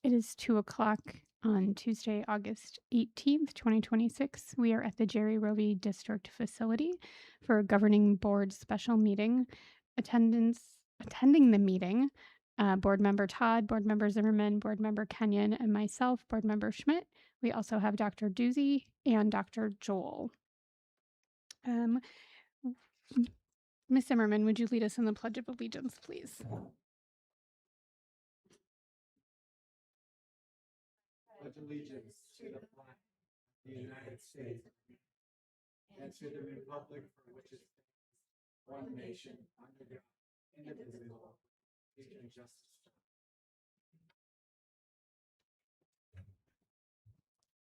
It is 2 o'clock on Tuesday, August 18th, 2026. We are at the Jerry Rovey District Facility for a governing board special meeting. Attending the meeting, Board Member Todd, Board Member Zimmerman, Board Member Kenyon, and myself, Board Member Schmidt. We also have Dr. Doozy and Dr. Joel. Ms. Zimmerman, would you lead us in the Pledge of Allegiance, please? Pledge allegiance to the flag of the United States and to the republic for which it stands, one nation, under God, indivisible, with liberty and justice.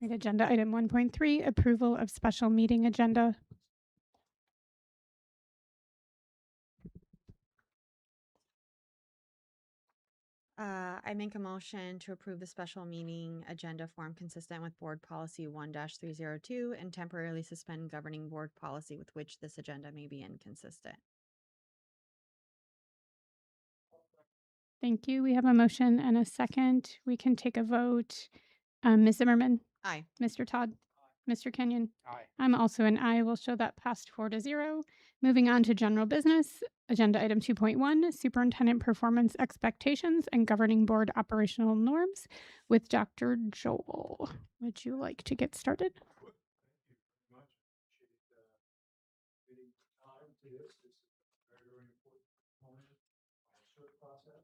Right, agenda item 1.3, approval of special meeting agenda. I make a motion to approve the special meeting agenda form consistent with Board Policy 1-302 and temporarily suspend governing board policy with which this agenda may be inconsistent. Thank you. We have a motion and a second. We can take a vote. Ms. Zimmerman, Aye. Mr. Todd, Mr. Kenyon. Aye. I'm also an aye. We'll show that passed 4-0. Moving on to general business. Agenda item 2.1, superintendent performance expectations and governing board operational norms with Dr. Joel. Would you like to get started? Thank you very much. Appreciate giving time to this. This is a very, very important component of our search process.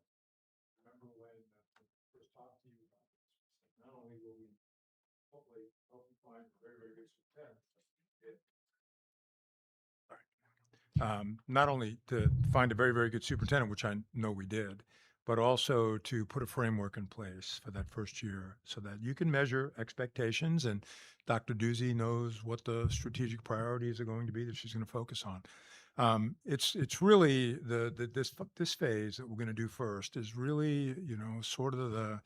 Remember when I first talked to you about this, we said not only will we hopefully help you find a very, very good superintendent, but we did. Not only to find a very, very good superintendent, which I know we did, but also to put a framework in place for that first year so that you can measure expectations and Dr. Doozy knows what the strategic priorities are going to be that she's going to focus on. It's really this phase that we're going to do first is really, sort of the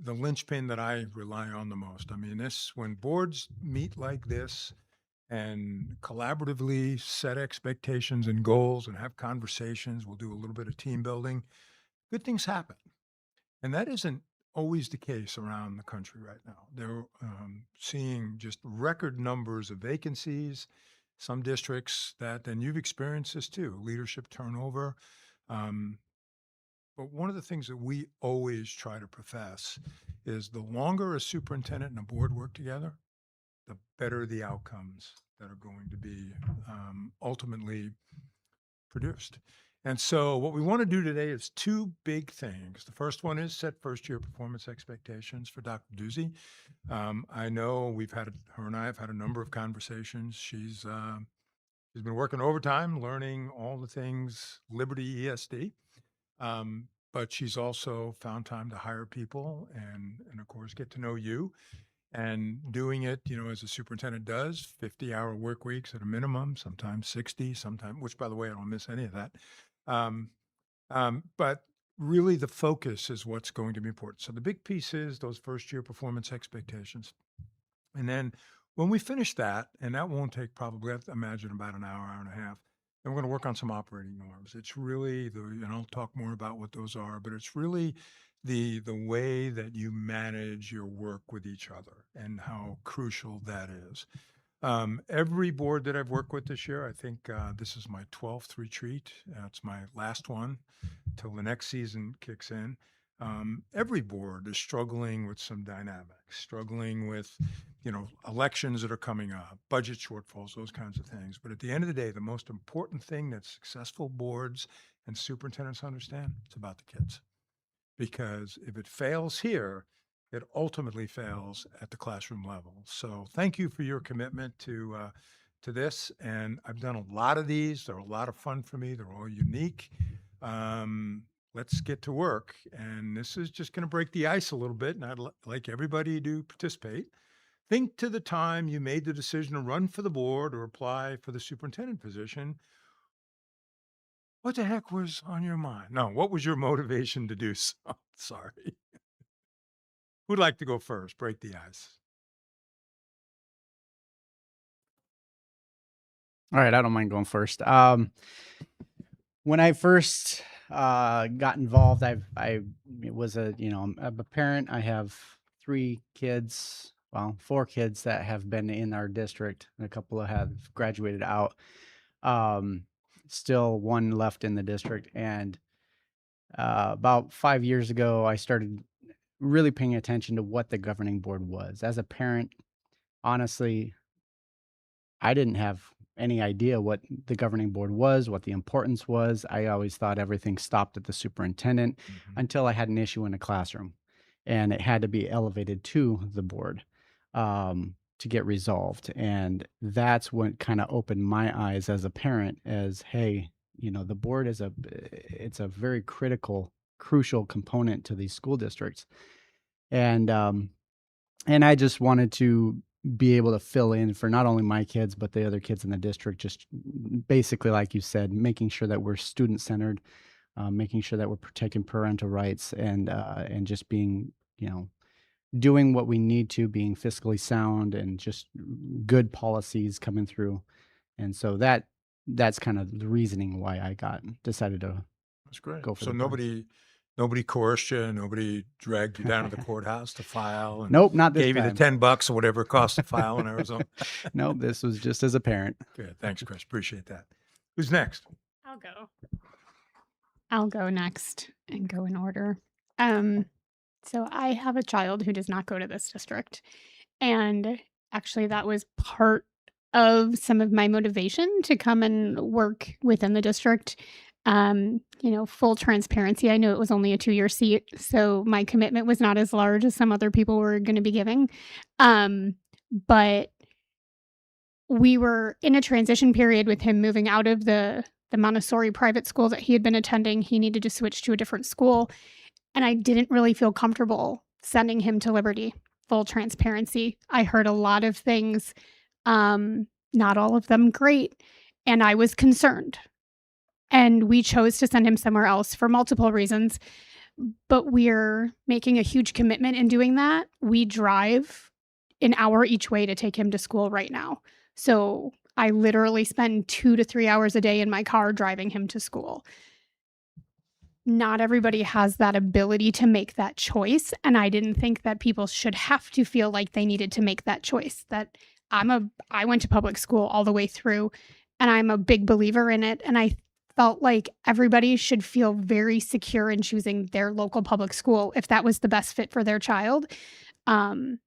linchpin that I rely on the most. I mean, when boards meet like this and collaboratively set expectations and goals and have conversations, we'll do a little bit of team building, good things happen. And that isn't always the case around the country right now. They're seeing just record numbers of vacancies, some districts and you've experienced this too, leadership turnover. But one of the things that we always try to profess is the longer a superintendent and a board work together, the better the outcomes that are going to be ultimately produced. And so what we want to do today is two big things. The first one is set first year performance expectations for Dr. Doozy. I know her and I have had a number of conversations. She's been working overtime, learning all the things Liberty ESD. But she's also found time to hire people and of course get to know you. And doing it, as a superintendent does, 50-hour work weeks at a minimum, sometimes 60, which by the way, I don't miss any of that. But really the focus is what's going to be important. So the big piece is those first year performance expectations. And then when we finish that, and that won't take probably, I imagine about an hour and a half, then we're going to work on some operating norms. It's really and I'll talk more about what those are, but it's really the way that you manage your work with each other and how crucial that is. Every board that I've worked with this year, I think this is my 12th retreat. It's my last one till the next season kicks in. Every board is struggling with some dynamics, struggling with, elections that are coming up, budget shortfalls, those kinds of things. But at the end of the day, the most important thing that successful boards and superintendents understand, it's about the kids. Because if it fails here, it ultimately fails at the classroom level. So thank you for your commitment to this. And I've done a lot of these. They're a lot of fun for me. They're all unique. Let's get to work. And this is just going to break the ice a little bit. And I'd like everybody to participate. Think to the time you made the decision to run for the board or apply for the superintendent position. What the heck was on your mind? No, what was your motivation to do so? Sorry. Who'd like to go first? Break the ice. All right, I don't mind going first. When I first got involved. I was I'm a parent. I have 3 kids, well, 4 kids that have been in our district, and a couple of have graduated out. Um, Still one left in the district, and about 5 years ago, I started really paying attention to what the governing board was. As a parent, honestly, I didn't have any idea what the governing board was, what the importance was. I always thought everything stopped at the superintendent until I had an issue in a classroom and it had to be elevated to the board to get resolved. And that's what kind of opened my eyes as a parent as, hey, the board it's a very crucial component to these school districts. And I just wanted to be able to fill in for not only my kids, but the other kids in the district, just basically, like you said, making sure that we're student centered, making sure that we're protecting parental rights and just being, doing what we need to, being fiscally sound and just good policies coming through. And so that's kind of the reasoning why I decided to That's great. go for So the board. nobody coerced you, nobody dragged you down to the courthouse to file and Nope, not this gave you the time. $10 or whatever it costs to file in Arizona. Nope, this was just as a parent. Good. Thanks, Chris. Appreciate that. Who's next? I'll go next and go in order. So I have a child who does not go to this district. And actually, that was part of some of my motivation to come and work within the district. Full transparency. I knew it was only a 2-year seat, so my commitment was not as large as some other people were going to be giving. But we were in a transition period with him moving out of the Montessori private school that he had been attending. He needed to switch to a different school. And I didn't really feel comfortable sending him to Liberty. Full transparency. I heard a lot of things, not all of them great, and I was concerned. And we chose to send him somewhere else for multiple reasons. But we're making a huge commitment in doing that. We drive an hour each way to take him to school right now. So I literally spend 2 to 3 hours a day in my car driving him to school. Not everybody has that ability to make that choice. And I didn't think that people should have to feel like they needed to make that choice. That I went to public school all the way through, and I'm a big believer in it. And I felt like everybody should feel very secure in choosing their local public school if that was the best fit for their child. And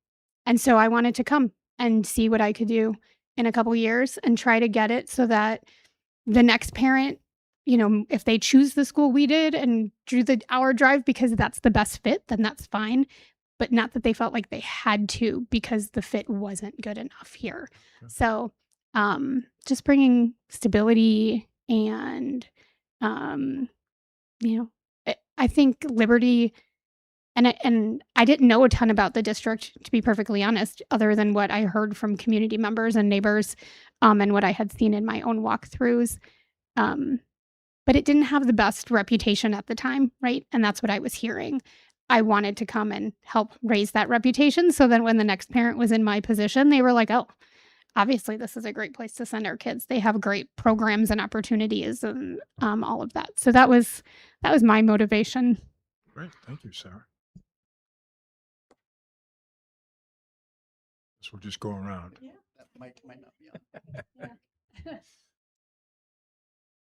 so I wanted to come and see what I could do in a couple years and try to get it so that the next parent, if they choose the school we did and drew the hour drive because that's the best fit, then that's fine. But not that they felt like they had to because the fit wasn't good enough here. Okay. So just bringing stability and, I think Liberty, and I didn't know a ton about the district, to be perfectly honest, other than what I heard from community members and neighbors and what I had seen in my own walkthroughs. But it didn't have the best reputation at the time, right? And that's what I was hearing. I wanted to come and help raise that reputation so that when the next parent was in my position, they were like, oh, obviously this is a great place to send our kids. They have great programs and opportunities and all of that. So that was my motivation. Great. Thank you, Sarah. So we'll just go around. Yeah. That mic might not be on.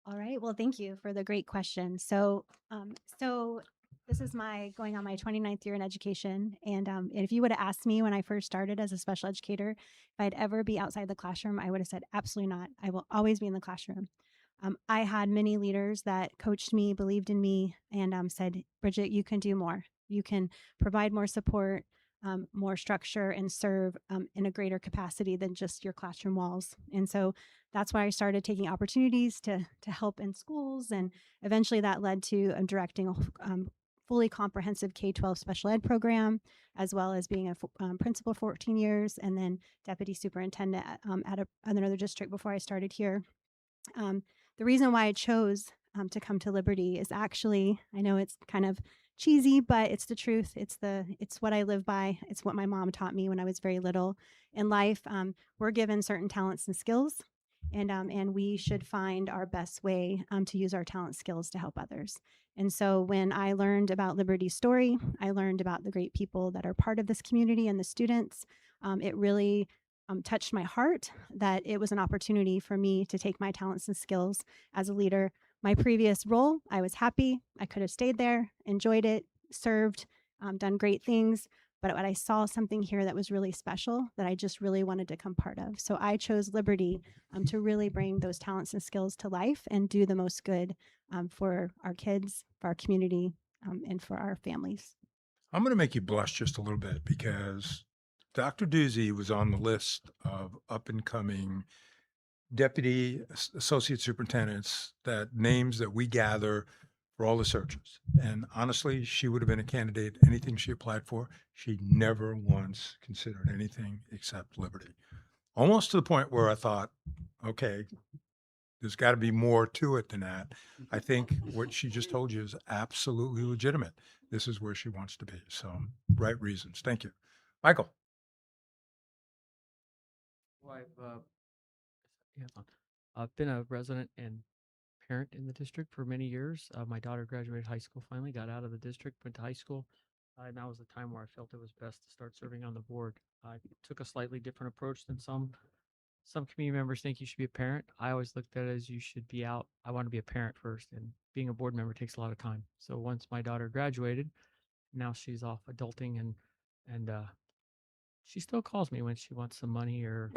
All right. Well, thank you for the great question. So this is going on my 29th year in education. And if you would have asked me when I first started as a special educator, if I'd ever be outside the classroom, I would have said, absolutely not. I will always be in the classroom. I had many leaders that coached me, believed in me, and said, Bridget, you can do more. You can provide more support, more structure, and serve in a greater capacity than just your classroom walls. And so that's why I started taking opportunities to help in schools. And eventually that led to directing a fully comprehensive K-12 special ed program, as well as being a principal for 14 years and then deputy superintendent at another district before I started here. The reason why I chose to come to Liberty is actually, I know it's kind of cheesy, but it's the truth. It's what I live by. It's what my mom taught me when I was very little in life. We're given certain talents and skills, and we should find our best way to use our talent skills to help others. And so when I learned about Liberty's story, I learned about the great people that are part of this community and the students. It really touched my heart that it was an opportunity for me to take my talents and skills as a leader. My previous role, I was happy. I could have stayed there, enjoyed it, served, done great things. But I saw something here that was really special that I just really wanted to come part of. So I chose Liberty to really bring those talents and skills to life and do the most good for our kids, for our community, and for our families. I'm going to make you blush just a little bit because Dr. Doozy was on the list of up and coming deputy associate superintendents, that names that we gather for all the searches. And honestly, she would have been a candidate, anything she applied for. She never once considered anything except Liberty. Almost to the point where I thought, okay, there's got to be more to it than that. I think what she just told you is absolutely legitimate. This is where she wants to be. So, right reasons. Thank you. Michael. Well, I've been a resident and parent in the district for many years. My daughter graduated high school finally, got out of the district, went to high school. And that was the time where I felt it was best to start serving on the board. I took a slightly different approach than some community members think you should be a parent. I always looked at it as you should be out. I want to be a parent first, and being a board member takes a lot of time. So once my daughter graduated, now she's off adulting, and she still calls me when she wants some money or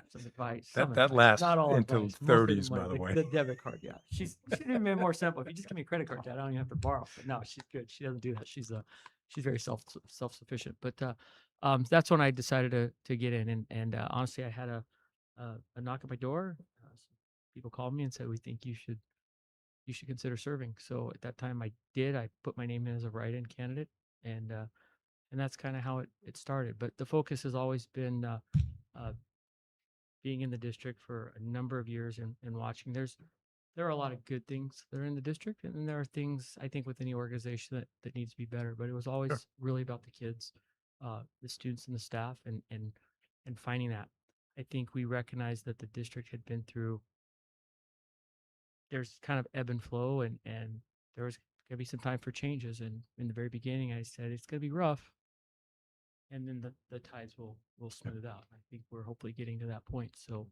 some advice. That some that advice. lasts Not all until advice, most of the 30s, by money, the way. The debit card, yeah. She's even been more simple. If you just give me a credit card, Dad, I don't even have to borrow. But no, she's good. She doesn't do that. She's very self sufficient. But that's when I decided to get in. And honestly, I had a knock at my door. Some people called me and said, "We think you should consider serving." So at that time, I did. I put my name in as a write-in candidate, and that's kind of how it started. But the focus has always been being in the district for a number of years and watching. There are a lot of good things that are in the district, and then there are things I think within the organization that needs to be better. But it was always really about the kids, the students, and the staff, and finding that. I think we recognized that the district had been through. There's kind of ebb and flow, and there was gonna be some time for changes. And in the very beginning, I said it's gonna be rough, and then the tides will smooth out. I think we're hopefully getting to that point. So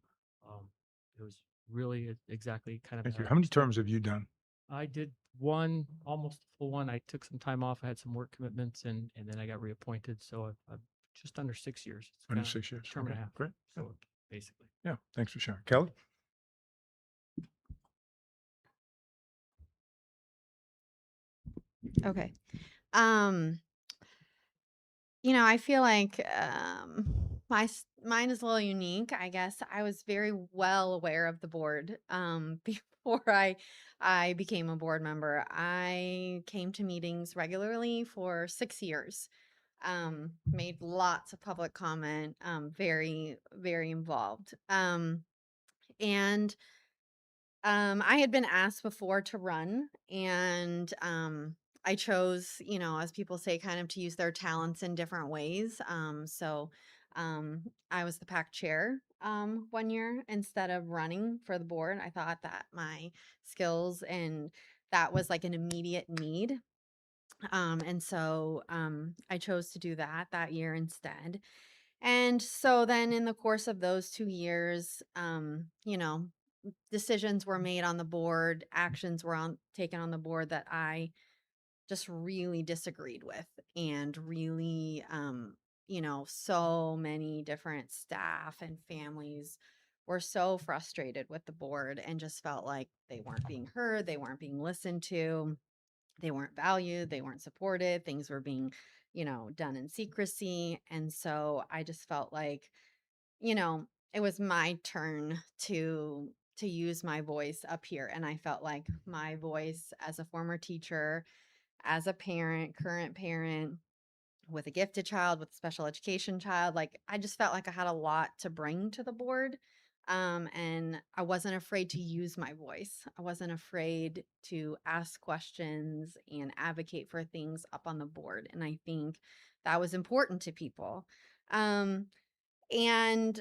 it was really exactly kind of Thank you. how How many terms have you done? I did one, almost a full one. I took some time off. I had some work commitments, and then I got reappointed. So I've just under 6 years. It's Under kinda 6 years. term and Okay, a half. great. Yeah. So basically. Yeah, thanks for sharing. Kelly? Okay. I feel like mine is a little unique. I guess I was very well aware of the board before I became a board member. I came to meetings regularly for 6 years. Made lots of public comment. Very very involved. And I had been asked before to run, and I chose, as people say, kind of to use their talents in different ways. I was the PAC chair one year instead of running for the board. I thought that my skills and that was like an immediate need. I chose to do that year instead. And so then in the course of those 2 years, decisions were made on the board, actions were taken on the board that I just really disagreed with, and really, so many different staff and families were so frustrated with the board and just felt like they weren't being heard, they weren't being listened to, they weren't valued, they weren't supported, things were being, done in secrecy. And so I just felt like, you know, it was my turn to use my voice up here, and I felt like my voice as a former teacher, as a parent, current parent, with a gifted child, with a special education child, like I just felt like I had a lot to bring to the board. And I wasn't afraid to use my voice. I wasn't afraid to ask questions and advocate for things up on the board. And I think that was important to people. Um, and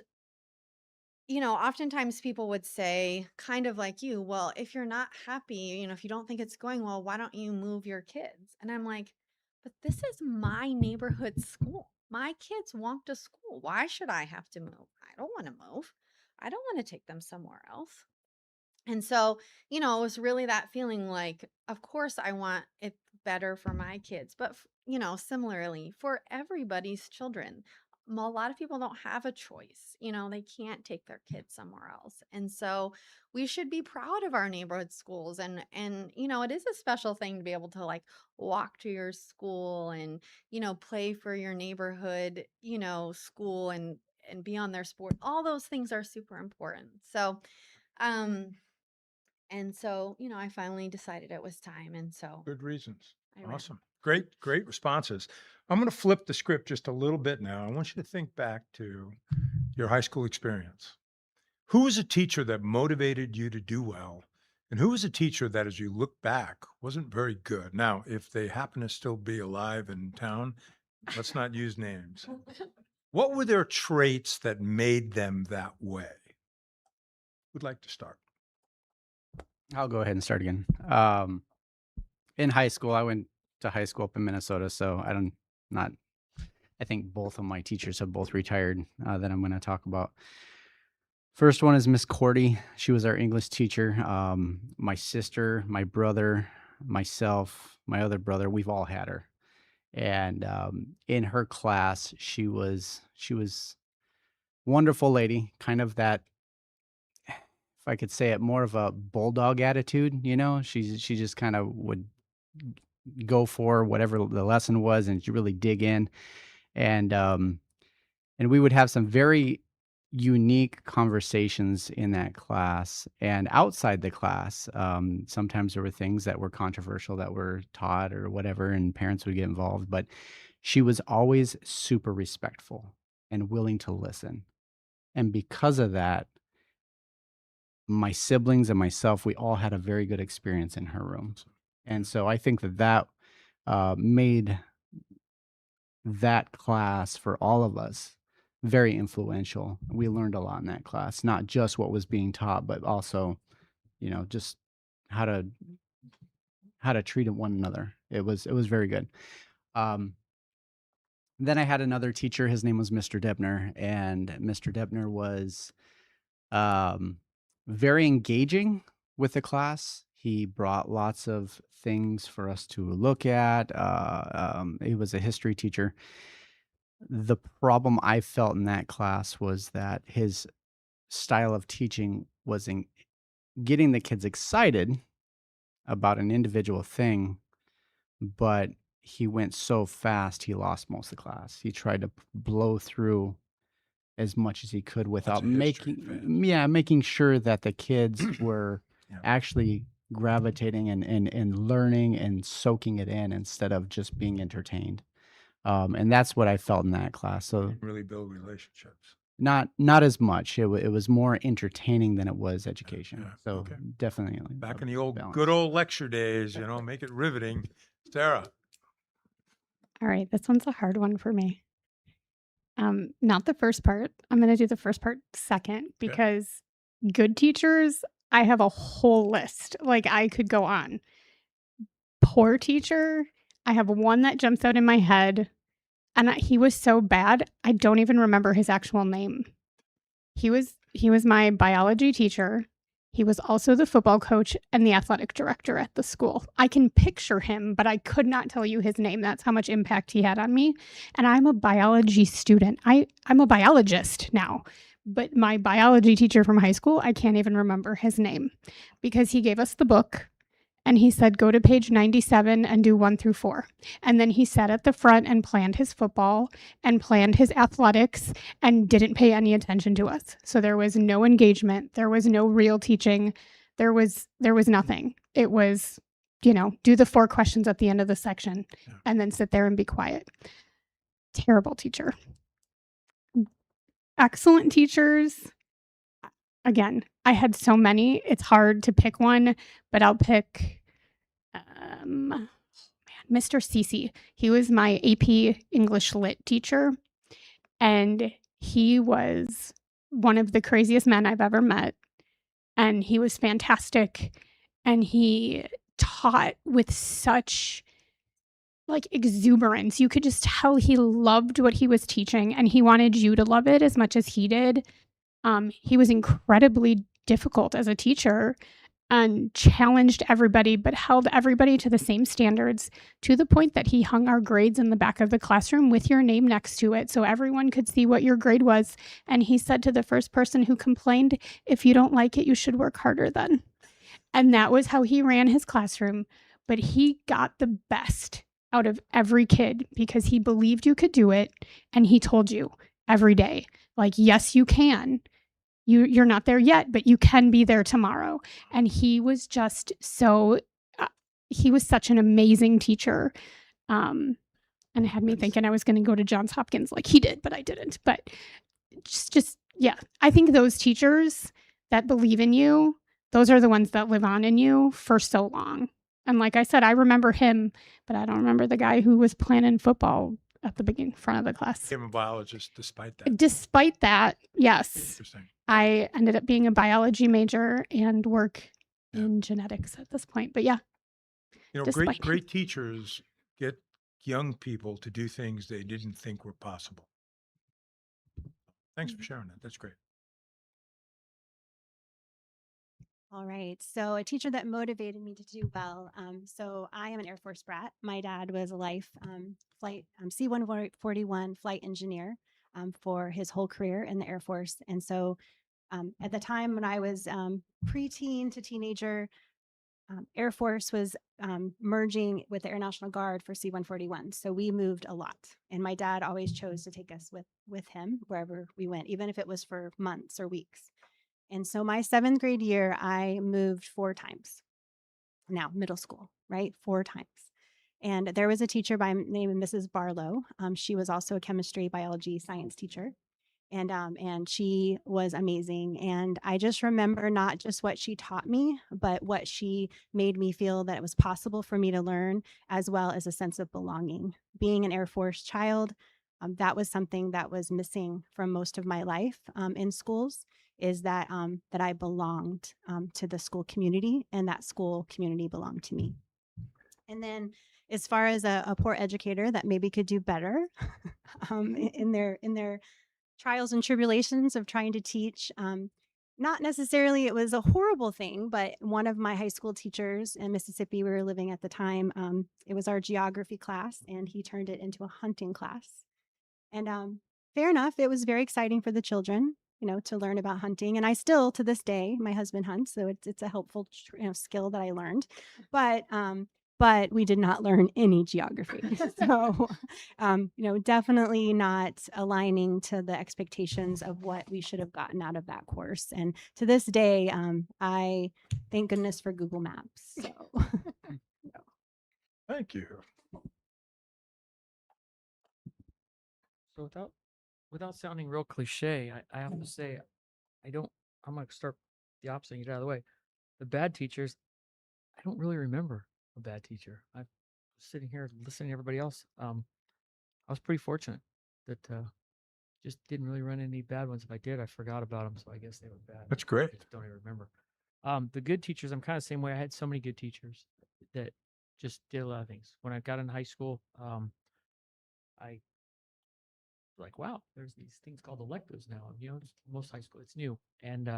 oftentimes people would say, kind of like you, well, if you're not happy, if you don't think it's going well, why don't you move your kids? And I'm like, but this is my neighborhood school. My kids walk to school. Why should I have to move? I don't want to move. I don't want to take them somewhere else. And so, it was really that feeling like, of course, I want it better for my kids, but, similarly for everybody's children. A lot of people don't have a choice. They can't take their kids somewhere else. And so we should be proud of our neighborhood schools. And it is a special thing to be able to like walk to your school and, play for your neighborhood, school and be on their sport. All those things are super important. Um, and so, I finally decided it was time. And so Good reasons. I ran. Awesome. Great responses. I'm going to flip the script just a little bit now. I want you to think back to your high school experience. Who was a teacher that motivated you to do well? And who was a teacher that, as you look back, wasn't very good? Now, if they happen to still be alive in town, let's not use names. What were their traits that made them that way? Who'd like to start? I'll go ahead and start again. In high school, I went to high school up in Minnesota, so I think both of my teachers have both retired that I'm going to talk about. First one is Miss Cordy. She was our English teacher. My sister, my brother, myself, my other brother, we've all had her. And in her class, she was wonderful lady, kind of that, if I could say it, more of a bulldog attitude. She just kind of would go for whatever the lesson was and really dig in. And we would have some very unique conversations in that class and outside the class. Sometimes there were things that were controversial that were taught or whatever, and parents would get involved. But she was always super respectful and willing to listen. And because of that, my siblings and myself, we all had a very good experience in her room. And so I think that made that class for all of us very influential. We learned a lot in that class, not just what was being taught, but also, just how to treat one another. It was very good. Then I had another teacher. His name was Mr. Debner, and Mr. Debner was very engaging with the class. He brought lots of things for us to look at. He was a history teacher. The problem I felt in that class was that his style of teaching was in getting the kids excited about an individual thing, but he went so fast he lost most of the class. He tried to blow through as much as he could without a history fan. making sure that the kids were Yeah. actually gravitating and learning and soaking it in instead of just being entertained. And that's what I felt in that class. So Really build relationships. not as much. It was more entertaining than it was education. yeah, So okay. definitely Back a in the old, balance. good old lecture days, make it riveting. Sarah. All right, this one's a hard one for me. Not the first part. I'm going to do the first part second because good teachers, I have a whole list. Like I could go on. Poor teacher, I have one that jumps out in my head, and he was so bad, I don't even remember his actual name. He was my biology teacher. He was also the football coach and the athletic director at the school. I can picture him, but I could not tell you his name. That's how much impact he had on me. And I'm a biology student. I'm a biologist now. But my biology teacher from high school, I can't even remember his name because he gave us the book and he said, go to page 97 and do 1 through 4. And then he sat at the front and planned his football and planned his athletics and didn't pay any attention to us. So there was no engagement. There was no real teaching. There was nothing. It was, do the 4 questions at the end of the section and then sit there and be quiet. Terrible teacher. Excellent teachers. Again, I had so many. It's hard to pick one, but I'll pick Mr. Cece. He was my AP English Lit teacher, and he was one of the craziest men I've ever met, and he was fantastic, and he taught with such like exuberance. You could just tell he loved what he was teaching and he wanted you to love it as much as he did. He was incredibly difficult as a teacher and challenged everybody, but held everybody to the same standards to the point that he hung our grades in the back of the classroom with your name next to it so everyone could see what your grade was. And he said to the first person who complained, if you don't like it, you should work harder then. And that was how he ran his classroom. But he got the best out of every kid because he believed you could do it. And he told you every day, like, yes, you can. You're not there yet, but you can be there tomorrow. And he was just so, he was such an amazing teacher. And it had me thinking I was going to go to Johns Hopkins like he did, but I didn't. But yeah, I think those teachers that believe in you, those are the ones that live on in you for so long. And like I said, I remember him, but I don't remember the guy who was planning football at the beginning front of the class. Became a biologist despite that. Despite that, yes, Interesting. I ended up being a biology major and work Yeah. in genetics at this point. But yeah, You know, Despite- great teachers get young people to do things they didn't think were possible. Thanks for sharing that. That's great. All right. So a teacher that motivated me to do well. So I am an Air Force brat. My dad was a life flight C-141 flight engineer for his whole career in the Air Force. And so at the time when I was preteen to teenager, Air Force was merging with the Air National Guard for C-141. So we moved a lot. And my dad always chose to take us with him wherever we went, even if it was for months or weeks. And so my 7th grade year, I moved 4 times. Now, middle school, right? 4 times. And there was a teacher by the name of Mrs. Barlow. She was also a chemistry, biology, science teacher. And she was amazing. And I just remember not just what she taught me, but what she made me feel that it was possible for me to learn, as well as a sense of belonging. Being an Air Force child, that was something that was missing from most of my life in schools, is that that I belonged to the school community, and that school community belonged to me. And then, as far as a poor educator that maybe could do better in their trials and tribulations of trying to teach, not necessarily it was a horrible thing, but one of my high school teachers in Mississippi, we were living at the time, it was our geography class, and he turned it into a hunting class. And fair enough, it was very exciting for the children, to learn about hunting. And I still, to this day, my husband hunts, so it's a helpful skill that I learned. But we did not learn any geography. So, definitely not aligning to the expectations of what we should have gotten out of that course. And to this day, I thank goodness for Google Maps. So. Thank you. So without sounding real cliche, I have to say I'm gonna start the opposite and get out of the way. The bad teachers, I don't really remember a bad teacher. I was sitting here listening to everybody else. I was pretty fortunate that just didn't really run any bad ones. If I did, I forgot about them, so I guess they were bad. That's I great. just don't even remember. The good teachers, I'm kind of the same way. I had so many good teachers that just did a lot of things. When I got in high school, I like, wow, there's these things called electives now. Most high school, it's new. And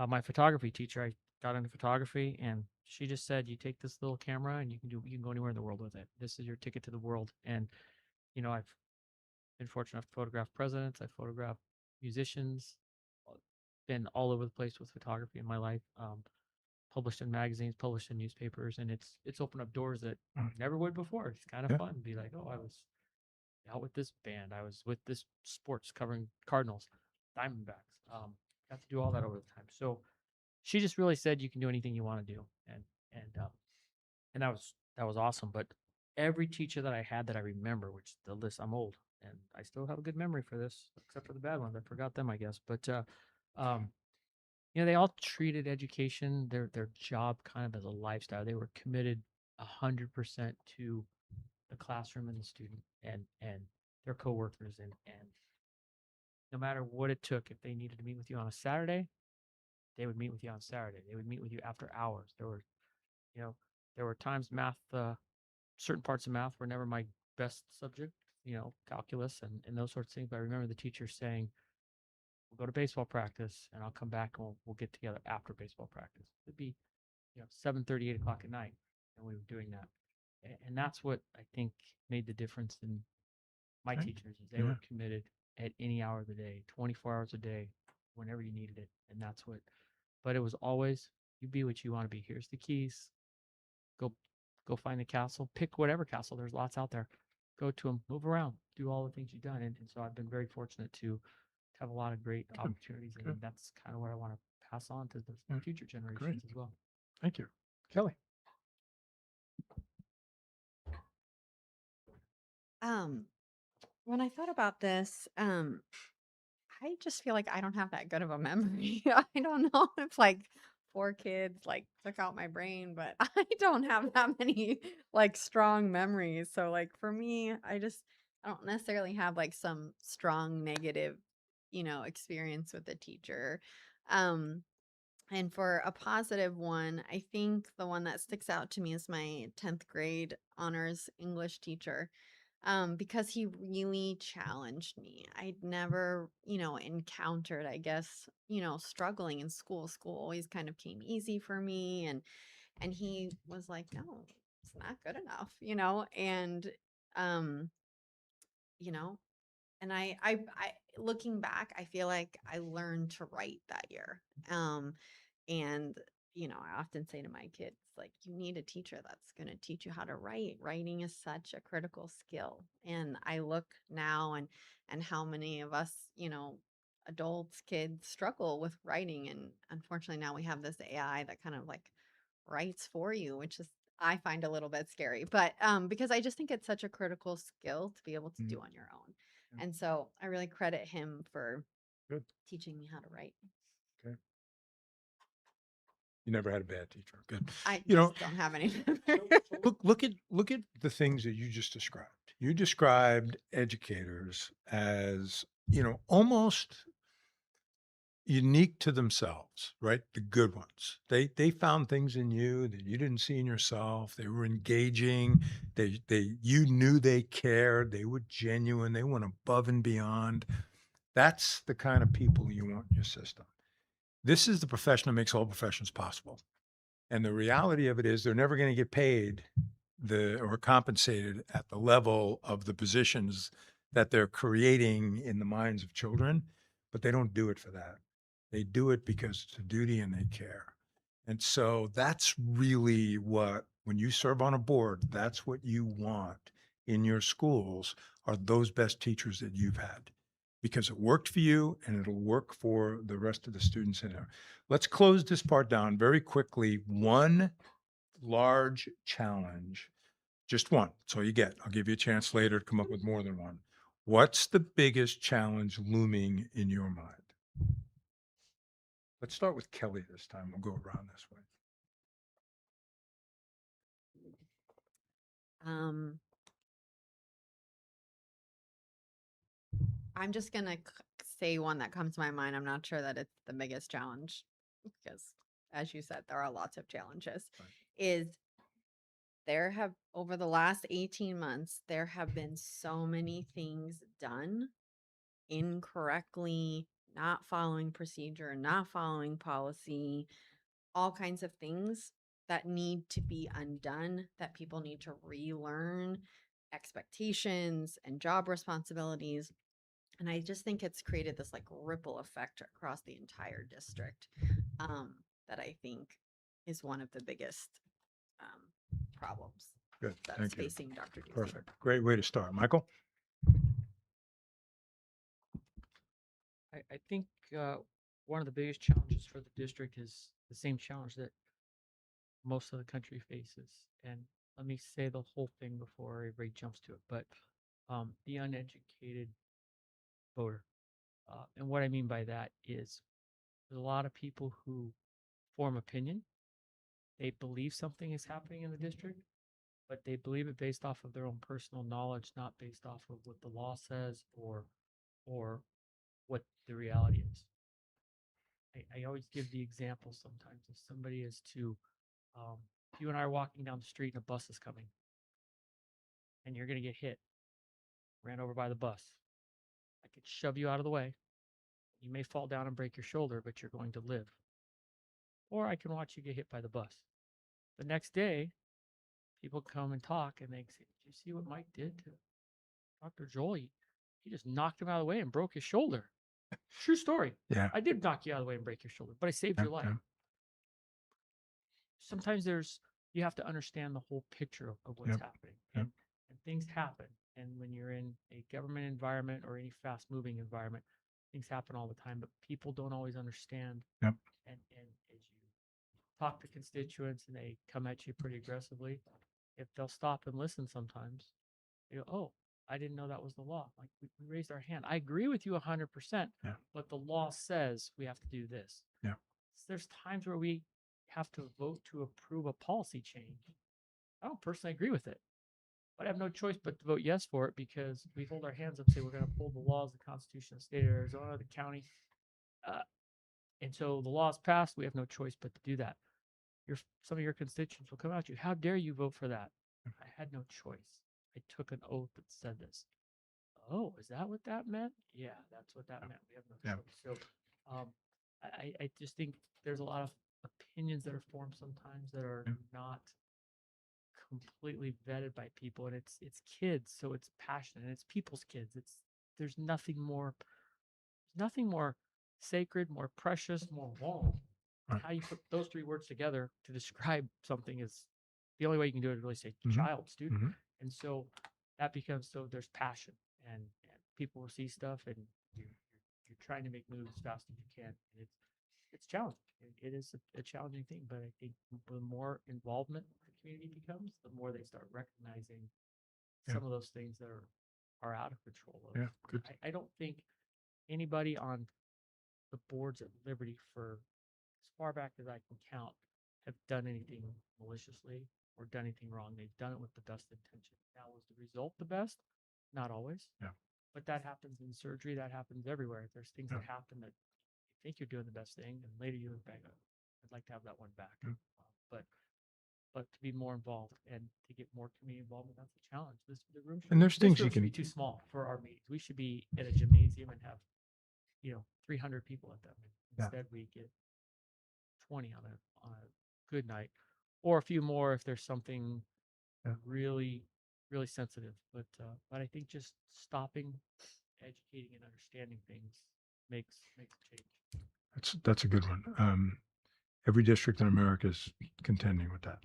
my photography teacher, I got into photography, and she just said, you take this little camera and you can go anywhere in the world with it. This is your ticket to the world. And I've been fortunate enough to photograph presidents. I photographed musicians. Been all over the place with photography in my life. Published in magazines, published in newspapers, and it's opened up doors that never would before. It's kind of Yeah. fun to be like, oh, I was out with this band. I was with this sports covering Cardinals, Diamondbacks. Got to do all that over the time. So she just really said you can do anything you want to do, and that was awesome. But every teacher that I had that I remember, which the list, I'm old and I still have a good memory for this, except for the bad ones. I forgot them, I guess. But they all treated education, their job, kind of as a lifestyle. They were committed 100% to the classroom and the student and their coworkers and no matter what it took. If they needed to meet with you on a Saturday, they would meet with you on Saturday. They would meet with you after hours. You know, there were times math, certain parts of math were never my best subject, calculus and those sorts of things. But I remember the teacher saying, we'll go to baseball practice and I'll come back and we'll get together after baseball practice. It'd be, 7:30, 8 o'clock at night. And we were doing that. And that's what I think made the difference in my Okay. teachers is they Yeah. were committed at any hour of the day, 24 hours a day, whenever you needed it. And that's what, but it was always, you be what you want to be. Here's the keys. Go, go find the castle, pick whatever castle. There's lots out there. Go to them, move around, do all the things you've done. And so I've been very fortunate to have a lot of great opportunities. good. And that's kind of what I want to pass on to the Yeah, future generations great. as well. Thank you. Kelly? When I thought about this, I just feel like I don't have that good of a memory. I don't know if like four kids like took out my brain, but I don't have that many like strong memories. So like for me, I don't necessarily have like some strong negative, experience with a teacher. Um and for a positive one, I think the one that sticks out to me is my 10th grade honors English teacher, because he really challenged me. I'd never, encountered, I guess, struggling in school. School always kind of came easy for me, and he was like, "No, it's not good enough," um, you know, and I looking back, I feel like I learned to write that year. And I often say to my kids, like, you need a teacher that's going to teach you how to write. Writing is such a critical skill. And I look now and how many of us, adults, kids struggle with writing. And unfortunately, now we have this AI that kind of like writes for you, which is I find a little bit scary. But because I just think it's such a critical skill to be able to do on your own. Yeah. And so I really credit him for Good. teaching me how to write. Okay. You never had a bad teacher. Good. I You know, just don't have any. look at the things that you just described. You described educators as, almost unique to themselves, right? The good ones. They found things in you that you didn't see in yourself. They were engaging. You knew they cared. They were genuine. They went above and beyond. That's the kind of people you want in your system. This is the profession that makes all professions possible. And the reality of it is they're never going to get paid or compensated at the level of the positions that they're creating in the minds of children, but they don't do it for that. They do it because it's a duty and they care. And so that's really when you serve on a board, that's what you want in your schools are those best teachers that you've had because it worked for you and it'll work for the rest of the students in there. Let's close this part down very quickly. One large challenge, just one. That's all you get. I'll give you a chance later to come up with more than one. What's the biggest challenge looming in your mind? Let's start with Kelly this time. We'll go around this way. um, I'm just gonna say one that comes to my mind. I'm not sure that it's the biggest challenge because, as you said, there are lots of challenges. Right. Is there have over the last 18 months, there have been so many things done incorrectly, not following procedure, not following policy, all kinds of things that need to be undone, that people need to relearn expectations and job responsibilities. And I just think it's created this like ripple effect across the entire district, that I think is one of the biggest problems Good. that's Thank you. facing Dr. Ducey. Perfect. Great way to start. Michael? I think one of the biggest challenges for the district is the same challenge that most of the country faces. And let me say the whole thing before everybody jumps to it. But the uneducated voter. And what I mean by that is there's a lot of people who form opinion. They believe something is happening in the district, but they believe it based off of their own personal knowledge, not based off of what the law says or what the reality is. I always give the example sometimes if somebody is to, if you and I are walking down the street and a bus is coming and you're going to get hit, ran over by the bus, I could shove you out of the way. You may fall down and break your shoulder, but you're going to live. Or I can watch you get hit by the bus. The next day, people come and talk and they say, "Did you see what Mike did to Dr. Joel? He just knocked him out of the way and broke his shoulder." True story. Yeah. I did knock you out of the way and break your shoulder, but I saved your life. Sometimes you have to understand the whole picture of what's happening. And things happen. And when you're in a government environment or any fast moving environment, things happen all the time, but people don't always understand. Yep. And as you talk to constituents and they come at you pretty aggressively, if they'll stop and listen sometimes, they go, "Oh, I didn't know that was the law." Like we raised our hand. I agree with you 100%, but the law says we have to do this. Yeah. So there's times where we have to vote to approve a policy change. I don't personally agree with it, but I have no choice but to vote yes for it because we hold our hands up and say we're going to uphold the laws, the Constitution of the state of Arizona, the county. And so the law is passed. We have no choice but to do that. Some of your constituents will come out to you. "How dare you vote for that?" I had no choice. I took an oath that said this. "Oh, is that what that meant?" Yeah, that's what that meant. We have no choice. So I just think there's a lot of opinions that are formed sometimes that are not completely vetted by people, and it's kids, so it's passionate, and it's people's kids. There's nothing more sacred, more precious, more vulnerable. Right. How you put those three words together to describe something is the only way you can do it is really say child, student. And so that becomes, so there's passion and people will see stuff and you're trying to make moves as fast as you can. And it's challenging. It is a challenging thing, but I think the more involvement the community becomes, the more they start recognizing some of those things that are out of control. Yeah, good. I don't think anybody on the boards at Liberty, for as far back as I can count, have done anything maliciously or done anything wrong. They've done it with the best intention. Now, was the result the best? Not always. Yeah. But that happens in surgery. That happens everywhere. There's things that happen that you think you're doing the best thing, and later you look back, I'd like to have that one back. But to be more involved and to get more community involvement, that's a challenge. The room should, And there's things this room you should be can- too small for our meetings. We should be at a gymnasium and have 300 people at them. Instead, we get 20 on a good night, or a few more if there's something really, really sensitive. But I think just stopping, educating, and understanding things makes a change. That's a good one. Every district in America is contending with that.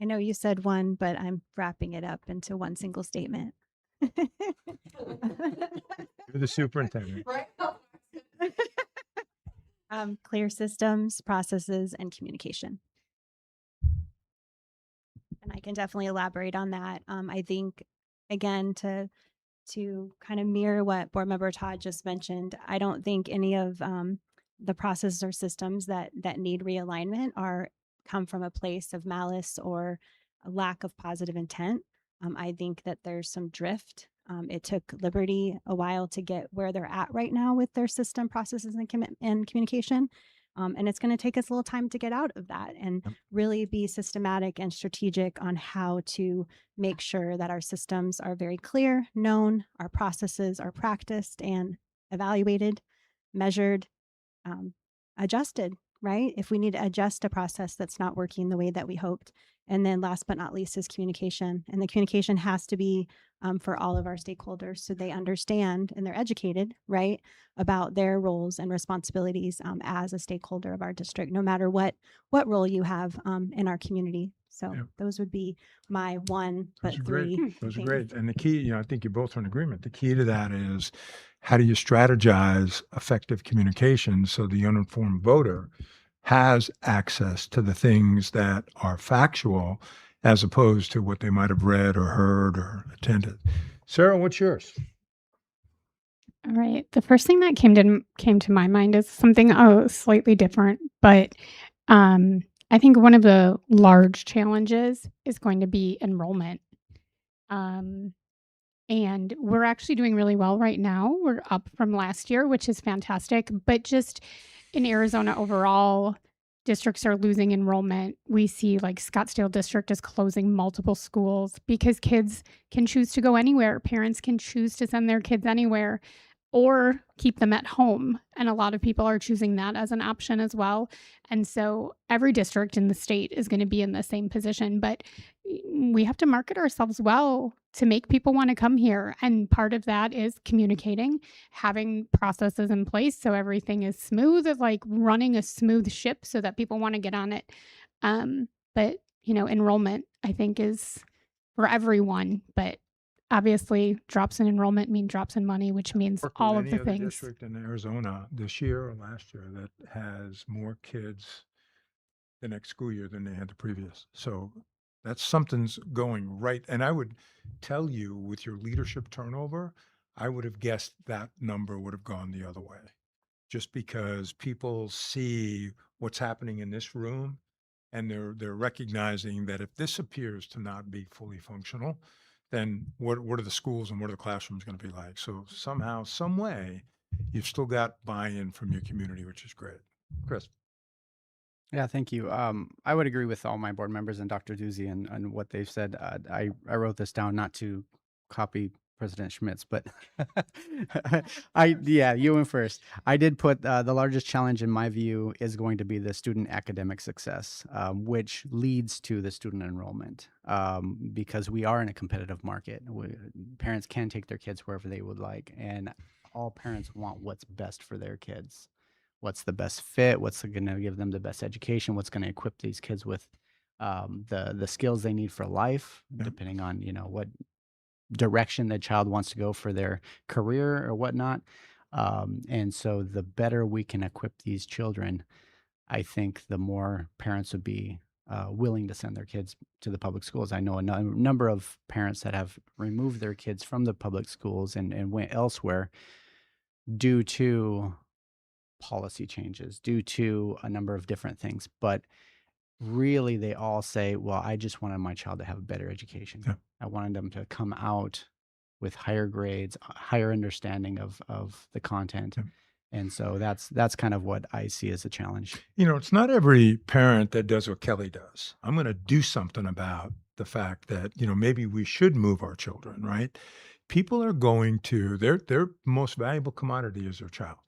I know you said one, but I'm wrapping it up into one single statement. You're the superintendent. Clear systems, processes, and communication. And I can definitely elaborate on that. I think, again, to kind of mirror what Board Member Todd just mentioned, I don't think any of the processes or systems that need realignment come from a place of malice or a lack of positive intent. I think that there's some drift. It took Liberty a while to get where they're at right now with their system processes and communication. And it's going to take us a little time to get out of that and really be systematic and strategic on how to make sure that our systems are very clear, known, our processes are practiced and evaluated, measured, adjusted, right? If we need to adjust a process that's not working the way that we hoped. And then last but not least is communication. And the communication has to be for all of our stakeholders so they understand and they're educated, right, about their roles and responsibilities as a stakeholder of our district, no matter what role you have in our community. So those would be my one, but three. Those are great. And the key, I think you both are in agreement. The key to that is how do you strategize effective communication so the uninformed voter has access to the things that are factual as opposed to what they might have read or heard or attended. Sarah, what's yours? All right. The first thing that came to my mind is something slightly different, but I think one of the large challenges is going to be enrollment. And we're actually doing really well right now. We're up from last year, which is fantastic. But just in Arizona overall, districts are losing enrollment. We see like Scottsdale District is closing multiple schools because kids can choose to go anywhere. Parents can choose to send their kids anywhere or keep them at home. And a lot of people are choosing that as an option as well. And so every district in the state is going to be in the same position, but we have to market ourselves well to make people want to come here. And part of that is communicating, having processes in place so everything is smooth, like running a smooth ship so that people want to get on it. But, enrollment, I think, is for everyone, but obviously drops in enrollment mean drops in money, which means Work with all of any the other things. district in Arizona this year or last year that has more kids the next school year than they had the previous. So that's something's going right. And I would tell you, with your leadership turnover, I would have guessed that number would have gone the other way, just because people see what's happening in this room and they're recognizing that if this appears to not be fully functional, then what are the schools and what are the classrooms going to be like? So somehow, some way, you've still got buy-in from your community, which is great. Chris. Yeah, thank you. I would agree with all my board members and Dr. Doozy and what they've said. I wrote this down not to copy President Schmitz, but you went first. I did put the largest challenge in my view is going to be the student academic success, which leads to the student enrollment, because we are in a competitive market. Parents can take their kids wherever they would like, and all parents want what's best for their kids. What's the best fit? What's going to give them the best education? What's going to equip these kids with the skills they need for life, Yeah. depending on what direction the child wants to go for their career or whatnot. And so the better we can equip these children, I think the more parents would be willing to send their kids to the public schools. I know a number of parents that have removed their kids from the public schools and went elsewhere due to policy changes, due to a number of different things. But really, they all say, well, I just wanted my child to have a better education. Yeah. I wanted them to come out with higher grades, higher understanding of the content. Yeah. And so that's kind of what I see as a challenge. It's not every parent that does what Kelly does. I'm going to do something about the fact that, maybe we should move our children, right? People are going to, their most valuable commodity is their child.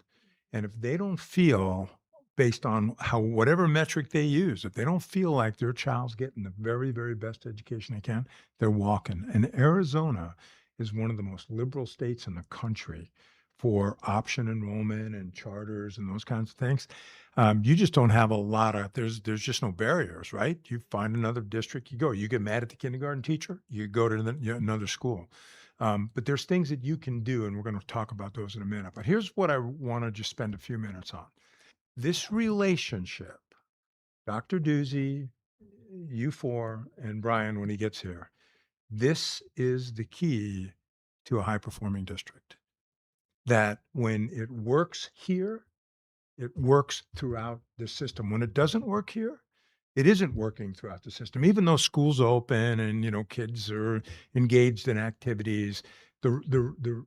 And if they don't feel, based on whatever metric they use, if they don't feel like their child's getting the very, very best education they can, they're walking. And Arizona is one of the most liberal states in the country for option enrollment and charters and those kinds of things. You just don't have a lot of, there's just no barriers, right? You find another district, you go. You get mad at the kindergarten teacher, you go to another school. But there's things that you can do, and we're going to talk about those in a minute. But here's what I want to just spend a few minutes on. This relationship, Dr. Doozy, you four, and Brian, when he gets here, this is the key to a high-performing district. That when it works here, it works throughout the system. When it doesn't work here, it isn't working throughout the system. Even though school's open and kids are engaged in activities, the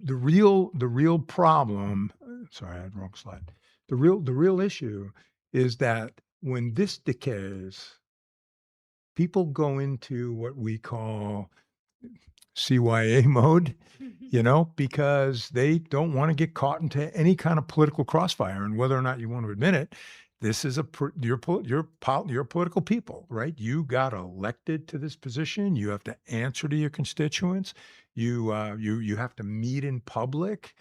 real problem. Sorry, I had the wrong slide. The real issue is that when this decays, people go into what we call CYA mode, because they don't want to get caught into any kind of political crossfire. And whether or not you want to admit it, this is you're political people, right? You got elected to this position. You have to answer to your constituents. You have to meet in public.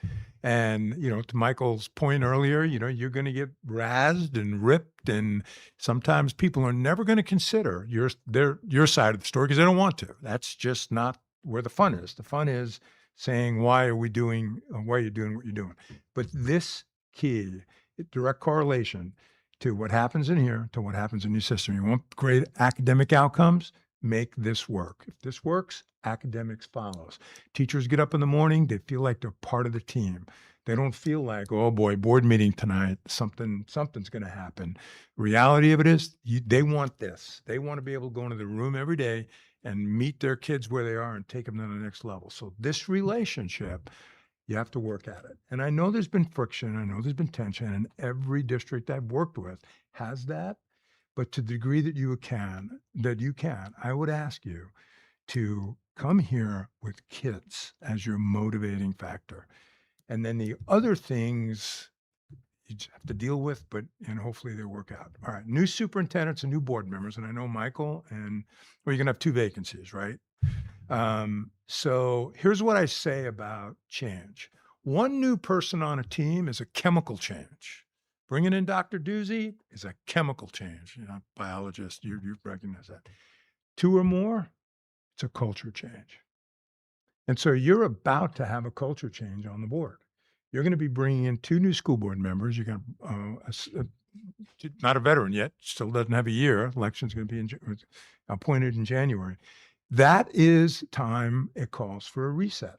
And, to Michael's point earlier, you're going to get razzed and ripped. And sometimes people are never going to consider your side of the story because they don't want to. That's just not where the fun is. The fun is saying, why are you doing what you're doing? But this key, direct correlation to what happens in here, to what happens in your system. You want great academic outcomes? Make this work. If this works, academics follows. Teachers get up in the morning, they feel like they're part of the team. They don't feel like, oh boy, board meeting tonight, something's going to happen. Reality of it is they want this. They want to be able to go into the room every day and meet their kids where they are and take them to the next level. So this relationship, you have to work at it. And I know there's been friction, I know there's been tension, and every district I've worked with has that. But to the degree that you can, I would ask you to come here with kids as your motivating factor. And then the other things you just have to deal with, and hopefully they work out. All right, new superintendents and new board members. And I know Michael you're gonna have 2 vacancies, right? So here's what I say about change. One new person on a team is a chemical change. Bringing in Dr. Doozy is a chemical change. You're not a biologist, you recognize that. 2 or more, it's a culture change. And so you're about to have a culture change on the board. You're going to be bringing in 2 new school board members. You're going to, not a veteran yet, still doesn't have a year. Election's going to be appointed in January. That is time it calls for a reset.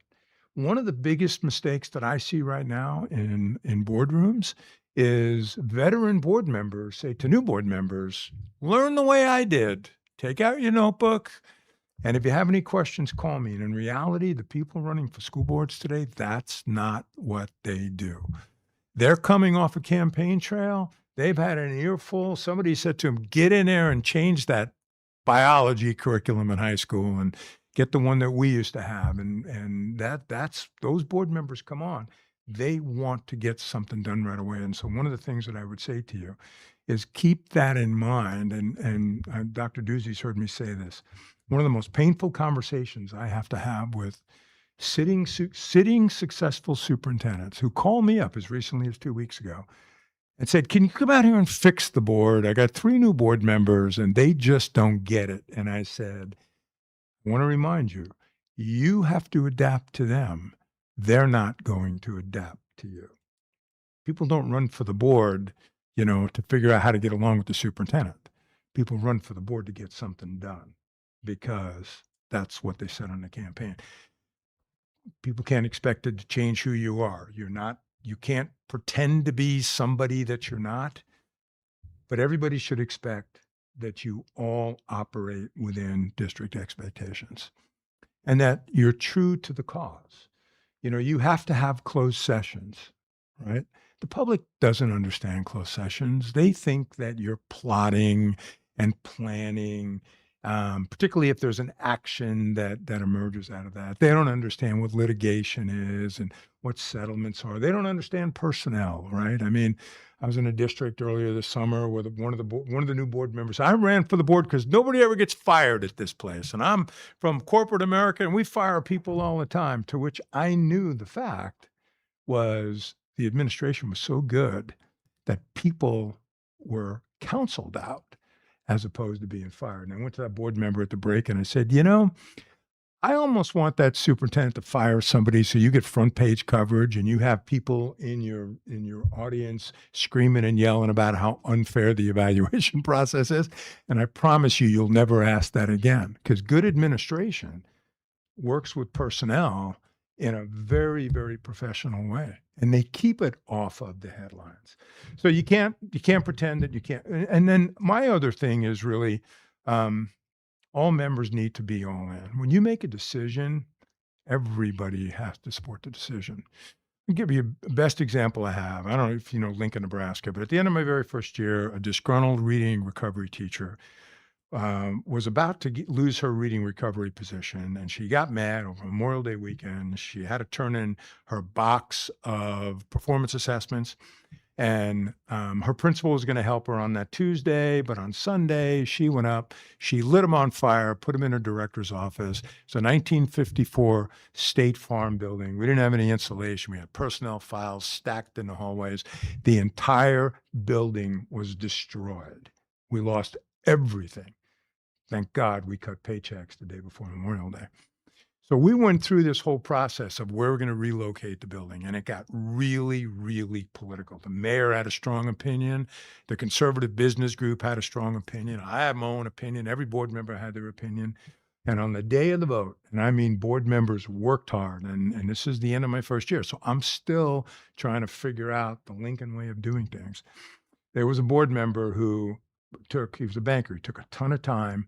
One of the biggest mistakes that I see right now in boardrooms is veteran board members say to new board members, learn the way I did. Take out your notebook. And if you have any questions, call me. And in reality, the people running for school boards today, that's not what they do. They're coming off a campaign trail. They've had an earful. Somebody said to them, get in there and change that biology curriculum in high school and get the one that we used to have. And that's those board members come on. They want to get something done right away. And so one of the things that I would say to you is keep that in mind. And Dr. Doozy's heard me say this. One of the most painful conversations I have to have with sitting successful superintendents who call me up as recently as 2 weeks ago and said, can you come out here and fix the board? I got 3 new board members and they just don't get it. And I said, I want to remind you, you have to adapt to them. They're not going to adapt to you. People don't run for the board, to figure out how to get along with the superintendent. People run for the board to get something done because that's what they said on the campaign. People can't expect it to change who you are. You can't pretend to be somebody that you're not, but everybody should expect that you all operate within district expectations and that you're true to the cause. You have to have closed sessions, right? The public doesn't understand closed sessions. They think that you're plotting and planning, particularly if there's an action that emerges out of that. They don't understand what litigation is and what settlements are. They don't understand personnel, right? I mean, I was in a district earlier this summer where one of the new board members, I ran for the board because nobody ever gets fired at this place. And I'm from corporate America and we fire people all the time, to which I knew the fact was the administration was so good that people were counseled out as opposed to being fired. And I went to that board member at the break and I said, I almost want that superintendent to fire somebody so you get front page coverage and you have people in your audience screaming and yelling about how unfair the evaluation process is. And I promise you'll never ask that again, because good administration works with personnel in a very, very professional way. And they keep it off of the headlines. So you can't pretend that you can't. And then my other thing is really, all members need to be all in. When you make a decision, everybody has to support the decision. I'll give you a best example I have. I don't know if you know Lincoln, Nebraska, but at the end of my very first year, a disgruntled reading recovery teacher was about to lose her reading recovery position, and she got mad over Memorial Day weekend. She had to turn in her box of performance assessments, and her principal was going to help her on that Tuesday, but on Sunday, she went up, she lit them on fire, put them in her director's office. It's a 1954 State Farm building. We didn't have any insulation. We had personnel files stacked in the hallways. The entire building was destroyed. We lost everything. Thank God we cut paychecks the day before Memorial Day. So we went through this whole process of where we're going to relocate the building, and it got really, really political. The mayor had a strong opinion. The conservative business group had a strong opinion. I had my own opinion. Every board member had their opinion. And on the day of the vote, and I mean board members worked hard, and this is the end of my first year, so I'm still trying to figure out the Lincoln way of doing things. There was a board member who he was a banker, he took a ton of time,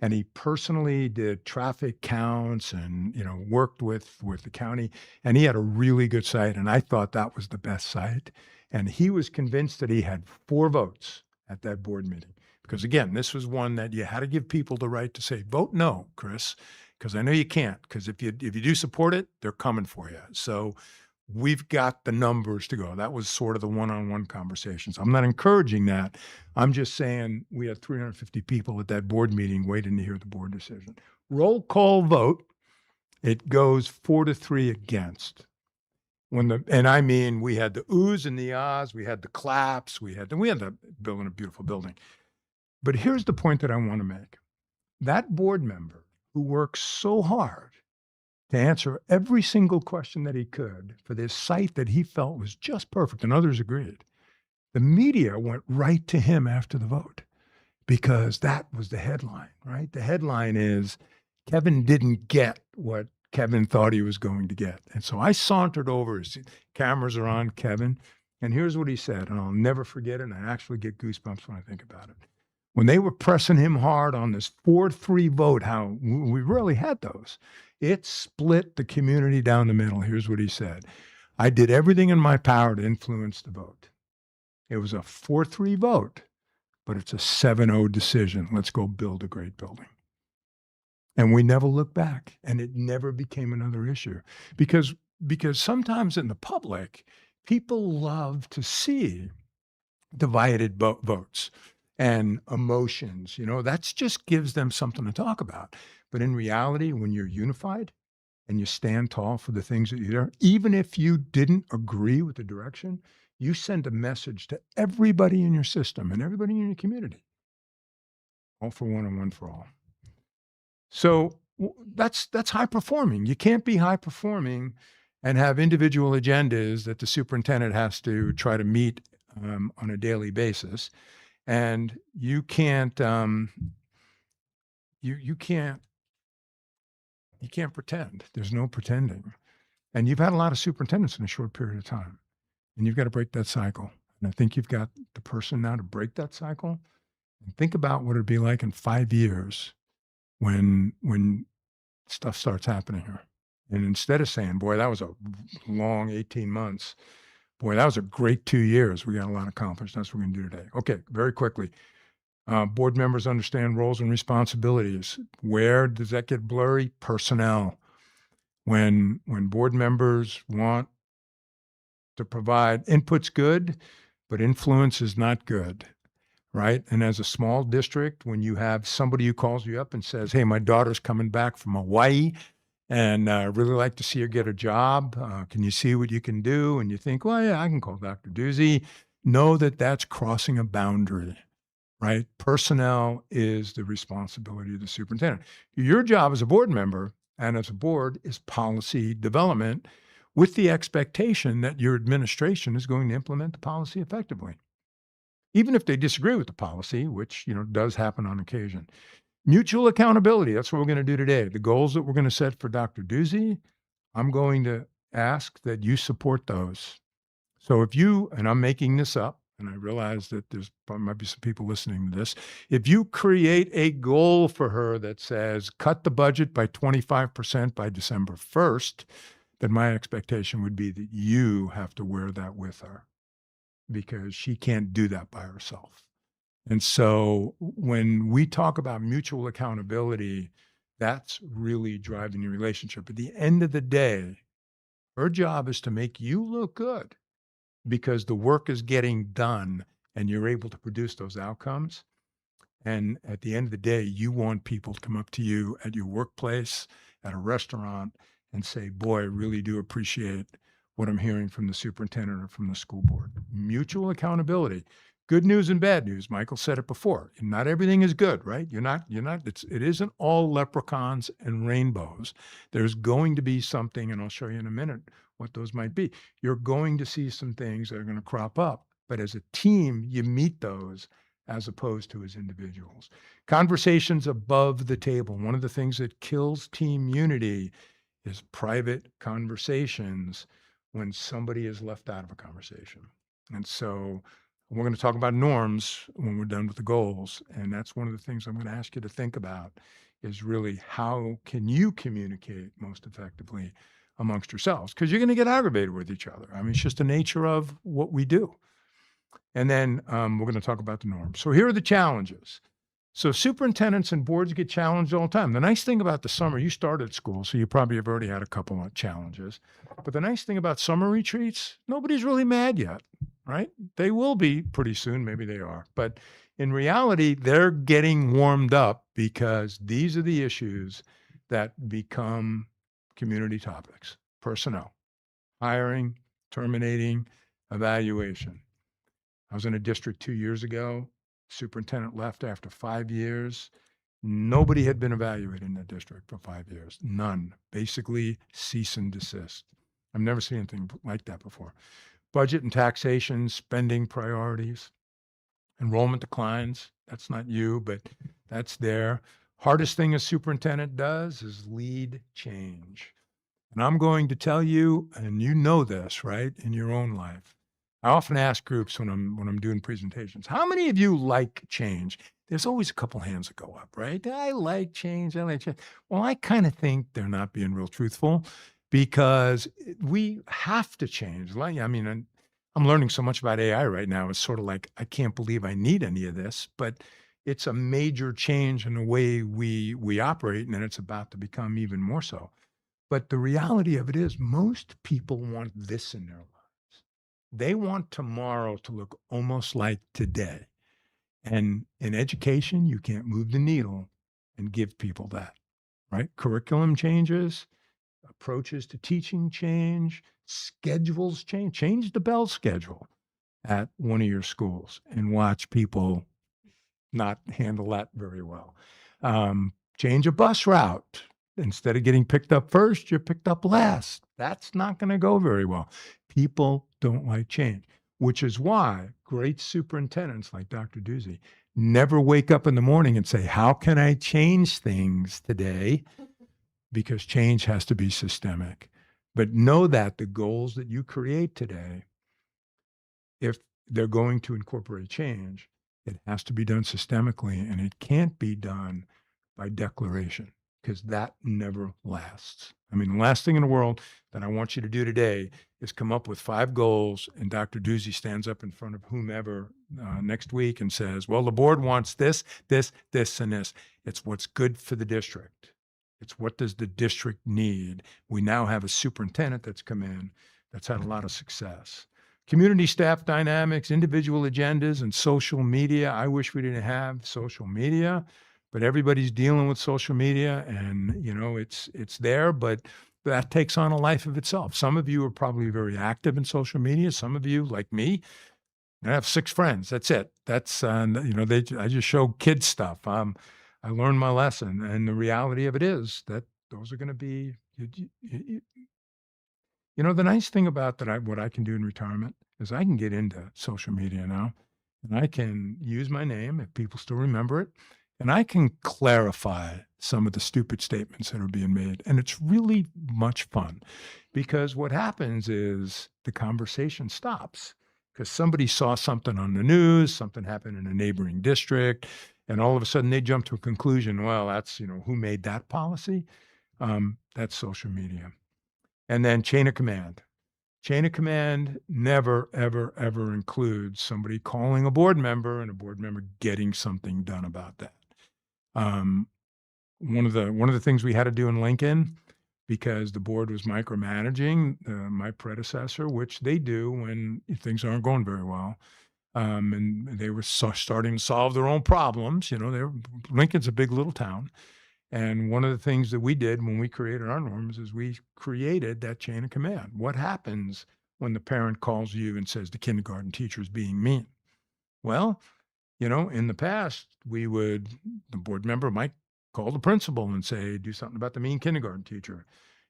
and he personally did traffic counts and, worked with the county, and he had a really good site, and I thought that was the best site. And he was convinced that he had 4 votes at that board meeting. Because again, this was one that you had to give people the right to say, vote no, Chris, because I know you can't, because if you do support it, they're coming for you. So we've got the numbers to go. That was sort of the one-on-one conversations. I'm not encouraging that. I'm just saying we had 350 people at that board meeting waiting to hear the board decision. Roll call vote, it goes 4-3 against. And I mean, we had the oohs and the ahs, we had the claps, we had the building a beautiful building. But here's the point that I want to make. That board member who worked so hard to answer every single question that he could for this site that he felt was just perfect, and others agreed, the media went right to him after the vote because that was the headline, right? The headline is Kevin didn't get what Kevin thought he was going to get. And so I sauntered over, his cameras are on Kevin, and here's what he said, and I'll never forget it, and I actually get goosebumps when I think about it. When they were pressing him hard on this 4-3 vote, how we really had those, it split the community down the middle. Here's what he said. I did everything in my power to influence the vote. It was a 4-3 vote, but it's a 7-0 decision. Let's go build a great building. And we never looked back, and it never became another issue because sometimes in the public, people love to see divided votes and emotions. That just gives them something to talk about. But in reality, when you're unified and you stand tall for the things that you do, even if you didn't agree with the direction, you send a message to everybody in your system and everybody in your community. All for one and one for all. So that's high performing. You can't be high performing and have individual agendas that the superintendent has to try to meet on a daily basis. And you can't you can't pretend. There's no pretending. And you've had a lot of superintendents in a short period of time, and you've got to break that cycle. And I think you've got the person now to break that cycle. And think about what it'd be like in 5 years when stuff starts happening here. And instead of saying, boy, that was a long 18 months, boy, that was a great 2 years. We got a lot accomplished. That's what we're going to do today. Okay, very quickly. Board members understand roles and responsibilities. Where does that get blurry? Personnel. When board members want to provide input's good, but influence is not good. Right? And as a small district, when you have somebody who calls you up and says, hey, my daughter's coming back from Hawaii and I really like to see her get a job. Can you see what you can do? And you think, well, yeah, I can call Dr. Doozy. Know that that's crossing a boundary, right? Personnel is the responsibility of the superintendent. Your job as a board member and as a board is policy development with the expectation that your administration is going to implement the policy effectively, even if they disagree with the policy, which, does happen on occasion. Mutual accountability, that's what we're going to do today. The goals that we're going to set for Dr. Doozy, I'm going to ask that you support those. So if you, and I'm making this up, and I realize that might be some people listening to this, if you create a goal for her that says cut the budget by 25% by December 1st, then my expectation would be that you have to wear that with her, because she can't do that by herself. And so when we talk about mutual accountability, that's really driving the relationship. At the end of the day, her job is to make you look good because the work is getting done and you're able to produce those outcomes. And at the end of the day, you want people to come up to you at your workplace, at a restaurant, and say, boy, I really do appreciate what I'm hearing from the superintendent or from the school board. Mutual accountability. Good news and bad news. Michael said it before. Not everything is good, right? It isn't all leprechauns and rainbows. There's going to be something, and I'll show you in a minute what those might be. You're going to see some things that are going to crop up, but as a team, you meet those as opposed to as individuals. Conversations above the table. One of the things that kills team unity is private conversations when somebody is left out of a conversation. And so We're going to talk about norms when we're done with the goals. And that's one of the things I'm going to ask you to think about is really how can you communicate most effectively amongst yourselves? Because you're going to get aggravated with each other. I mean, it's just the nature of what we do. And then we're going to talk about the norms. So here are the challenges. So superintendents and boards get challenged all the time. The nice thing about the summer, you started school, so you probably have already had a couple of challenges. But the nice thing about summer retreats, nobody's really mad yet, right? They will be pretty soon. Maybe they are. But in reality, they're getting warmed up because these are the issues that become community topics: personnel, hiring, terminating, evaluation. I was in a district 2 years ago. Superintendent left after 5 years. Nobody had been evaluated in that district for 5 years. None. Basically, cease and desist. I've never seen anything like that before. Budget and taxation, spending priorities, enrollment declines. That's not you, but that's there. Hardest thing a superintendent does is lead change. And I'm going to tell you, and you know this, right, in your own life. I often ask groups when I'm doing presentations, how many of you like change? There's always a couple hands that go up, right? I like change. I like change. Well, I kind of think they're not being real truthful because we have to change. Like, I mean, I'm learning so much about AI right now. It's sort of like, I can't believe I need any of this, but it's a major change in the way we operate, and it's about to become even more so. But the reality of it is most people want this in their lives. They want tomorrow to look almost like today. And in education, you can't move the needle and give people that, right? Curriculum changes, approaches to teaching change, schedules change. Change the bell schedule at one of your schools and watch people not handle that very well. Change a bus route. Instead of getting picked up first, you're picked up last. That's not going to go very well. People don't like change, which is why great superintendents like Dr. Duzey never wake up in the morning and say, how can I change things today? Because change has to be systemic. But know that the goals that you create today, if they're going to incorporate change, it has to be done systemically, and it can't be done by declaration, because that never lasts. I mean, the last thing in the world that I want you to do today is come up with 5 goals, and Dr. Duzey stands up in front of whomever next week and says, well, the board wants this, this, this, and this. It's what's good for the district. It's what does the district need. We now have a superintendent that's come in that's had a lot of success. Community staff dynamics, individual agendas, and social media. I wish we didn't have social media, but everybody's dealing with social media, and you know it's there, but that takes on a life of itself. Some of you are probably very active in social media. Some of you, like me, I have 6 friends. That's it. That's I just show kids stuff. I learned my lesson, and the reality of it is that those are going to be. The nice thing about what I can do in retirement is I can get into social media now, and I can use my name if people still remember it. And I can clarify some of the stupid statements that are being made. And it's really much fun because what happens is the conversation stops because somebody saw something on the news, something happened in a neighboring district, and all of a sudden they jump to a conclusion. Well, that's, who made that policy? That's social media. And then chain of command. Chain of command never, ever, ever includes somebody calling a board member and a board member getting something done about that. One of the things we had to do in Lincoln, because the board was micromanaging my predecessor, which they do when things aren't going very well, and they were starting to solve their own problems. Lincoln's a big little town, and one of the things that we did when we created our norms is we created that chain of command. What happens when the parent calls you and says the kindergarten teacher is being mean? Well, in the past, the board member might call the principal and say, do something about the mean kindergarten teacher.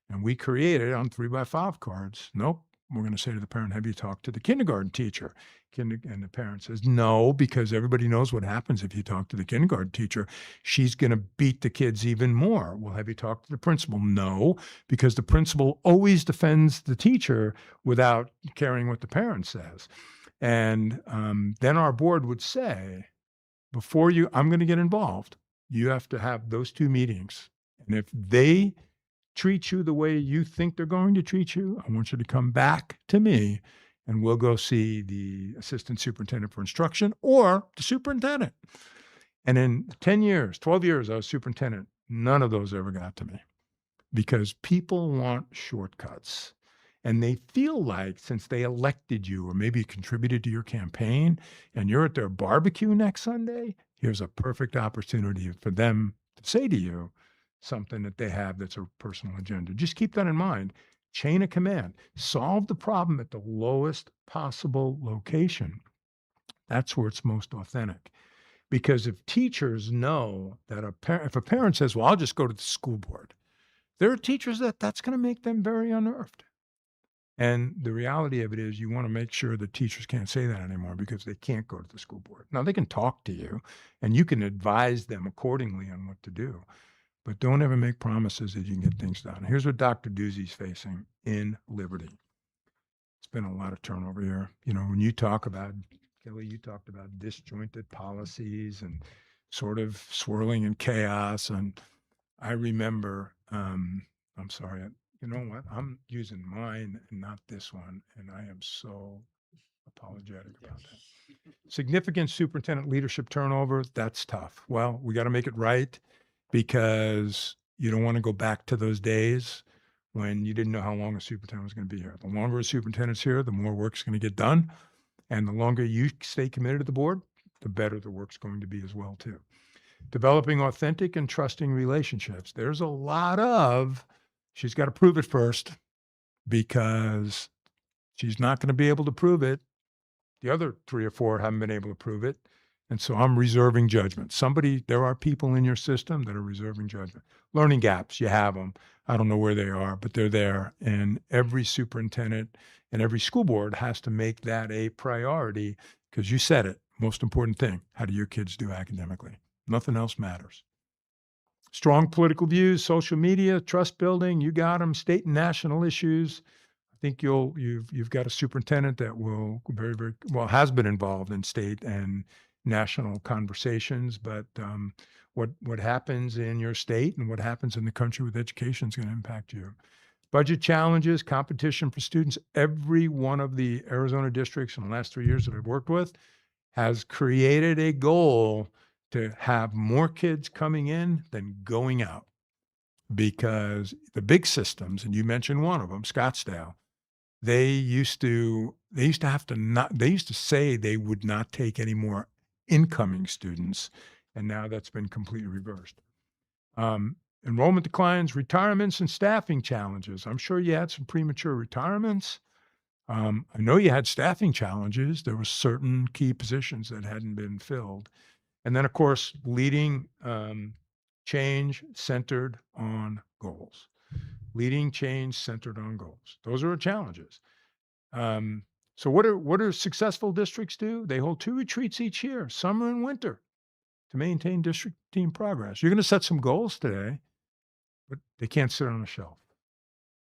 And we created on 3x5 cards. Nope. We're going to say to the parent, have you talked to the kindergarten teacher? And the parent says, no, because everybody knows what happens if you talk to the kindergarten teacher. She's going to beat the kids even more. Well, have you talked to the principal? No, because the principal always defends the teacher without caring what the parent says. And then our board would say, before I'm going to get involved, you have to have those 2 meetings. And if they treat you the way you think they're going to treat you, I want you to come back to me and we'll go see the assistant superintendent for instruction or the superintendent. And in 10 years, 12 years, I was superintendent. None of those ever got to me because people want shortcuts. And they feel like since they elected you or maybe contributed to your campaign and you're at their barbecue next Sunday, here's a perfect opportunity for them to say to you something that they have that's a personal agenda. Just keep that in mind. Chain of command. Solve the problem at the lowest possible location. That's where it's most authentic. Because if teachers know that if a parent says, well, I'll just go to the school board, there are teachers that's going to make them very unnerved. And the reality of it is you want to make sure that teachers can't say that anymore because they can't go to the school board. Now, they can talk to you and you can advise them accordingly on what to do, but don't ever make promises that you can get things done. Here's what Dr. Doozy's facing in Liberty. It's been a lot of turnover here. You know, when you talk about, Kelly, you talked about disjointed policies and sort of swirling in chaos. And I remember, I'm sorry, you know what? I'm using mine and not this one, and I am so apologetic about that. Significant superintendent leadership turnover, that's tough. Well, we got to make it right because you don't want to go back to those days when you didn't know how long a superintendent was going to be here. The longer a superintendent's here, the more work's going to get done. And the longer you stay committed to the board, the better the work's going to be as well, too. Developing authentic and trusting relationships. There's a lot of, she's got to prove it first because she's not going to be able to prove it. The other 3 or 4 haven't been able to prove it. And so I'm reserving judgment. There are people in your system that are reserving judgment. Learning gaps, you have them. I don't know where they are, but they're there. And every superintendent and every school board has to make that a priority because you said it. Most important thing, how do your kids do academically? Nothing else matters. Strong political views, social media, trust building, you got them. State and national issues. I think you've got a superintendent that will very, very well has been involved in state and national conversations. But what happens in your state and what happens in the country with education is going to impact you. Budget challenges, competition for students. Every one of the Arizona districts in the last 3 years that I've worked with has created a goal to have more kids coming in than going out because the big systems, and you mentioned one of them, Scottsdale, they used to say they would not take any more incoming students. And now that's been completely reversed. Enrollment declines, retirements, and staffing challenges. I'm sure you had some premature retirements. I know you had staffing challenges. There were certain key positions that hadn't been filled. And then, of course, leading change centered on goals. Leading change centered on goals. Those are challenges. So what do successful districts do? They hold 2 retreats each year, summer and winter, to maintain district team progress. You're going to set some goals today, but they can't sit on a shelf.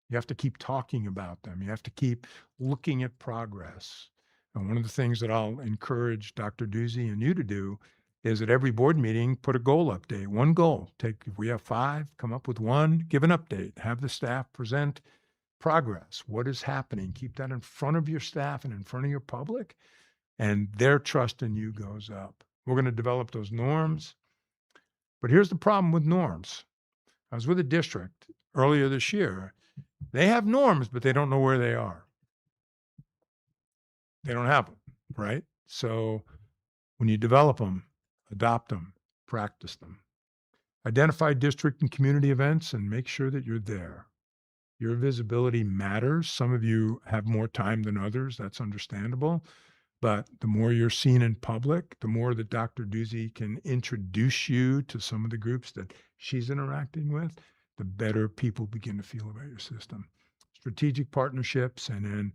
You have to keep talking about them. You have to keep looking at progress. And one of the things that I'll encourage Dr. Doozy and you to do is at every board meeting, put a goal update, one goal. If we have 5, come up with one, give an update, have the staff present progress. What is happening? Keep that in front of your staff and in front of your public, and their trust in you goes up. We're going to develop those norms. But here's the problem with norms. I was with a district earlier this year. They have norms, but they don't know where they are. They don't have them, right? So when you develop them, adopt them, practice them. Identify district and community events and make sure that you're there. Your visibility matters. Some of you have more time than others. That's understandable. But the more you're seen in public, the more that Dr. Doozy can introduce you to some of the groups that she's interacting with, the better people begin to feel about your system. Strategic partnerships and then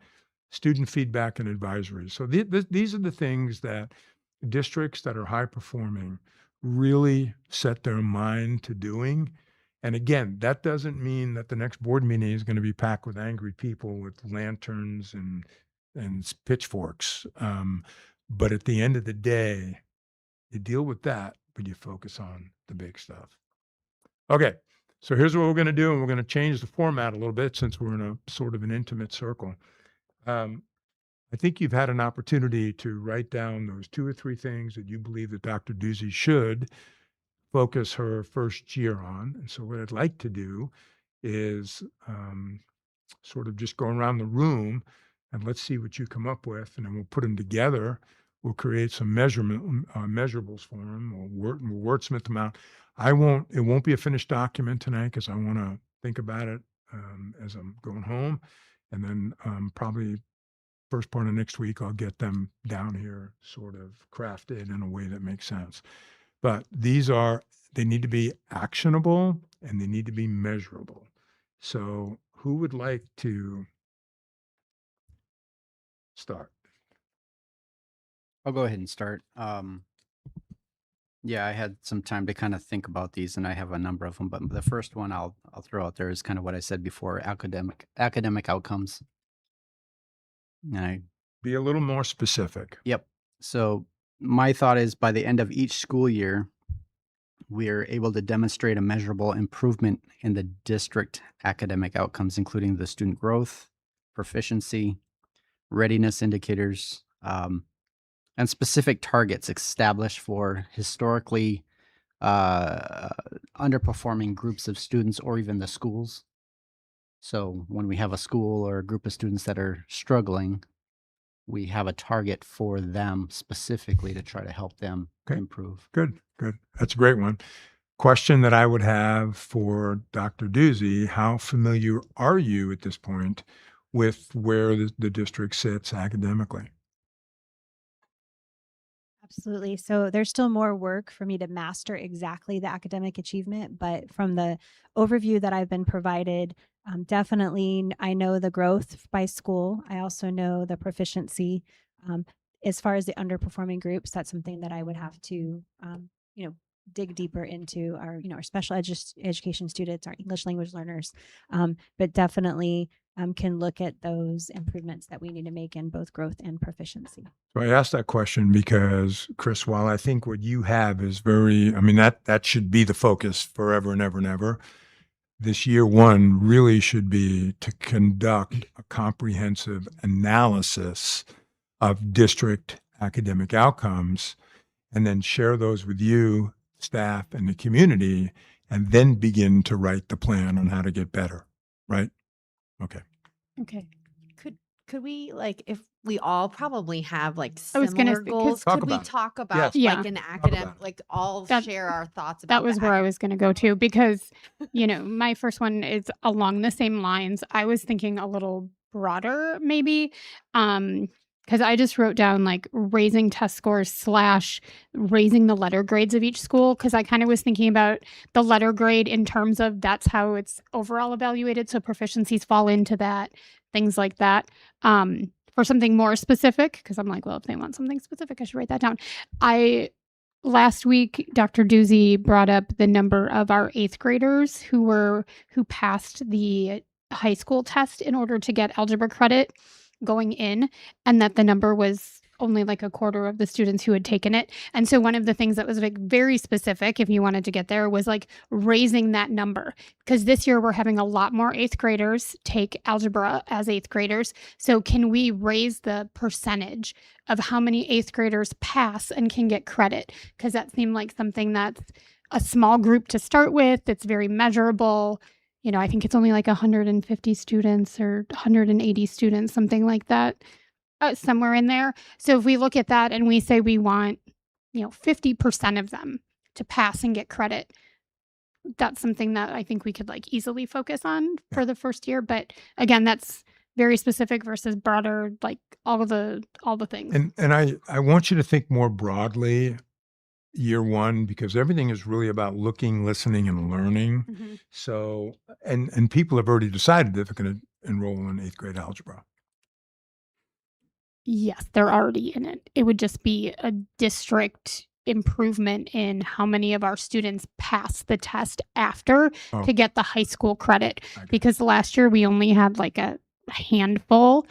student feedback and advisory. So these are the things that districts that are high performing really set their mind to doing. And again, that doesn't mean that the next board meeting is going to be packed with angry people with lanterns and pitchforks. But at the end of the day, you deal with that, but you focus on the big stuff. Okay, so here's what we're going to do, and we're going to change the format a little bit since we're in a sort of an intimate circle. I think you've had an opportunity to write down those 2 or 3 things that you believe that Dr. Doozy should focus her first year on. And so what I'd like to do is sort of just go around the room and let's see what you come up with, and then we'll put them together. We'll create some measurables for them. We'll wordsmith them out. It won't be a finished document tonight because I want to think about it as I'm going home. And then probably first part of next week, I'll get them down here sort of crafted in a way that makes sense. But they need to be actionable and they need to be measurable. So who would like to start? I'll go ahead and start. Yeah, I had some time to kind of think about these, and I have a number of them. But the first one I'll throw out there is kind of what I said before: academic outcomes. Be a little more specific. Yep. So my thought is by the end of each school year, we are able to demonstrate a measurable improvement in the district academic outcomes, including the student growth, proficiency, readiness indicators, and specific targets established for historically underperforming groups of students or even the schools. So when we have a school or a group of students that are struggling, we have a target for them specifically to try to help them improve. Good. That's a great one. Question that I would have for Dr. Doozy: how familiar are you at this point with where the district sits academically? Absolutely. So there's still more work for me to master exactly the academic achievement, but from the overview that I've been provided, definitely I know the growth by school. I also know the proficiency. As far as the underperforming groups, that's something that I would have to, dig deeper into our special education students, our English language learners, but definitely can look at those improvements that we need to make in both growth and proficiency. So I asked that question because, Chris, while I think what you have is that should be the focus forever and ever and ever, this year one really should be to conduct a comprehensive analysis of district academic outcomes and then share those with you, staff, and the community, and then begin to write the plan on how to get better, right? Okay. Could we, if we all probably have I was gonna similar say, 'cause- goals, Talk could we about it. talk about Yeah. an about academic, it. all That- share our thoughts about That was where I was going to go to because, my first one is along the same lines. I was thinking a little broader, maybe, because I just wrote down raising test scores / raising the letter grades of each school. Because I kind of was thinking about the letter grade in terms of that's how it's overall evaluated. So proficiencies fall into that, things like that. For something more specific, because I'm like, well, if they want something specific, I should write that down. Last week, Dr. Doozy brought up the number of our 8th graders who passed the high school test in order to get algebra credit going in, and that the number was only a quarter of the students who had taken it. And so one of the things that was very specific, if you wanted to get there, was raising that number. Because this year we're having a lot more 8th graders take algebra as 8th graders. So can we raise the percentage of how many 8th graders pass and can get credit? Because that seemed like something that's a small group to start with. It's very measurable. I think it's only 150 students or 180 students, something like that. Somewhere in there. So if we look at that and we say we want, 50% of them to pass and get credit, that's something that I think we could easily focus on for the first year. But again, that's very specific versus broader, all the things. And I want you to think more broadly year one, because everything is really about looking, listening, and learning. Mm-hmm. So, and people have already decided that they're going to enroll in 8th grade algebra. Yes, they're already in it. It would just be a district improvement in how many of our students pass the test after to get the high school credit. Because last year we only had a handful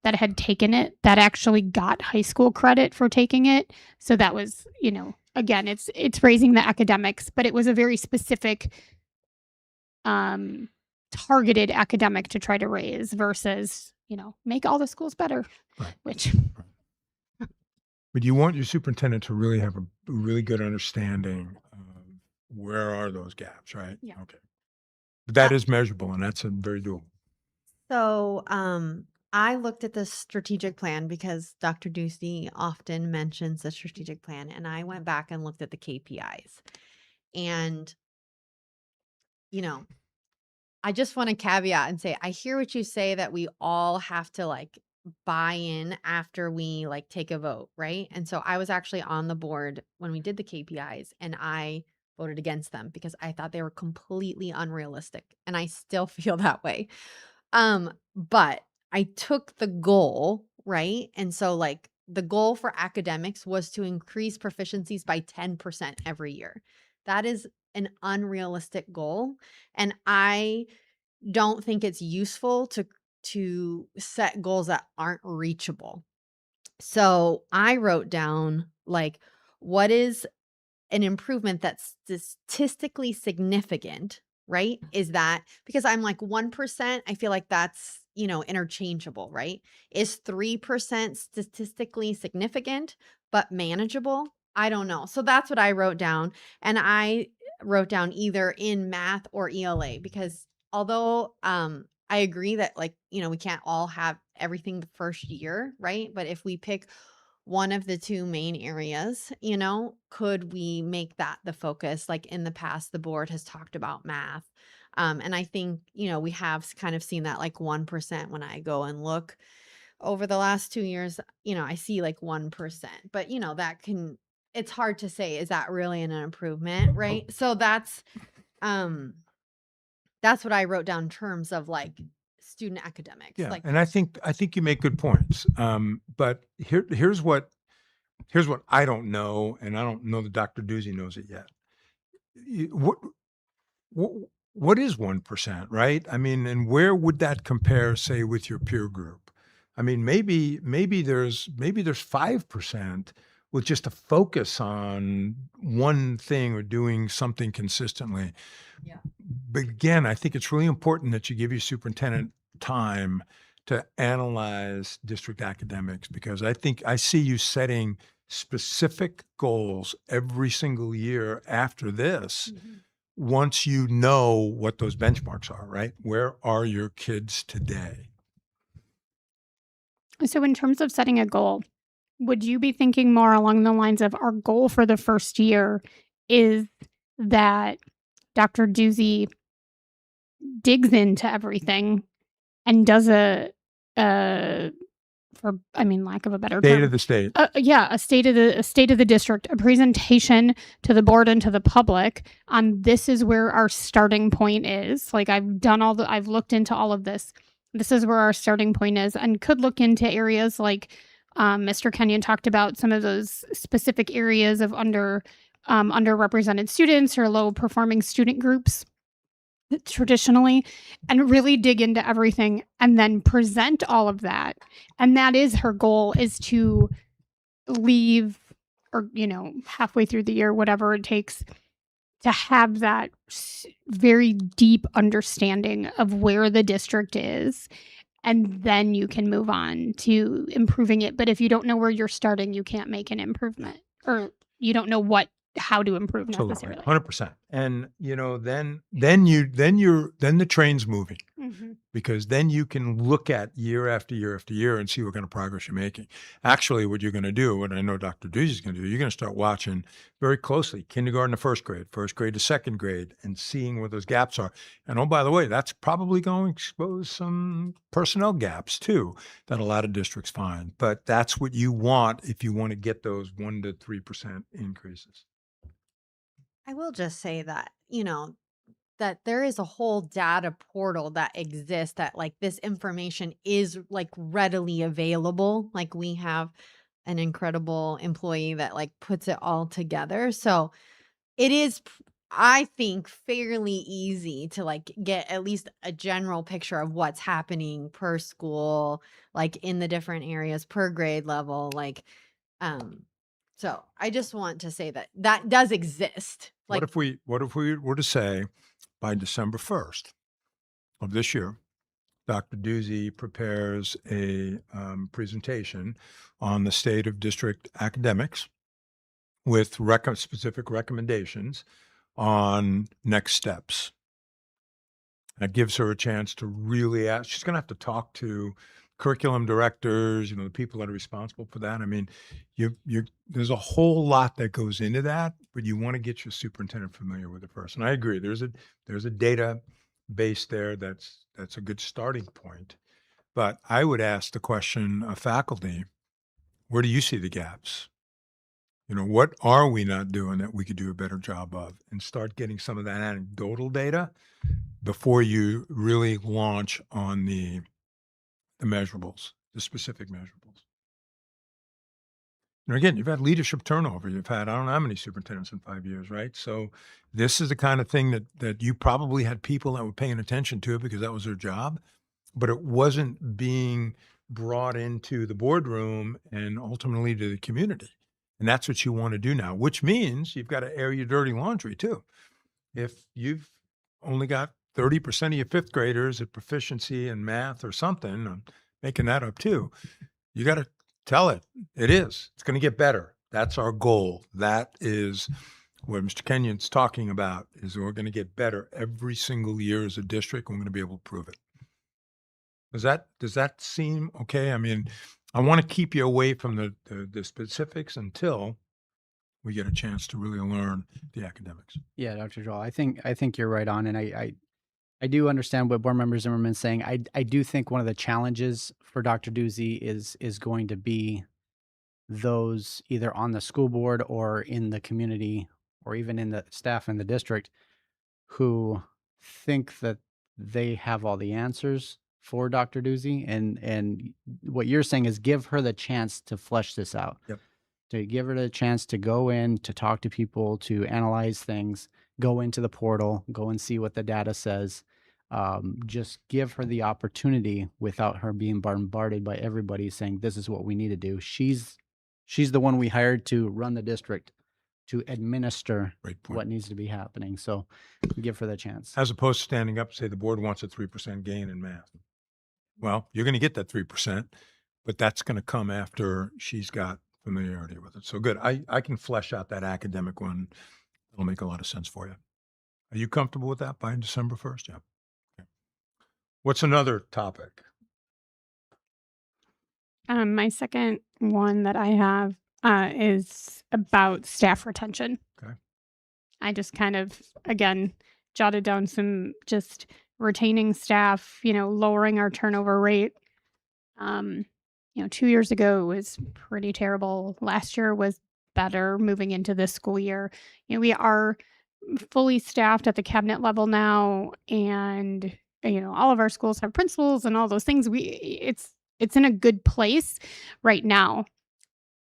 that had taken it that actually got high school credit for taking it. So that was, again, it's raising the academics, but it was a very specific targeted academic to try to raise versus, make all the schools better, Right. which But you want your superintendent to really have a really good understanding of where are those gaps, right? Yeah. Okay. But that is measurable, and that's a very doable. So, I looked at the strategic plan because Dr. Ducey often mentions the strategic plan, and I went back and looked at the KPIs. And, I just want to caveat and say, I hear what you say that we all have to like buy in after we like take a vote, right? And so I was actually on the board when we did the KPIs and I voted against them because I thought they were completely unrealistic. And I still feel that way. But I took the goal, right? And so like the goal for academics was to increase proficiencies by 10% every year. That is an unrealistic goal. And I don't think it's useful to set goals that aren't reachable. So I wrote down like what is an improvement that's statistically significant, right? Is that because I'm like 1%, I feel like that's, interchangeable, right? Is 3% statistically significant but manageable? I don't know. So that's what I wrote down. And I wrote down either in math or ELA because although I agree that like, we can't all have everything the first year, right? But if we pick one of the two main areas, could we make that the focus? Like in the past, the board has talked about math. And I think, we have kind of seen that like 1% when I go and look over the last 2 years, I see like 1%, but it's hard to say, is that really an improvement? Right. So that's what I wrote down in terms of like student academics. Yeah, Like, and I think you make good points. But here's what I don't know, and I don't know that Dr. Doozy knows it yet. What what what is 1%, right? I mean, and where would that compare, say, with your peer group? I mean, maybe there's 5% with just a focus on one thing or doing something consistently. Yeah. But again, I think it's really important that you give your superintendent time to analyze district academics because I think I see you setting specific goals every single year after this. Once you know what those benchmarks are, right? Where are your kids today? So in terms of setting a goal, would you be thinking more along the lines of our goal for the first year is that Dr. Doozy digs into everything and does lack of a better State term, of the state. a state of the district, a presentation to the board and to the public on this is where our starting point is. Like I've looked into all of this. This is where our starting point is, and could look into areas like Mr. Kenyon talked about some of those specific areas of underrepresented students or low performing student groups traditionally, and really dig into everything and then present all of that. And that is her goal, is to leave or, halfway through the year, whatever it takes, to have that very deep understanding of where the district is. And then you can move on to improving it. But if you don't know where you're starting, you can't make an improvement, or you don't know how to improve necessarily. 100%. And then the train's moving because then you can look at year after year after year and see what kind of progress you're making. Actually, what you're going to do, what I know Dr. Doozy is going to do, you're going to start watching very closely kindergarten to first grade to second grade, and seeing where those gaps are. And oh, by the way, that's probably going to expose some personnel gaps too that a lot of districts find. But that's what you want if you want to get those 1 to 3% increases. I will just say that, that there is a whole data portal that exists that like this information is like readily available. Like we have an incredible employee that like puts it all together. So it is I think, fairly easy to like get at least a general picture of what's happening per school, like in the different areas per grade level. Like, um, so I just want to say that that does exist. What Like, if we were to say by December 1st of this year, Dr. Doozy prepares a presentation on the state of district academics with specific recommendations on next steps. That gives her a chance to really ask. She's going to have to talk to curriculum directors, the people that are responsible for that. I mean, there's a whole lot that goes into that, but you want to get your superintendent familiar with it first. And I agree. There's a data base there that's a good starting point. But I would ask the question of faculty, where do you see the gaps? What are we not doing that we could do a better job of? And start getting some of that anecdotal data before you really launch on the measurables, the specific measurables. And again, you've had leadership turnover. You've had, I don't know how many superintendents in 5 years, right? So this is the kind of thing that you probably had people that were paying attention to it because that was their job, but it wasn't being brought into the boardroom and ultimately to the community. And that's what you want to do now, which means you've got to air your dirty laundry too. If you've only got 30% of your fifth graders at proficiency in math or something, I'm making that up too, you got to tell it. It's going to get better. That's our goal. That is what Mr. Kenyon's talking about, is we're going to get better every single year as a district. And we're going to be able to prove it. Does that seem okay? I mean, I want to keep you away from the specifics until we get a chance to really learn the academics. Yeah, Dr. Joel, I think you're right on, and I do understand what Board Member Zimmerman's saying. I do think one of the challenges for Dr. Doozy is going to be those either on the school board or in the community or even in the staff in the district who think that they have all the answers for Dr. Doozy. And what you're saying is give her the chance to flesh this out. Yep. To give her the chance to go in, to talk to people, to analyze things, go into the portal, go and see what the data says. Just give her the opportunity without her being bombarded by everybody saying, this is what we need to do. She's the one we hired to run the district, to administer Great point. what needs to be happening. So give her the chance. As opposed to standing up and say the board wants a 3% gain in math. Well, you're going to get that 3%, but that's going to come after she's got familiarity with it. So good. I can flesh out that academic one. It'll make a lot of sense for you. Are you comfortable with that by December 1st? Yeah. Okay. What's another topic? My second one that I have is about staff retention. Okay. I just kind of, again, jotted down some just retaining staff, lowering our turnover rate. 2 years ago was pretty terrible. Last year was better moving into this school year. We are fully staffed at the cabinet level now, and all of our schools have principals and all those things. It's in a good place right now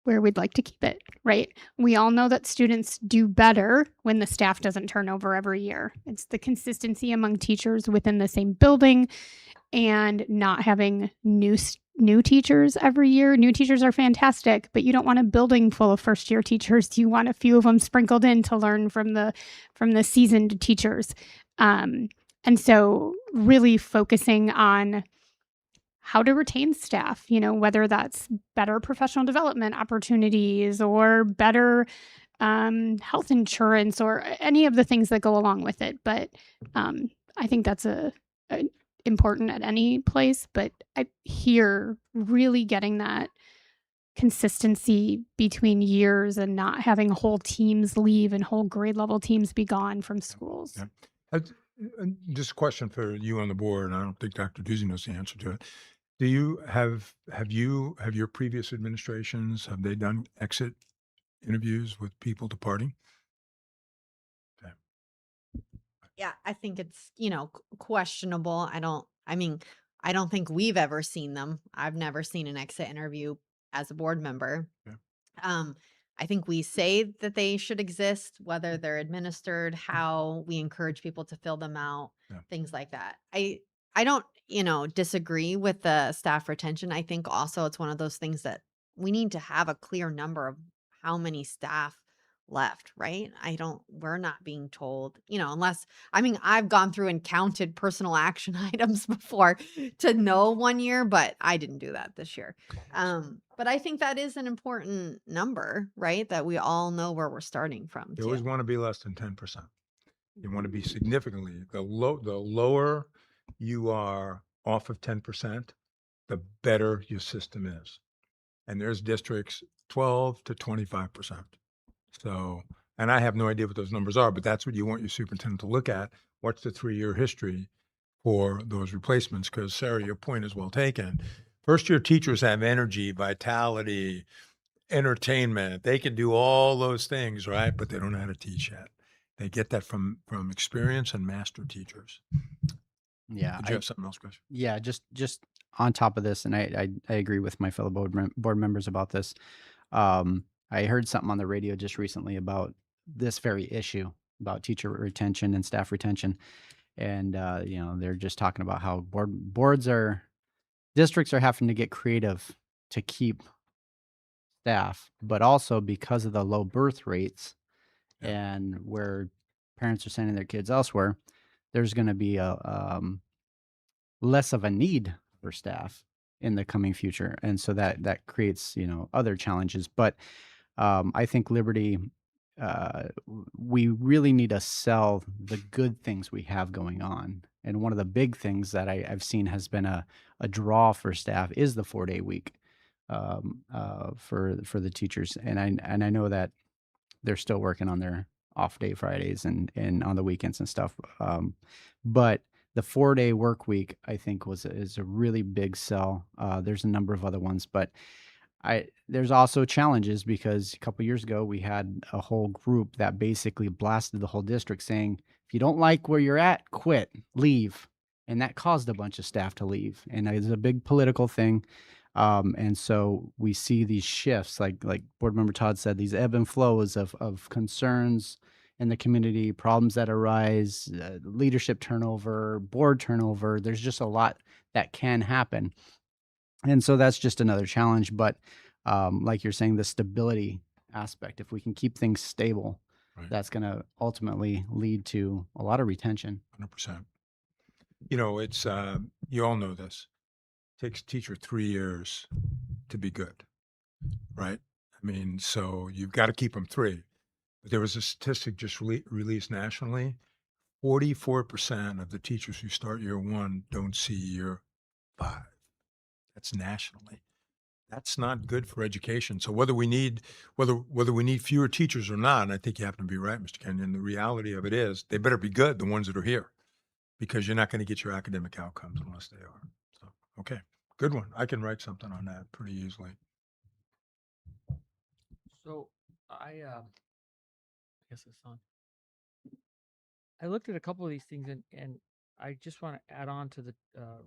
where we'd like to keep it, right? We all know that students do better when the staff doesn't turn over every year. It's the consistency among teachers within the same building and not having new teachers every year. New teachers are fantastic, but you don't want a building full of first-year teachers. You want a few of them sprinkled in to learn from the seasoned teachers. And so really focusing on how to retain staff, whether that's better professional development opportunities or better health insurance or any of the things that go along with it. But I think that's important at any place. But I hear really getting that consistency between years and not having whole teams leave and whole grade level teams be gone from schools. Yeah. Just a question for you on the board, and I don't think Dr. Doozy knows the answer to it. Do you have your previous administrations, have they done exit interviews with people departing? Okay. yeah, I think it's, questionable. I don't think we've ever seen them. I've never seen an exit interview as a board member. Yeah. I think we say that they should exist, whether they're administered, how we encourage people to fill them out, Yeah. things like that. I don't, disagree with the staff retention. I think also it's one of those things that we need to have a clear number of how many staff left, right? We're not being told, unless, I mean, I've gone through and counted personal action items before to know 1 year, but I didn't do that this year. But I think that is an important number, right? That we all know where we're starting from You always too. want to be less than 10%. You want to be significantly, the lower you are off of 10%, the better your system is. And there's districts 12 to 25%. So, and I have no idea what those numbers are, but that's what you want your superintendent to look at. What's the 3-year history for those replacements? Because Sarah, your point is well taken. First year teachers have energy, vitality, entertainment. They can do all those things, right? But they don't know how to teach yet. They get that from experience and master teachers. Yeah, Did you have something else, Chris? yeah, just on top of this, and I agree with my fellow board members about this. I heard something on the radio just recently about this very issue about teacher retention and staff retention, and they're just talking about how districts are having to get creative to keep staff, but also because of the low birth rates Yeah. and where parents are sending their kids elsewhere, there's going to be a less of a need for staff in the coming future, and so that creates other challenges. But I think Liberty, we really need to sell the good things we have going on. And one of the big things that I've seen has been a draw for staff is the 4-day week for the teachers. And I know that they're still working on their off day Fridays and on the weekends and stuff. But the 4-day work week, I think, is a really big sell. There's a number of other ones, but there's also challenges because a couple years ago we had a whole group that basically blasted the whole district saying, if you don't like where you're at, quit, leave. And that caused a bunch of staff to leave. And it's a big political thing. And so we see these shifts, like Board Member Todd said, these ebb and flows of concerns in the community, problems that arise, leadership turnover, board turnover. There's just a lot that can happen. And so that's just another challenge. But like you're saying, the stability aspect, if we can keep things stable, Right. that's going to ultimately lead to a lot of retention. 100%. It's, you all know this. It takes a teacher 3 years to be good, right? I mean, so you've got to keep them 3. But there was a statistic just released nationally. 44% of the teachers who start year 1 don't see year 5. That's nationally. That's not good for education. So whether we need fewer teachers or not, and I think you happen to be right, Mr. Kenyon, the reality of it is they better be good, the ones that are here, because you're not going to get your academic outcomes unless they are. So, okay, good one. I can write something on that pretty easily. So I guess it's on. I looked at a couple of these things and I just want to add on to the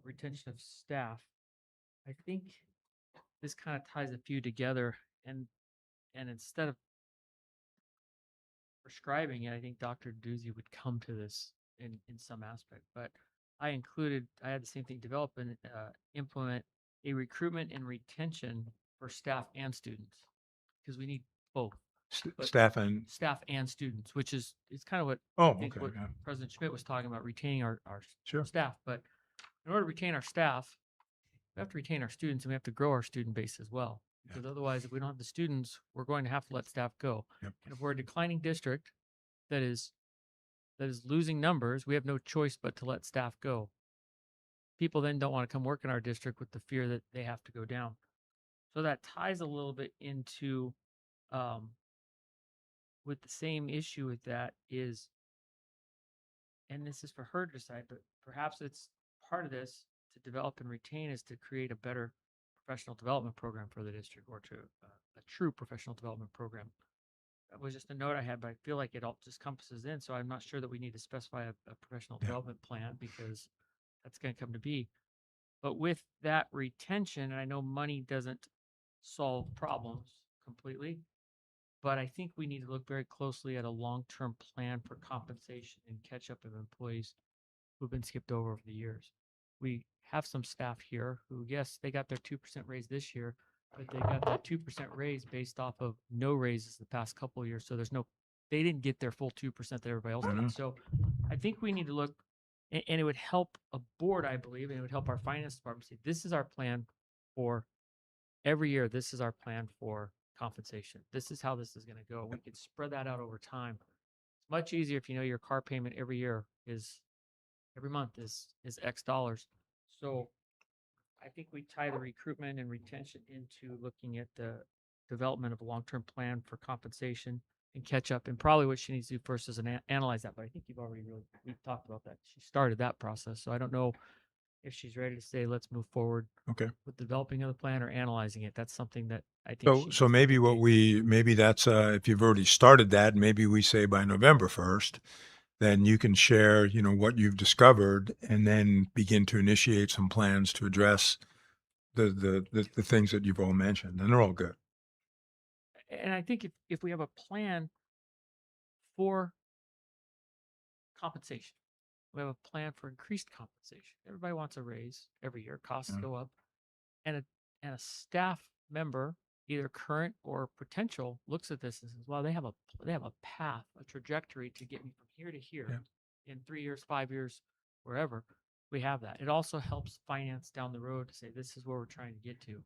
retention of staff. I think this kind of ties a few together and instead of prescribing it, I think Dr. Doozy would come to this in some aspect. But I had the same thing, develop and implement a recruitment and retention for staff and students because we need both. But Staff and staff and students, which is kind of what oh, I think okay, what yeah, President Schmidt was talking about, retaining our sure, staff. But in order to retain our staff, we have to retain our students and we have to grow our student base as well. Yeah. Because otherwise, if we don't have the students, we're going to have to let staff go. Yep. And if we're a declining district that is losing numbers, we have no choice but to let staff go. People then don't want to come work in our district with the fear that they have to go down. So that ties a little bit into with the same issue with that is, and this is for her to decide, but perhaps it's part of this to develop and retain is to create a better professional development program for the district or to a true professional development program. That was just a note I had, but I feel like it all just encompasses in. So I'm not sure that we need to specify a professional Yeah. development plan because that's going to come to be. But with that retention, and I know money doesn't solve problems completely, but I think we need to look very closely at a long-term plan for compensation and catch up of employees who've been skipped over the years. We have some staff here who, yes, they got their 2% raise this year, but they got that 2% raise based off of no raises the past couple of years. So they didn't get their full 2% that everybody else I know. did. So I think we need to look, and it would help a board, I believe, and it would help our finance department say, this is our plan for every year. This is our plan for compensation. This is how this is going to go. We can spread that out over time. It's much easier if you know your car payment every month is X dollars. So I think we tie the recruitment and retention into looking at the development of a long-term plan for compensation and catch up. And probably what she needs to do first is analyze that. But I think we've talked about that. She started that process. So I don't know if she's ready to say, let's move forward Okay. with developing of the plan or analyzing it. That's something that I think. So, she so needs to maybe engage. maybe that's, if you've already started that, maybe we say by November 1st, then you can share, what you've discovered and then begin to initiate some plans to address the things that you've all mentioned, and they're all good. And I think if we have a plan for compensation, we have a plan for increased compensation. Everybody wants a raise every year. Costs Yeah. go up, and a staff member, either current or potential, looks at this and says, "Well, they have a path, a trajectory to get me from here to here in 3 years, 5 years, wherever." We have that. It also helps finance down the road to say, "This is where we're trying to get to."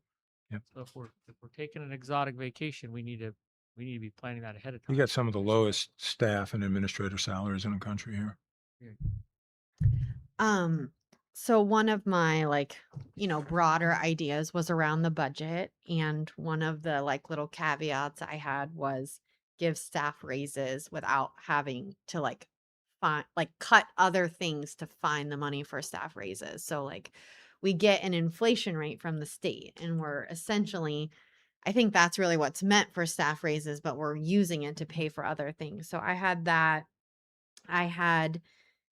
Yep. So if we're taking an exotic vacation, we need to be planning that ahead of You time. got some of the lowest staff and administrator salaries in the country here. So one of my broader ideas was around the budget, and one of the little caveats I had was give staff raises without having to find cut other things to find the money for staff raises. So we get an inflation rate from the state, and we're essentially, I think that's really what's meant for staff raises, but we're using it to pay for other things. So I had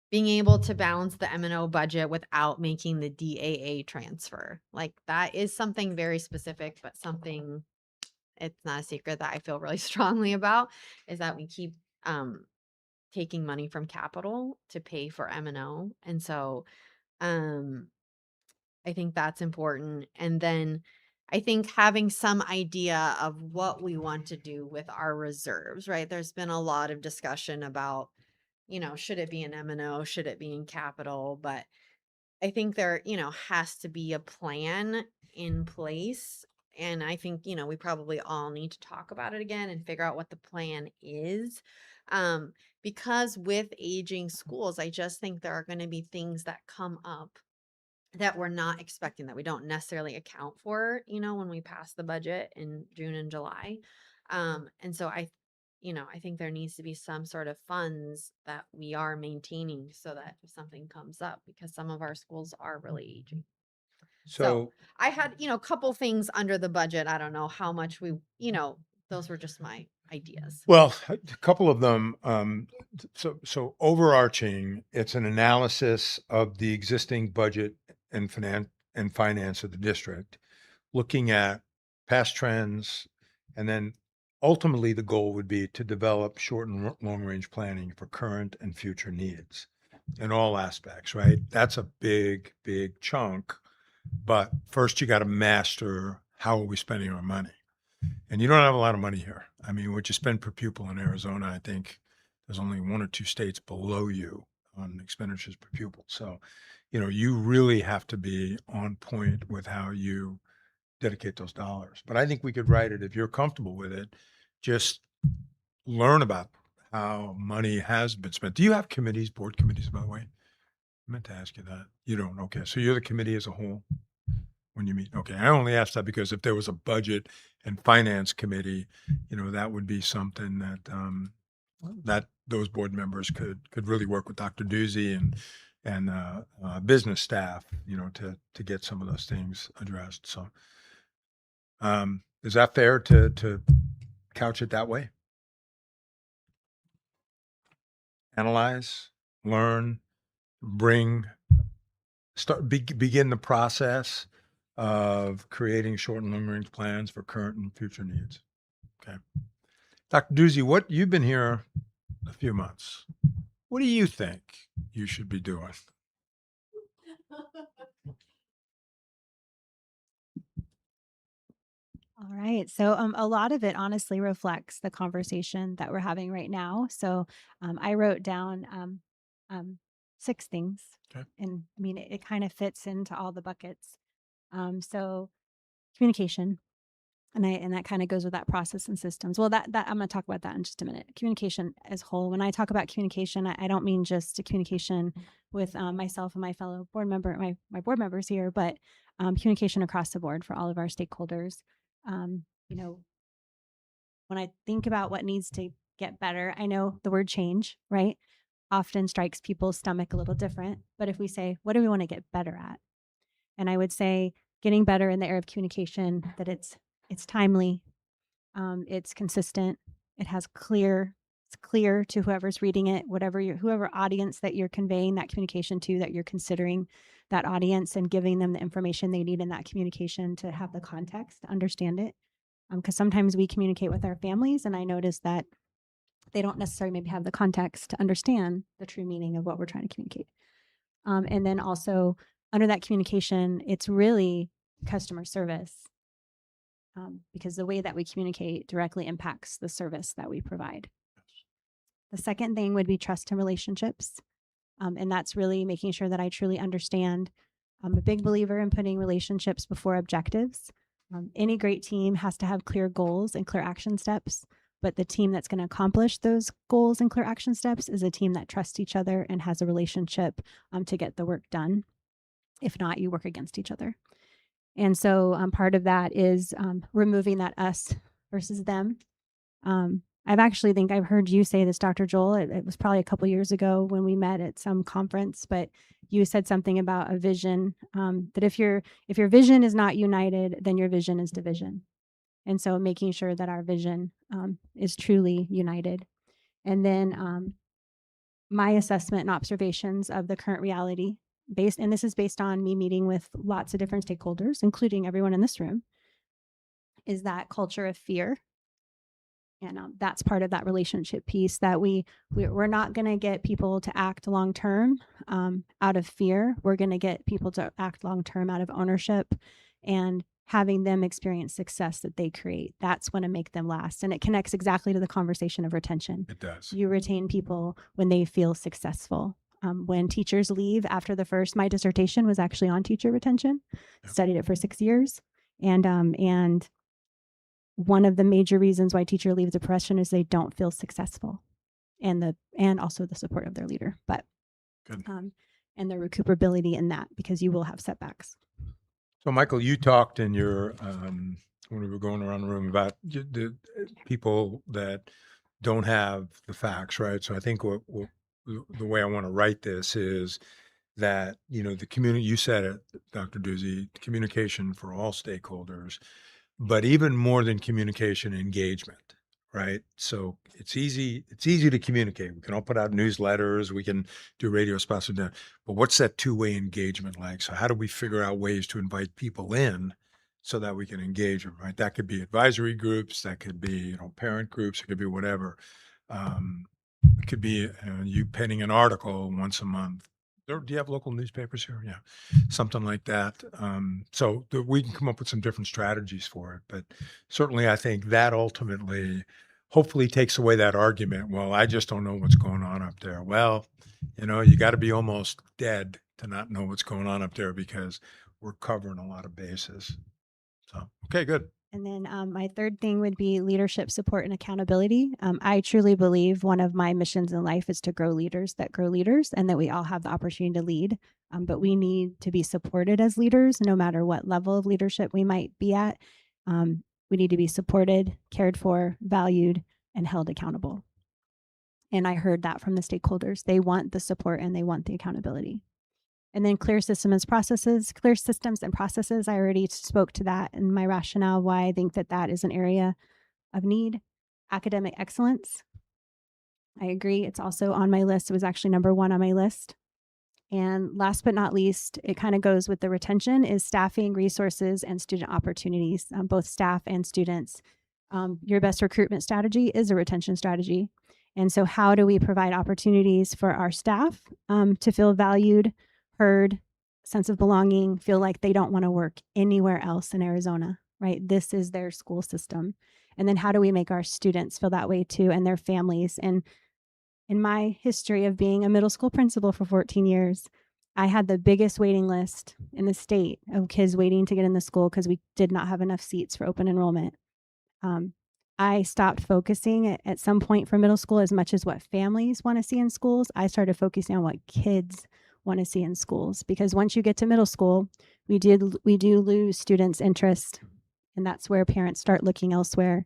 being able to balance the M&O budget without making the DAA transfer. That is something very specific, but something, it's not a secret that I feel really strongly about, is that we keep taking money from capital to pay for M&O. And so I think that's important. And then I think having some idea of what we want to do with our reserves, right? There's been a lot of discussion about, should it be in M&O? Should it be in capital? But I think there, has to be a plan in place. And I think, we probably all need to talk about it again and figure out what the plan is. Because with aging schools, I just think there are going to be things that come up that we're not expecting, that we don't necessarily account for, when we pass the budget in June and July. And so I think there needs to be some sort of funds that we are maintaining so that if something comes up, because some of our schools are really aging. So I had, a couple things under the budget. I don't know how much those were just my ideas. Well, a couple of them. So overarching, it's an analysis of the existing budget and finance of the district, looking at past trends, and then ultimately the goal would be to develop short and long range planning for current and future needs in all aspects, right? That's a big, big chunk. But first you got to master how are we spending our money? And you don't have a lot of money here. I mean, what you spend per pupil in Arizona, I think there's only 1 or 2 states below you on expenditures per pupil. So, you really have to be on point with how you dedicate those dollars. But I think we could write it, if you're comfortable with it, just learn about how money has been spent. Do you have committees, board committees, by the way? I meant to ask you that. You don't. Okay. So you're the committee as a whole when you meet. Okay. I only asked that because if there was a budget and finance committee, that would be something that those board members could really work with Dr. Doozy and business staff, to get some of those things addressed. So, is that fair to couch it that way? Analyze, learn, begin the process of creating short and long range plans for current and future needs. Okay. Dr. Doozy, what you've been here a few months. What do you think you should be doing? All right. So a lot of it honestly reflects the conversation that we're having right now. So I wrote down 6 things. Okay. And I mean, it kind of fits into all the buckets. So communication. And that kind of goes with that process and systems. Well, that I'm going to talk about that in just a minute. Communication as whole. When I talk about communication, I don't mean just a communication with myself and my fellow board member, my board members here, but communication across the board for all of our stakeholders. You know, when I think about what needs to get better, I know the word change, right? Often strikes people's stomach a little different. But if we say, what do we want to get better at? And I would say getting better in the area of communication, that it's timely, it's consistent, it has it's clear to whoever's reading it, whoever audience that you're conveying that communication to, that you're considering that audience and giving them the information they need in that communication to have the context to understand it. Because sometimes we communicate with our families, and I notice that they don't necessarily maybe have the context to understand the true meaning of what we're trying to communicate. And then also under that communication, it's really customer service, because the way that we communicate directly impacts the service that we provide. The second thing would be trust and relationships. And that's really making sure that I truly understand. I'm a big believer in putting relationships before objectives. Any great team has to have clear goals and clear action steps, but the team that's going to accomplish those goals and clear action steps is a team that trusts each other and has a relationship to get the work done. If not, you work against each other. And so part of that is removing that us versus them. I've heard you say this, Dr. Joel. It was probably a couple years ago when we met at some conference, but you said something about a vision, that if your vision is not united, then your vision is division. And so making sure that our vision is truly united. And then my assessment and observations of the current reality, and this is based on me meeting with lots of different stakeholders, including everyone in this room, is that culture of fear. And that's part of that relationship piece, that we're not going to get people to act long term out of fear. We're going to get people to act long term out of ownership and having them experience success that they create. That's going to make them last. And it connects exactly to the conversation of retention. It does. You retain people when they feel successful. When teachers leave after my dissertation was actually on teacher retention. Yep. Studied it for 6 years. And one of the major reasons why teacher leaves the profession is they don't feel successful, and also the support of their leader, but Good. And the recuperability in that, because you will have setbacks. So, Michael, you talked in your when we were going around the room about the people that don't have the facts, right? So I think the way I want to write this is that, the community, you said it, Dr. Doozy, communication for all stakeholders, but even more than communication, engagement, right? So it's easy to communicate. We can all put out newsletters, we can do radio spots, but what's that two-way engagement like? So how do we figure out ways to invite people in so that we can engage them, right? That could be advisory groups, that could be, parent groups, it could be whatever. It could be you penning an article once a month. Do you have local newspapers here? Yeah, something like that. So we can come up with some different strategies for it. But certainly I think that ultimately, hopefully takes away that argument. Well, I just don't know what's going on up there. Well, you got to be almost dead to not know what's going on up there, because we're covering a lot of bases. So, okay, good. And then my third thing would be leadership, support, and accountability. I truly believe one of my missions in life is to grow leaders that grow leaders, and that we all have the opportunity to lead. But we need to be supported as leaders, no matter what level of leadership we might be at. We need to be supported, cared for, valued, and held accountable. And I heard that from the stakeholders. They want the support and they want the accountability. And then clear systems and processes. I already spoke to that in my rationale, why I think that is an area of need. Academic excellence. I agree. It's also on my list. It was actually number 1 on my list. And last but not least, it kind of goes with the retention, is staffing, resources, and student opportunities. Both staff and students Your best recruitment strategy is a retention strategy. And so, how do we provide opportunities for our staff to feel valued, heard, sense of belonging, feel like they don't want to work anywhere else in Arizona, right? This is their school system. And then, how do we make our students feel that way too, and their families? And in my history of being a middle school principal for 14 years, I had the biggest waiting list in the state of kids waiting to get in the school because we did not have enough seats for open enrollment. Um, I stopped focusing at some point for middle school as much as what families want to see in schools. I started focusing on what kids want to see in schools, because once you get to middle school, we do lose students' interest, and that's where parents start looking elsewhere.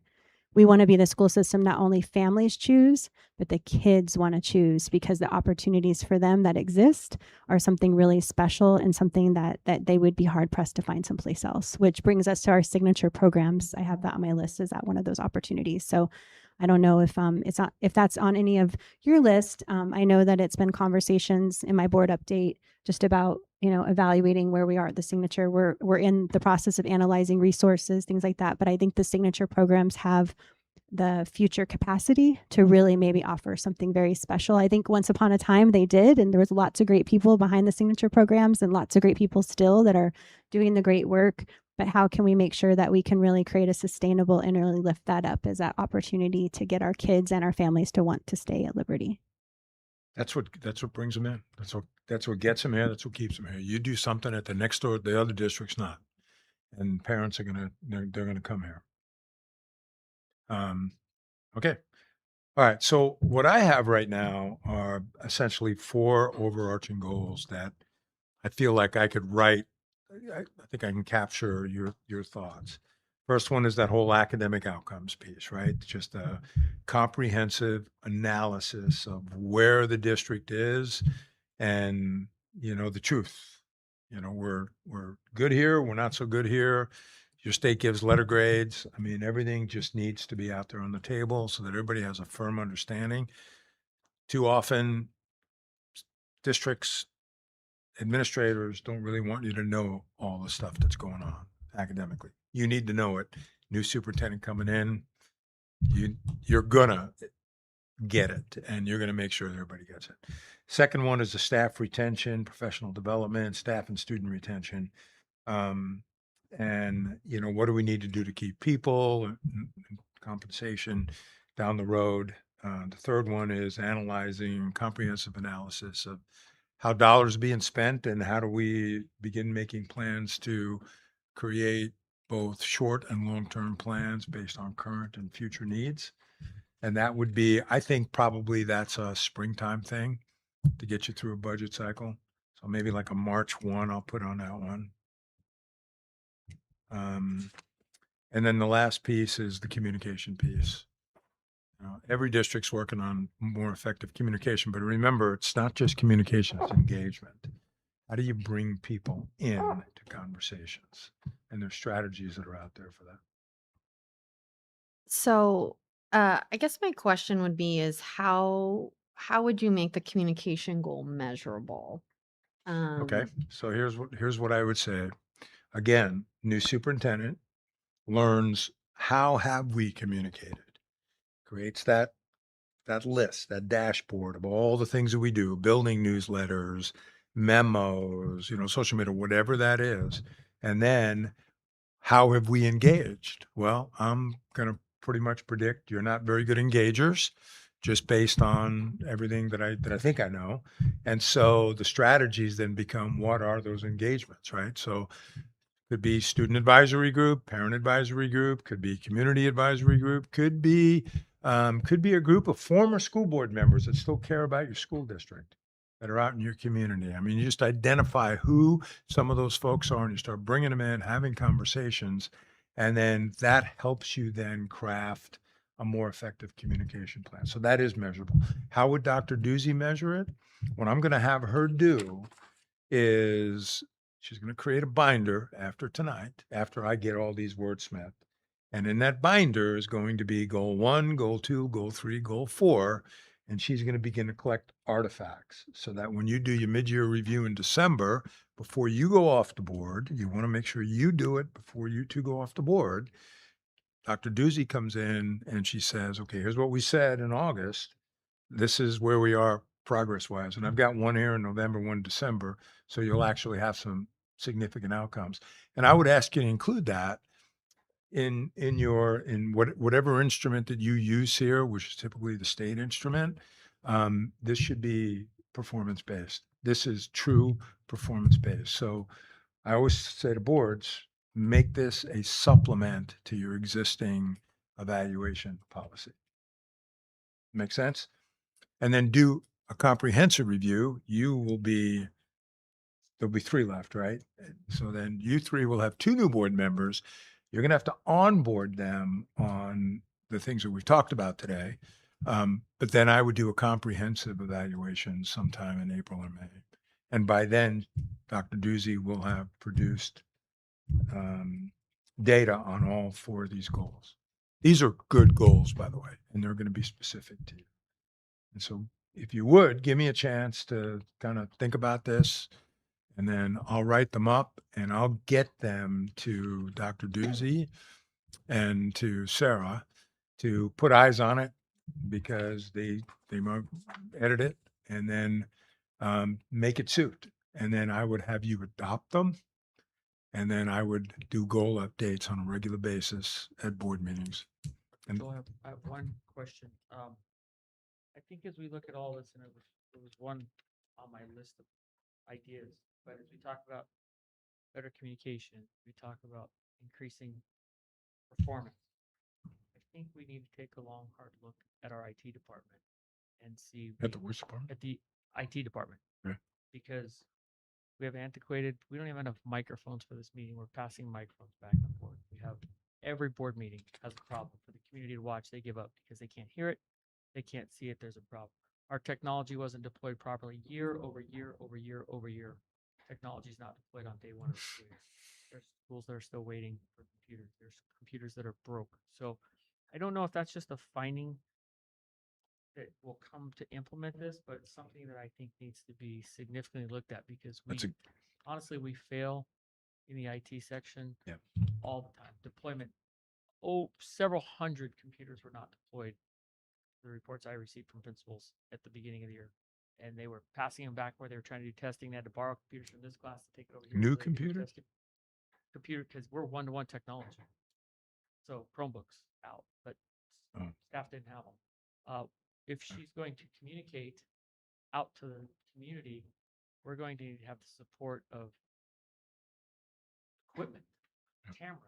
We want to be the school system not only families choose, but the kids want to choose, because the opportunities for them that exist are something really special and something that they would be hard pressed to find someplace else. Which brings us to our signature programs. I have that on my list. Is that one of those opportunities? So I don't know if that's on any of your list. I know that it's been conversations in my board update just about evaluating where we are at the signature. We're in the process of analyzing resources, things like that. But I think the signature programs have the future capacity to really maybe offer something very special. I think once upon a time they did, and there was lots of great people behind the signature programs and lots of great people still that are doing the great work. But how can we make sure that we can really create a sustainable and really lift that up as that opportunity to get our kids and our families to want to stay at Liberty? That's what brings them in. That's what gets them here. That's what keeps them here. You do something at the next door, the other district's not, and parents are they're gonna come here. Okay. All right. So what I have right now are essentially 4 overarching goals that I feel like I could write. I think I can capture your thoughts. First one is that whole academic outcomes piece, right? Just a comprehensive analysis of where the district is and, the truth. We're good here, we're not so good here. Your state gives letter grades. I mean, everything just needs to be out there on the table so that everybody has a firm understanding. Too often, districts, administrators don't really want you to know all the stuff that's going on academically. You need to know it. New superintendent coming in, you're gonna get it, and you're gonna make sure that everybody gets it. Second one is the staff retention, professional development, staff and student retention. And what do we need to do to keep people and compensation down the road? The third one is analyzing comprehensive analysis of how dollars are being spent and how do we begin making plans to create both short and long-term plans based on current and future needs. And that would be, I think probably that's a springtime thing to get you through a budget cycle. So maybe like a March 1, I'll put on that one. And then the last piece is the communication piece. Every district's working on more effective communication, but remember, it's not just communication, it's engagement. How do you bring people in to conversations? And there's strategies that are out there for that. So, I guess my question would be is how would you make the communication goal measurable? Okay, Um, so here's what I would say. Again, new superintendent learns how have we communicated, creates that list, that dashboard of all the things that we do, building newsletters, memos, social media, whatever that is. And then how have we engaged? Well, I'm going to pretty much predict you're not very good engagers just based on everything that I think I know. And so the strategies then become, what are those engagements, right? So could be student advisory group, parent advisory group, could be community advisory group, could be a group of former school board members that still care about your school district that are out in your community. I mean, you just identify who some of those folks are and you start bringing them in, having conversations, and then that helps you then craft a more effective communication plan. So that is measurable. How would Dr. Doozy measure it? What I'm going to have her do is she's going to create a binder after tonight, after I get all these wordsmithed. And in that binder is going to be goal 1, goal 2, goal 3, goal 4. And she's going to begin to collect artifacts so that when you do your mid-year review in December, before you go off the board, you want to make sure you do it before you two go off the board. Dr. Doozy comes in and she says, okay, here's what we said in August. This is where we are progress wise. And I've got one here in November, one in December. So you'll actually have some significant outcomes. And I would ask you to include that in whatever instrument that you use here, which is typically the state instrument. This should be performance based. This is true performance based. So I always say to boards, make this a supplement to your existing evaluation policy. Make sense? And then do a comprehensive review. There'll be 3 left, right? So then you 3 will have 2 new board members. You're going to have to onboard them on the things that we've talked about today. But then I would do a comprehensive evaluation sometime in April or May. And by then, Dr. Doozy will have produced data on all 4 of these goals. These are good goals, by the way, and they're going to be specific to you. And so if you would, give me a chance to kind of think about this, and then I'll write them up and I'll get them to Dr. Doozy and to Sarah to put eyes on it, because they might edit it and then make it suit. And then I would have you adopt them. And then I would do goal updates on a regular basis at board meetings. And So I have one question. I think as we look at all this, and it was one on my list of ideas, but as we talk about better communication, we talk about increasing performance. I think we need to take a long, hard look at our IT department and see at the worst department. at the IT department. Yeah. Because we have we don't even have enough microphones for this meeting. We're passing microphones back and forth. We have every board meeting has a problem for the community to watch. They give up because they can't hear it. They can't see it. There's a problem. Our technology wasn't deployed properly year over year over year over year. Technology is not deployed on day 1 of the school year. There's schools that are still waiting for computers. There's computers that are broke. So I don't know if that's just a finding that will come to implement this, but it's something that I think needs to be significantly looked at, because honestly, we fail in the IT section Yeah. all the time. Deployment, several hundred computers were not deployed. The reports I received from principals at the beginning of the year, and they were passing them back where they were trying to do testing. They had to borrow computers from this class to take it over here. New so they could do computer? testing. Computer, because we're one-to-one technology. So Chromebooks out, but staff didn't have them. If she's going to communicate out to the community, we're going to have the support of equipment, cameras,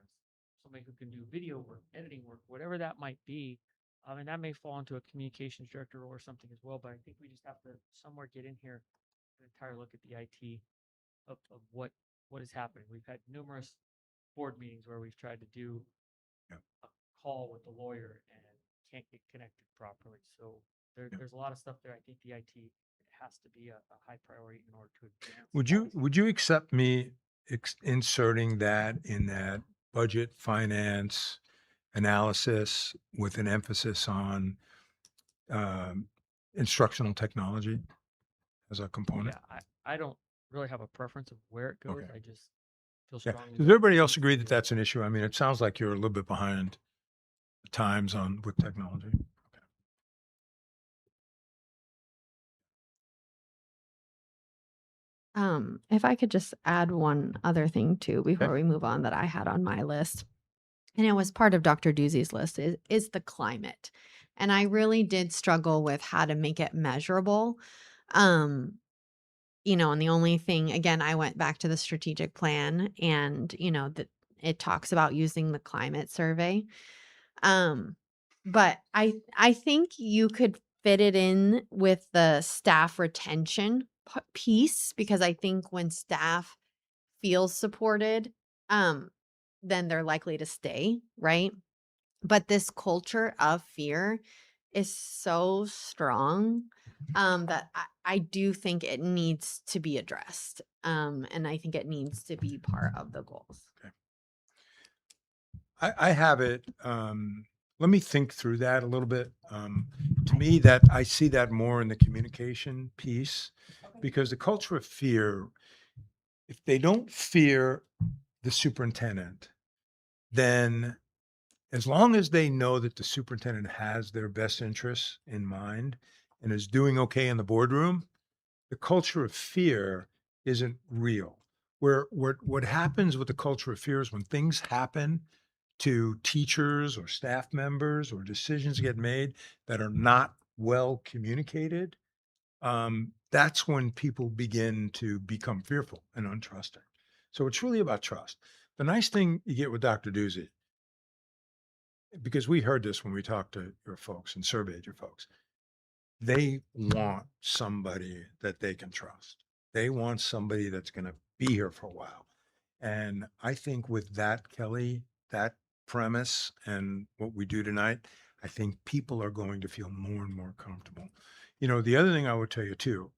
somebody who can do video work, editing work, whatever that might be. And that may fall into a communications director or something as well, but I think we just have to somewhere get in here an entire look at the IT of what is happening. We've had numerous board meetings where we've tried to do a call with the lawyer and can't get connected properly. So there's a lot of stuff there. I think the IT has to be a high priority in order to advance. Would you accept me inserting that in that budget finance analysis with an emphasis on instructional technology as a component? Yeah, I don't really have a preference of where it goes. Okay. I just feel Yeah. strongly. Does everybody else agree that that's an issue? I mean, it sounds like you're a little bit behind the times with technology. If I could just add one other thing too before we move on that I had on my list, and it was part of Dr. Doozy's list, is the climate. And I really did struggle with how to make it measurable. And the only thing, again, I went back to the strategic plan, and, that it talks about using the climate survey. But I think you could fit it in with the staff retention piece, because I think when staff feels supported, then they're likely to stay, right? But this culture of fear is so strong that I do think it needs to be addressed. And I think it needs to be part of the goals. I have it. Let me think through that a little bit. To me, that I see that more in the communication piece, because the culture of fear, if they don't fear the superintendent, then as long as they know that the superintendent has their best interests in mind and is doing okay in the boardroom, the culture of fear isn't real. What happens with the culture of fear is when things happen to teachers or staff members or decisions get made that are not well communicated, that's when people begin to become fearful and untrusting. So it's really about trust. The nice thing you get with Dr. Doozy, because we heard this when we talked to your folks and surveyed your folks, they want somebody that they can trust. They want somebody that's going to be here for a while. And I think with that, Kelly, that premise and what we do tonight, I think people are going to feel more and more comfortable. You know, the other thing I would tell you too,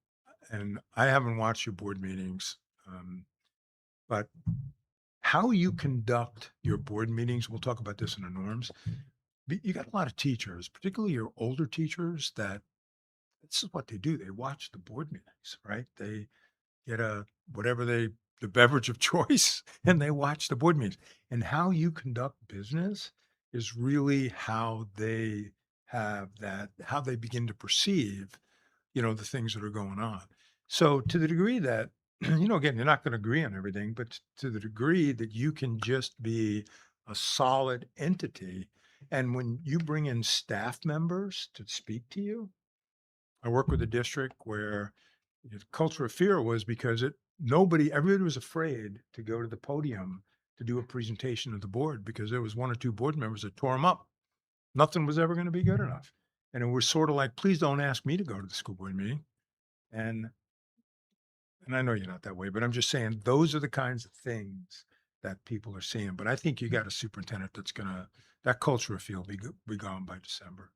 and I haven't watched your board meetings, but how you conduct your board meetings, we'll talk about this in the norms. You got a lot of teachers, particularly your older teachers, that this is what they do. They watch the board meetings, right? They get the beverage of choice and they watch the board meetings. And how you conduct business is really how they how they begin to perceive, the things that are going on. So to the degree that, again, you're not going to agree on everything, but to the degree that you can just be a solid entity. And when you bring in staff members to speak to you, I work with a district where the culture of fear was because everybody was afraid to go to the podium to do a presentation of the board because there was one or two board members that tore them up. Nothing was ever going to be good enough. And it was sort of like, please don't ask me to go to the school board meeting. And I know you're not that way, but I'm just saying those are the kinds of things that people are seeing. But I think you got a superintendent that culture of fear will be gone by December.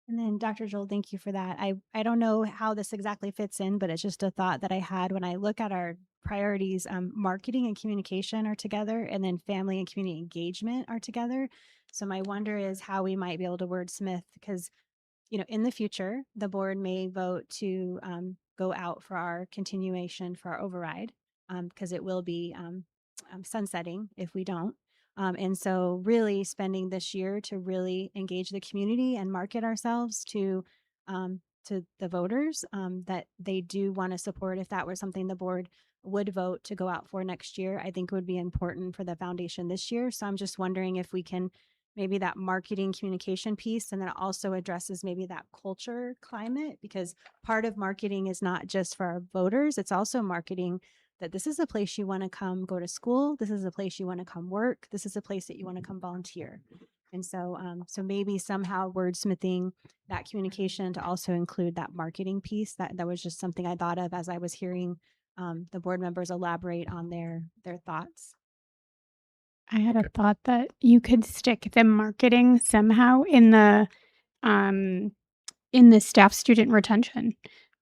And then Dr. Joel, thank you for that. I don't know how this exactly fits in, but it's just a thought that I had when I look at our priorities. Marketing and communication are together, and then family and community engagement are together. So my wonder is how we might be able to wordsmith, because in the future, the board may vote to go out for our continuation for our override, because it will be sunsetting if we don't. And so really spending this year to really engage the community and market ourselves to the voters, that they do want to support. If that were something the board would vote to go out for next year, I think it would be important for the foundation this year. So I'm just wondering if we can maybe that marketing communication piece, and then it also addresses maybe that culture climate, because part of marketing is not just for our voters, it's also marketing that this is a place you want to come go to school, this is a place you want to come work, this is a place that you want to come volunteer. And so so maybe somehow wordsmithing that communication to also include that marketing piece. That was just something I thought of as I was hearing the board members elaborate on their thoughts. I had a thought that you could stick the marketing somehow um in the staff student retention.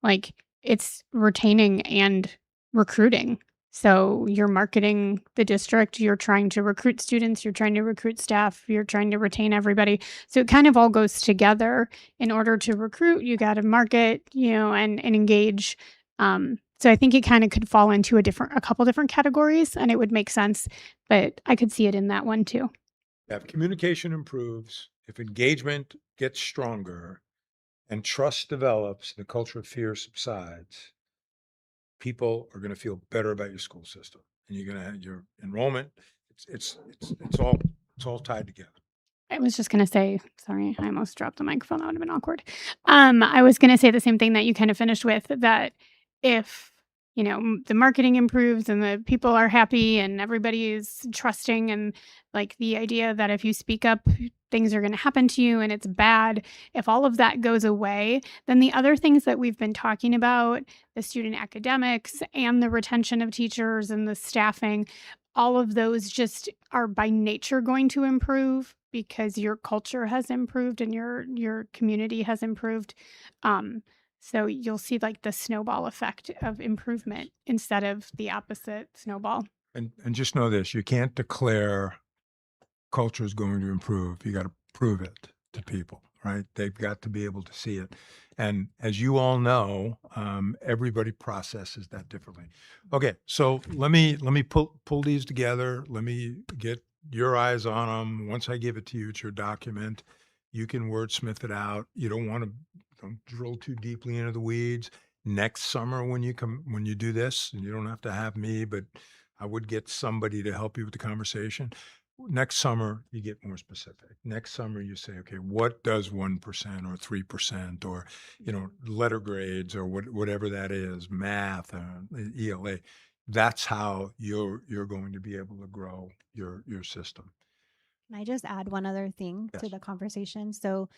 Like, it's retaining and recruiting. So you're marketing the district, you're trying to recruit students, you're trying to recruit staff, you're trying to retain everybody. So it kind of all goes together. In order to recruit, you got to market, and engage. So I think it kind of could fall into a couple different categories, and it would make sense, but I could see it in that one too. If communication improves, if engagement gets stronger and trust develops, the culture of fear subsides, people are going to feel better about your school system, and you're going to have your enrollment. It's all tied together. I was just gonna say, sorry, I almost dropped the microphone. That would have been awkward. I was gonna say the same thing that you kind of finished with, that if, the marketing improves and the people are happy and everybody is trusting, and like the idea that if you speak up, things are gonna happen to you and it's bad. If all of that goes away, then the other things that we've been talking about, the student academics and the retention of teachers and the staffing, all of those just are by nature going to improve because your culture has improved and your community has improved. So you'll see like the snowball effect of improvement instead of the opposite snowball. And just know this, you can't declare culture is going to improve. You got to prove it to people, right? They've got to be able to see it. And as you all know, everybody processes that differently. Okay, so let me pull these together. Let me get your eyes on them. Once I give it to you, it's your document. You can wordsmith it out. You don't drill too deeply into the weeds. Next summer when you do this, and you don't have to have me, but I would get somebody to help you with the conversation. Next summer, you get more specific. Next summer, you say, okay, what does 1% or 3% or, letter grades or whatever that is, math, ELA. That's how you're going to be able to grow your system. Can I just add one other thing to Yes. the conversation? So,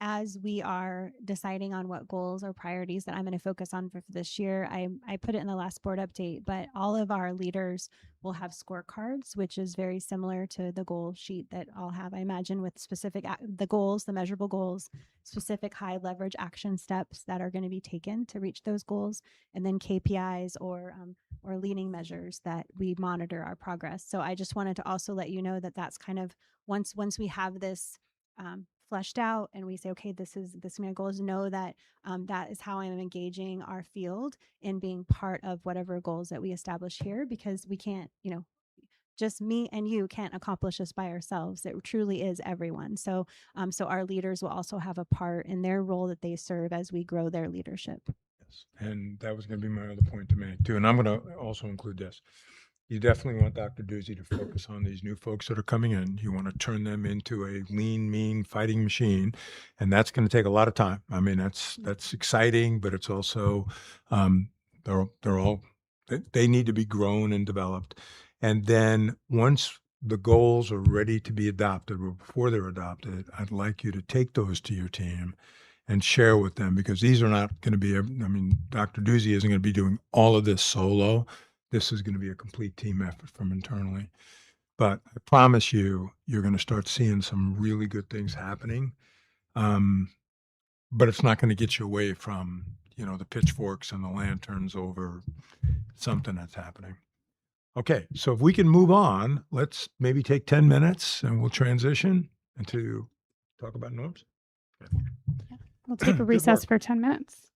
as we are deciding on what goals or priorities that I'm going to focus on for this year, I put it in the last board update, but all of our leaders will have scorecards, which is very similar to the goal sheet that I'll have, I imagine, with specific the goals, the measurable goals, specific high leverage action steps that are going to be taken to reach those goals, and then KPIs or leading measures that we monitor our progress. So I just wanted to also let you know that that's kind of once we have this fleshed out and we say, okay, this is my goals, know that that is how I'm engaging our field in being part of whatever goals that we establish here, because we can't, just me and you can't accomplish this by ourselves. It truly is everyone. So, so our leaders will also have a part in their role that they serve as we grow their leadership. Yes. And that was going to be my other point to make too. And I'm going to also include this. You definitely want Dr. Doozy to focus on these new folks that are coming in. You want to turn them into a lean, mean fighting machine. And that's going to take a lot of time. I mean, that's exciting, but it's also, they need to be grown and developed. And then once the goals are ready to be adopted or before they're adopted, I'd like you to take those to your team and share with them, because these are not going to be, Dr. Doozy isn't going to be doing all of this solo. This is going to be a complete team effort from internally. But I promise you, you're going to start seeing some really good things happening. But it's not going to get you away from, the pitchforks and the lanterns over something that's happening. Okay, so if we can move on, let's maybe take 10 minutes and we'll transition into talk about norms. Okay. We'll take a Good recess work. for 10 minutes.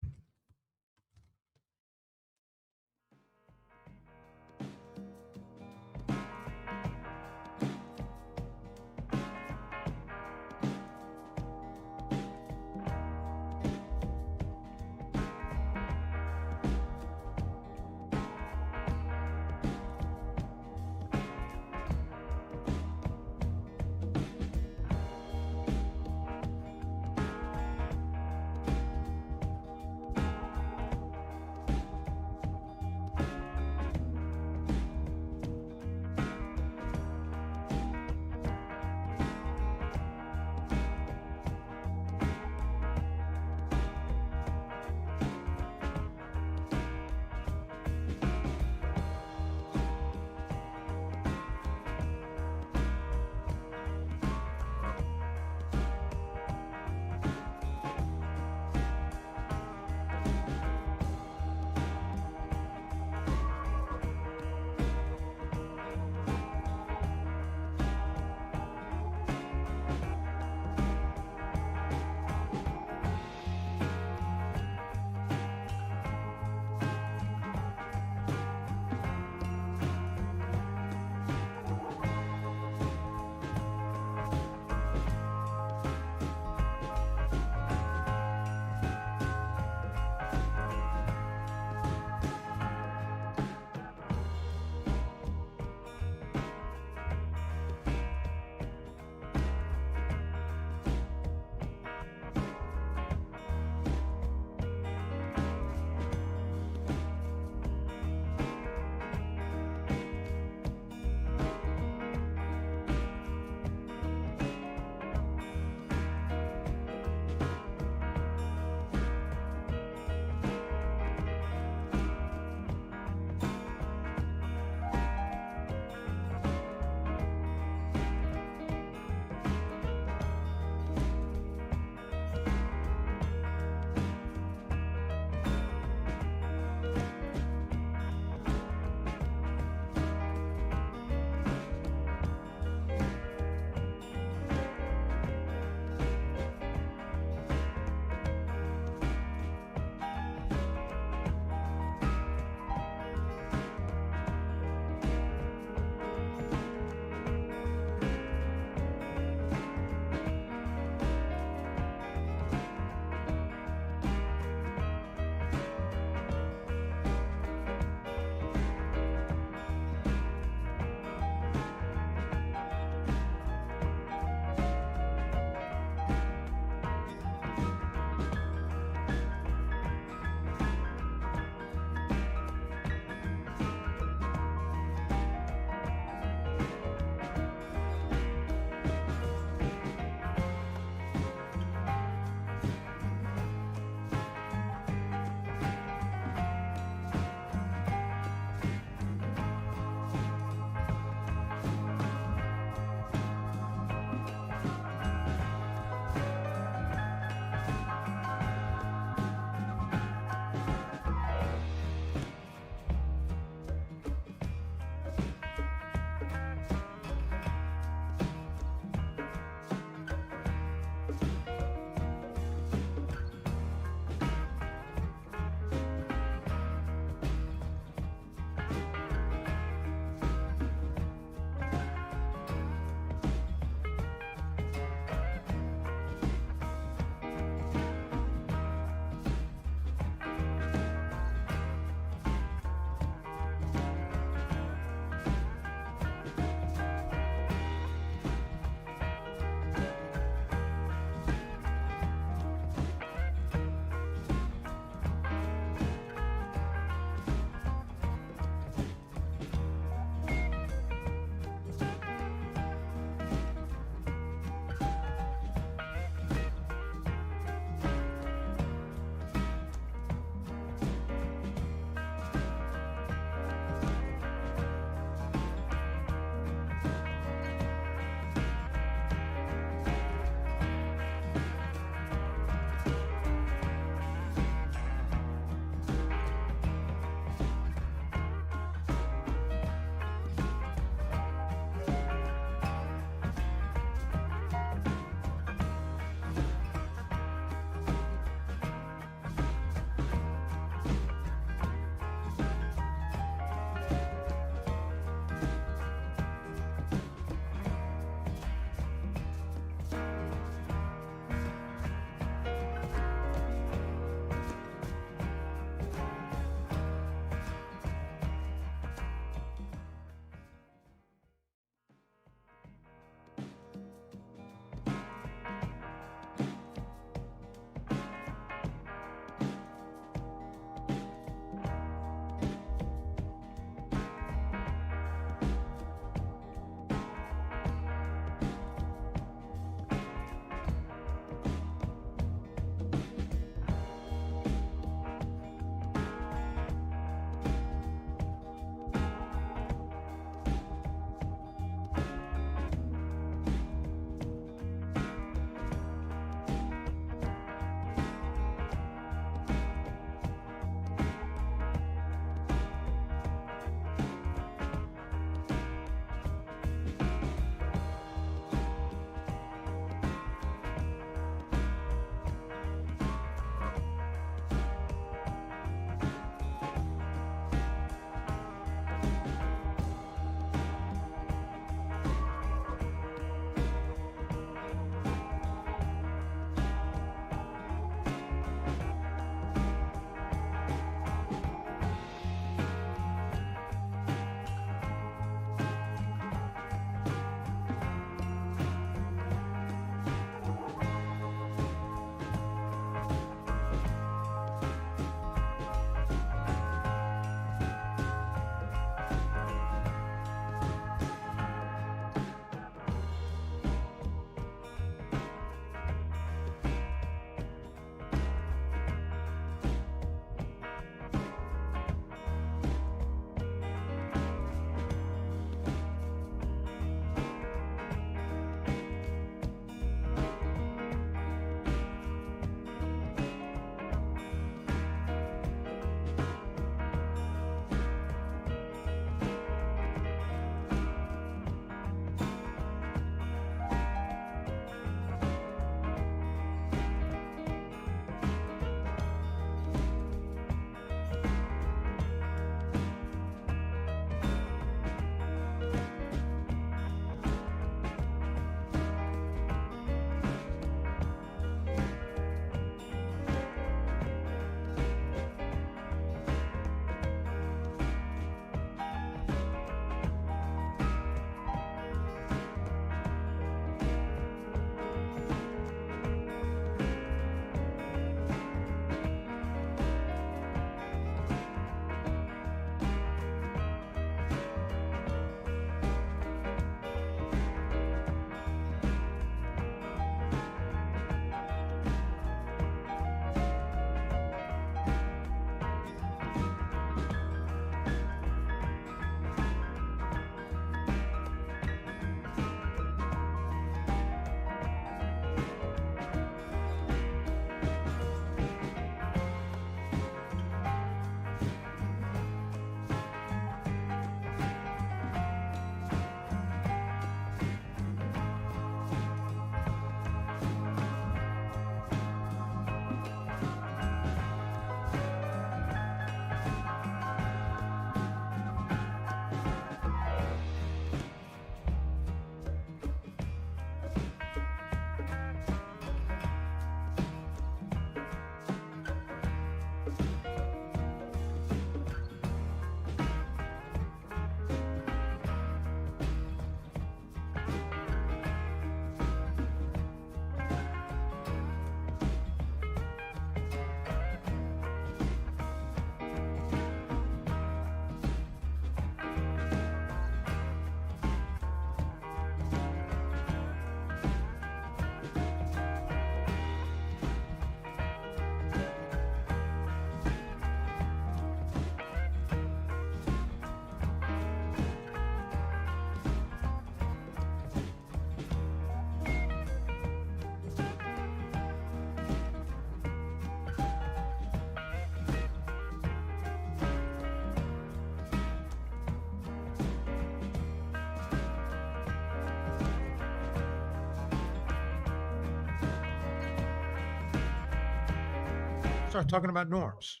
start talking about norms.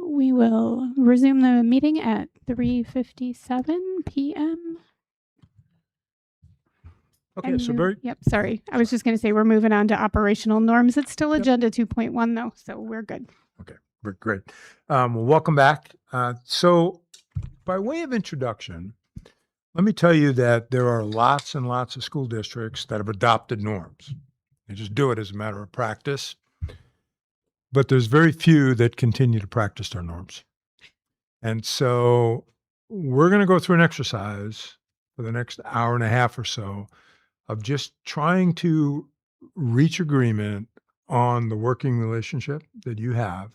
We will resume the meeting at 3:57 p.m. Okay, so very, Yep, sorry. I was just going to say we're moving on to operational norms. It's still Agenda 2.1 though, so we're good. great. Well, welcome back. So by way of introduction, let me tell you that there are lots and lots of school districts that have adopted norms. They just do it as a matter of practice. But there's very few that continue to practice their norms. And so we're going to go through an exercise for the next hour and a half or so of just trying to reach agreement on the working relationship that you have.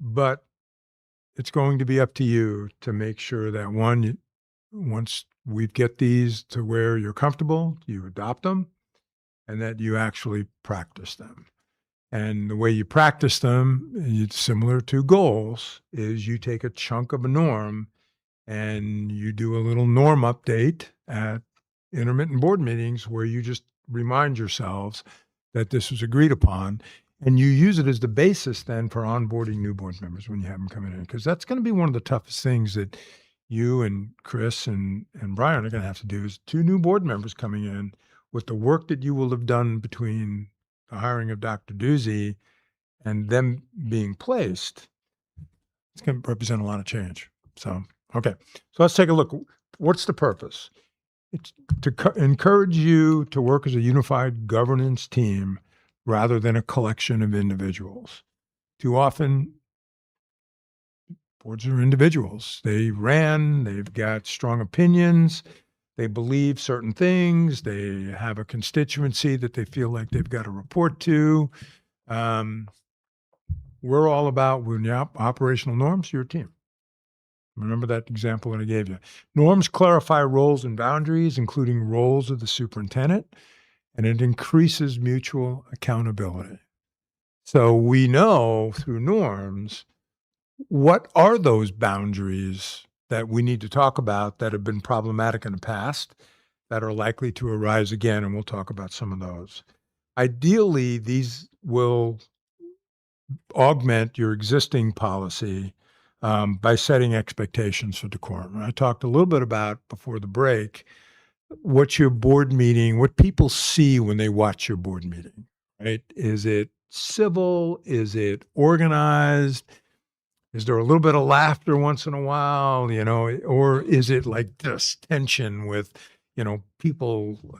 But it's going to be up to you to make sure that once we get these to where you're comfortable, you adopt them and that you actually practice them. And the way you practice them, it's similar to goals, is you take a chunk of a norm and you do a little norm update at intermittent board meetings where you just remind yourselves that this was agreed upon. And you use it as the basis then for onboarding new board members when you have them coming in. Because that's going to be one of the toughest things that you and Chris and Brian are going to have to do is 2 new board members coming in with the work that you will have done between the hiring of Dr. Doozy and them being placed. It's going to represent a lot of change. So, okay. So let's take a look. What's the purpose? It's to encourage you to work as a unified governance team rather than a collection of individuals. Too often, boards are individuals. They've got strong opinions, they believe certain things, they have a constituency that they feel like they've got to report to. We're all about when you operational norms, you're a team. Remember that example that I gave you. Norms clarify roles and boundaries, including roles of the superintendent, and it increases mutual accountability. So we know through norms, what are those boundaries that we need to talk about that have been problematic in the past that are likely to arise again, and we'll talk about some of those. Ideally, these will augment your existing policy by setting expectations for decorum. And I talked a little bit about before the break what your board meeting, what people see when they watch your board meeting, right? Is it civil? Is it organized? Is there a little bit of laughter once in a while, or is it like this tension with, people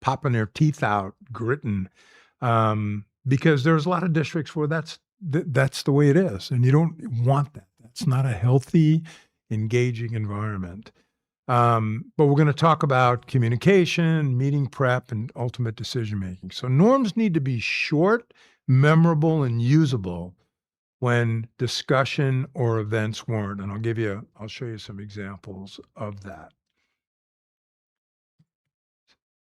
popping their teeth out, gritting? Because there's a lot of districts where that's the way it is, and you don't want that. That's not a healthy, engaging environment. But we're going to talk about communication, meeting prep, and ultimate decision making. So norms need to be short, memorable, and usable when discussion or events warrant. And I'll show you some examples of that.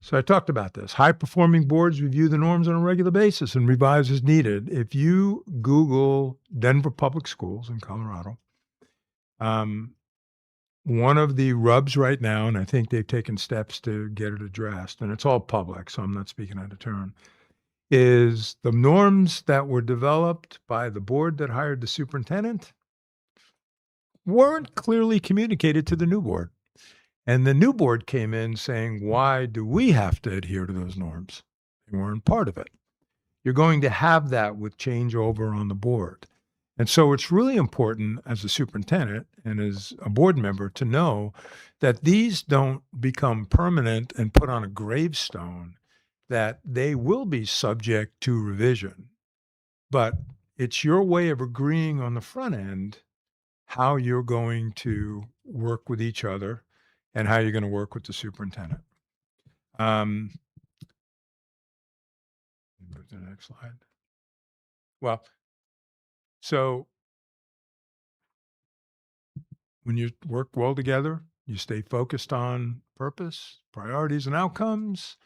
So I talked about this. High-performing boards review the norms on a regular basis and revise as needed. If you Google Denver Public Schools in Colorado, one of the rubs right now, and I think they've taken steps to get it addressed, and it's all public, so I'm not speaking out of turn, is the norms that were developed by the board that hired the superintendent weren't clearly communicated to the new board. And the new board came in saying, why do we have to adhere to those norms? They weren't part of it. You're going to have that with changeover on the board. And so it's really important as a superintendent and as a board member to know that these don't become permanent and put on a gravestone, that they will be subject to revision. But it's your way of agreeing on the front end how you're going to work with each other and how you're going to work with the superintendent. Move to the next slide. Well, so when you work well together, you stay focused on purpose, priorities, and outcomes.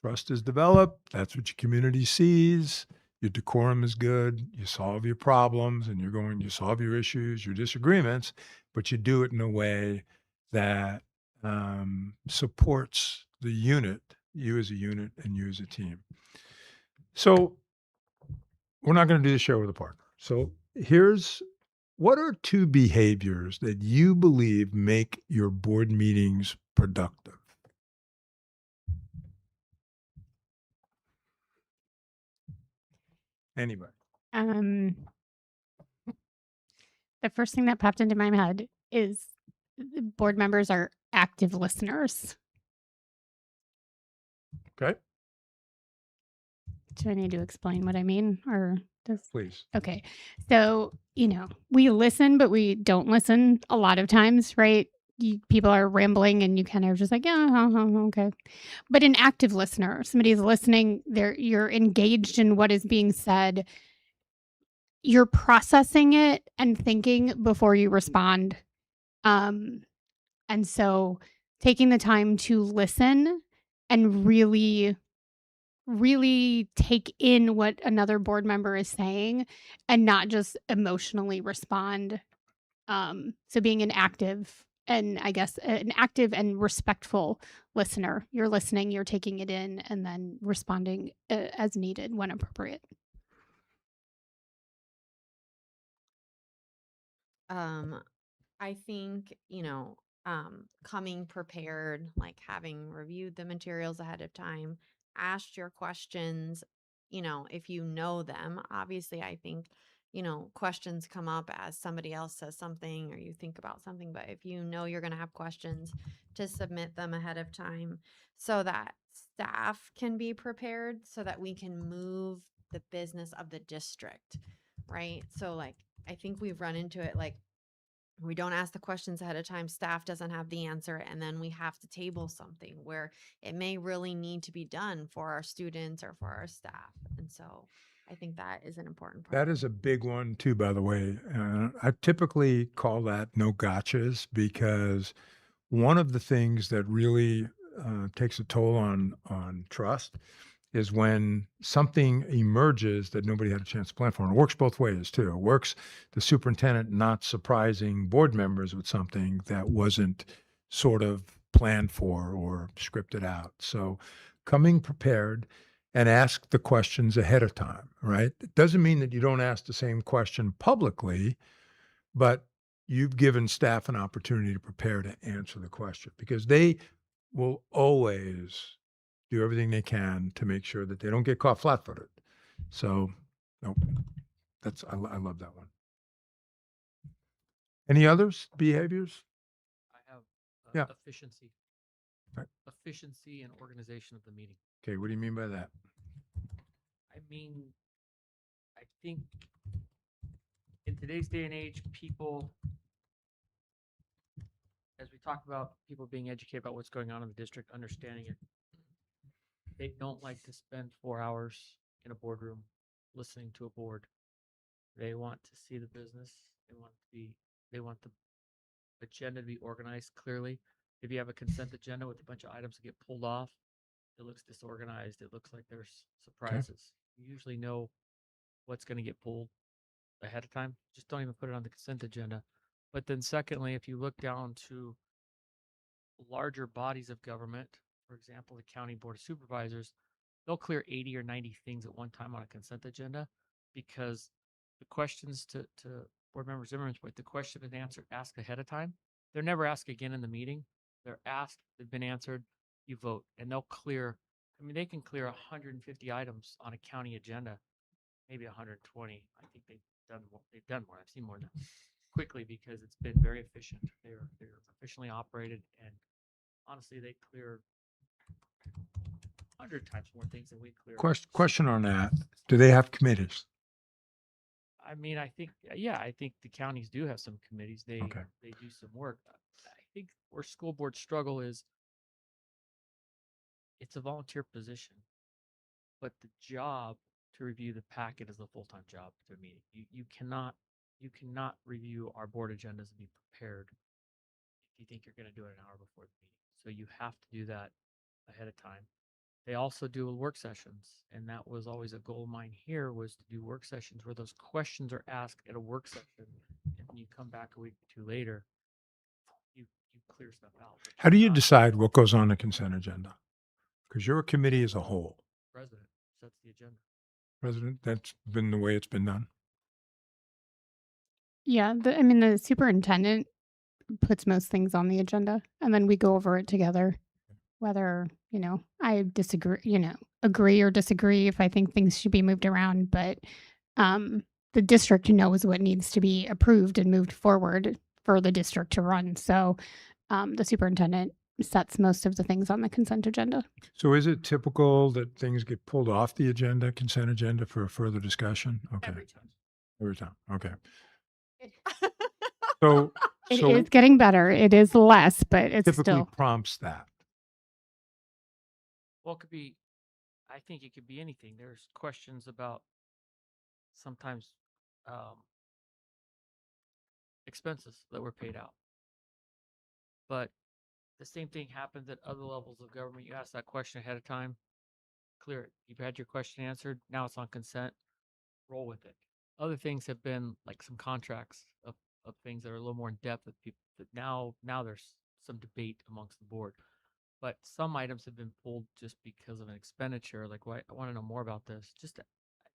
Trust is developed. That's what your community sees. Your decorum is good. You solve your problems and you solve your issues, your disagreements, but you do it in a way that supports the unit, you as a unit and you as a team. So we're not going to do the show with a partner. So here's what are two behaviors that you believe make your board meetings productive? Anybody? Um, the first thing that popped into my head is the board members are active listeners. Okay, Do I need to explain what I mean, or does? please. Okay. So, we listen, but we don't listen a lot of times, right? People are rambling and you kind of just like, yeah, okay. But an active listener, somebody's listening, you're engaged in what is being said. You're processing it and thinking before you respond. And so taking the time to listen and really take in what another board member is saying and not just emotionally respond. So being an active and I guess an active and respectful listener. You're listening, you're taking it in, and then responding as needed when appropriate. I think, coming prepared, like having reviewed the materials ahead of time, asked your questions, if you know them. Obviously, I think, questions come up as somebody else says something or you think about something, but if you know you're going to have questions, to submit them ahead of time so that staff can be prepared so that we can move the business of the district, right? So, like, I think we've run into it like, we don't ask the questions ahead of time, staff doesn't have the answer, and then we have to table something where it may really need to be done for our students or for our staff. And so I think that is an important part. That is a big one too, by the way. I typically call that no gotchas because one of the things that really takes a toll on trust is when something emerges that nobody had a chance to plan for. And it works both ways too. It works the superintendent not surprising board members with something that wasn't sort of planned for or scripted out. So coming prepared and ask the questions ahead of time, right? It doesn't mean that you don't ask the same question publicly, but you've given staff an opportunity to prepare to answer the question because they will always do everything they can to make sure that they don't get caught flat-footed. So, nope, I love that one. Any others behaviors? I have Yeah. efficiency. Right. Efficiency and organization of the meeting. Okay, what do you mean by that? I mean, I think in today's day and age, people, as we talk about people being educated about what's going on in the district, understanding it, they don't like to spend 4 hours in a boardroom listening to a board. They want to see the business. They want the agenda to be organized clearly. If you have a consent agenda with a bunch of items that get pulled off, it looks disorganized. It looks like there's surprises. You usually know what's going to get pulled ahead of time. Just don't even put it on the consent agenda. But then secondly, if you look down to larger bodies of government, for example, the county board of supervisors, they'll clear 80 or 90 things at one time on a consent agenda because the questions to board member Zimmerman's point, the question and answer asked ahead of time. They're never asked again in the meeting. They're asked, they've been answered, you vote, and they'll clear. I mean, they can clear 150 items on a county agenda, maybe 120. I think they've done more. I've seen more than that quickly because it's been very efficient. They're efficiently operated, and honestly, they clear 100 times more things than we clear. Question on that. Do they have committees? I mean, I think, yeah, I think the counties do have some committees. Okay. They do some work. I think where school boards struggle is it's a volunteer position, but the job to review the packet is a full-time job to a meeting. You cannot review our board agendas and be prepared if you think you're going to do it an hour before the meeting. So you have to do that ahead of time. They also do work sessions, and that was always a goal of mine here was to do work sessions where those questions are asked at a work session, and you come back a week or two later, you clear stuff out. but How do you not decide what goes on the consent agenda? Because you're a committee as a whole. President sets the agenda. President, that's been the way it's been done. Yeah, I mean, the superintendent puts most things on the agenda, and then we go over it together. Whether, I disagree, agree or disagree if I think things should be moved around, but the district knows what needs to be approved and moved forward for the district to run. So the superintendent sets most of the things on the consent agenda. So is it typical that things get pulled off the agenda, consent agenda, for further discussion? Okay. Every time. Every time. Okay. So, It so is getting better. It is less, but it's typically still. prompts that. Well, it could be, I think it could be anything. There's questions about sometimes expenses that were paid out. But the same thing happens at other levels of government. You ask that question ahead of time, clear it. You've had your question answered. Now it's on consent. Roll with it. Other things have been like some contracts of things that are a little more in depth with people that now there's some debate amongst the board. But some items have been pulled just because of an expenditure. Like, why I want to know more about this. I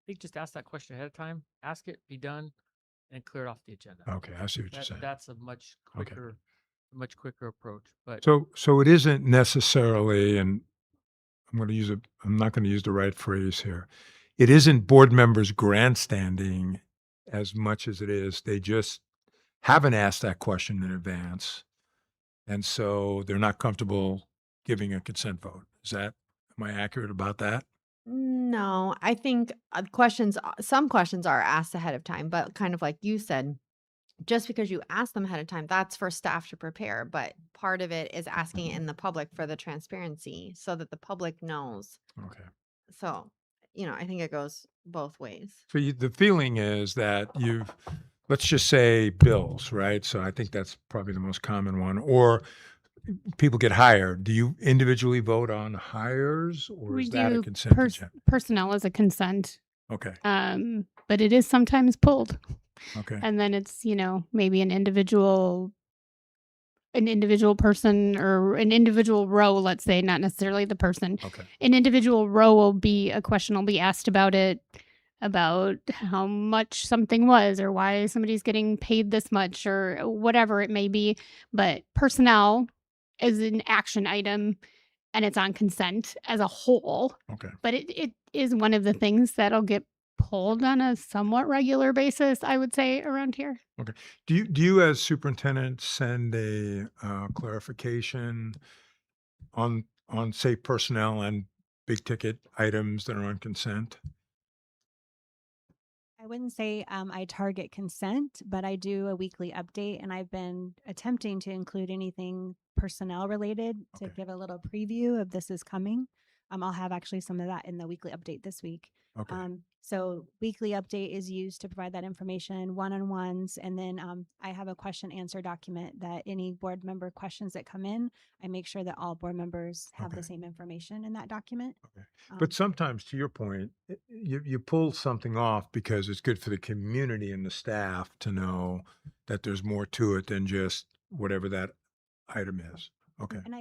think just ask that question ahead of time. Ask it, be done, and clear it off the agenda. Okay, I see what you're saying. That's a much quicker approach. But So it isn't necessarily, and I'm not going to use the right phrase here. It isn't board members grandstanding as much as it is they just haven't asked that question in advance, and so they're not comfortable giving a consent vote. Am I accurate about that? No, I think some questions are asked ahead of time, but kind of like you said, just because you ask them ahead of time, that's for staff to prepare. But part of it is asking it in the public for the transparency so that the public knows. Okay. So, I think it goes both ways. So the feeling is that let's just say bills, right? So I think that's probably the most common one. Or people get hired. Do you individually vote on hires, or We is that a do consent agenda? personnel as a consent, Okay. but it is sometimes pulled. Okay. And then it's, maybe an individual person or an individual row, let's say, not necessarily the person. Okay. An individual row a question will be asked about it, about how much something was or why somebody's getting paid this much or whatever it may be. But personnel is an action item and it's on consent as a whole. Okay. But it is one of the things that'll get pulled on a somewhat regular basis, I would say, around here. Do you as superintendent send a clarification on say personnel and big ticket items that are on consent? I wouldn't say I target consent, but I do a weekly update, and I've been attempting to include anything personnel related to Okay. give a little preview of this is coming. I'll have actually some of that in the weekly update this week. Okay. So weekly update is used to provide that information, one-on-ones, and then I have a question answer document that any board member questions that come in, I make sure that all board members have Okay. the same information in that document. Okay. Um, But sometimes, to your point, you pull something off because it's good for the community and the staff to know that there's more to it than just whatever that item is. Okay. And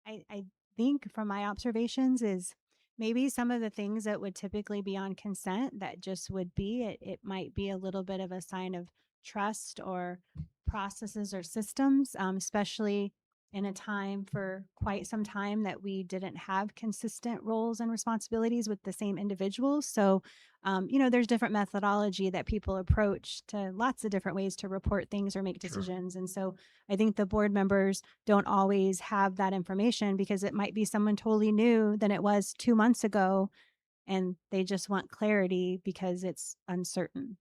I think from my observations is maybe some of the things that would typically be on consent that just would be, it might be a little bit of a sign of trust or processes or systems, especially in a time for quite some time that we didn't have consistent roles and responsibilities with the same individuals. So, there's different methodology that people approach to lots of different ways to report things or make Sure. decisions. And so I think the board members don't always have that information because it might be someone totally new than it was 2 months ago, and they just want clarity because it's uncertain.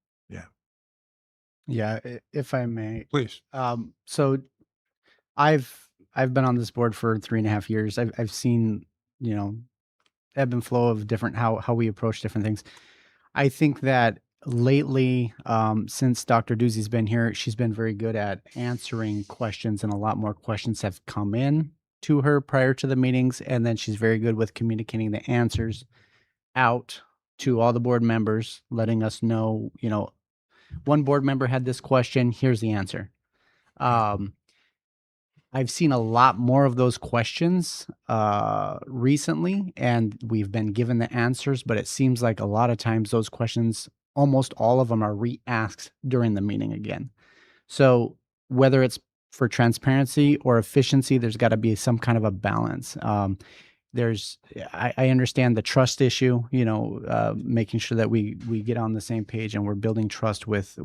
Yeah, if I may. Please. So I've been on this board for 3.5 years. I've seen, ebb and flow of different how we approach different things. I think that lately, since Dr. Doozy's been here, she's been very good at answering questions, and a lot more questions have come in to her prior to the meetings. And then she's very good with communicating the answers out to all the board members, letting us know, one board member had this question, here's the answer. I've seen a lot more of those questions recently, and we've been given the answers, but it seems like a lot of times those questions, almost all of them are re-asked during the meeting again. So whether it's for transparency or efficiency, there's got to be some kind of a balance. I understand the trust issue, making sure that we get on the same page and we're building trust with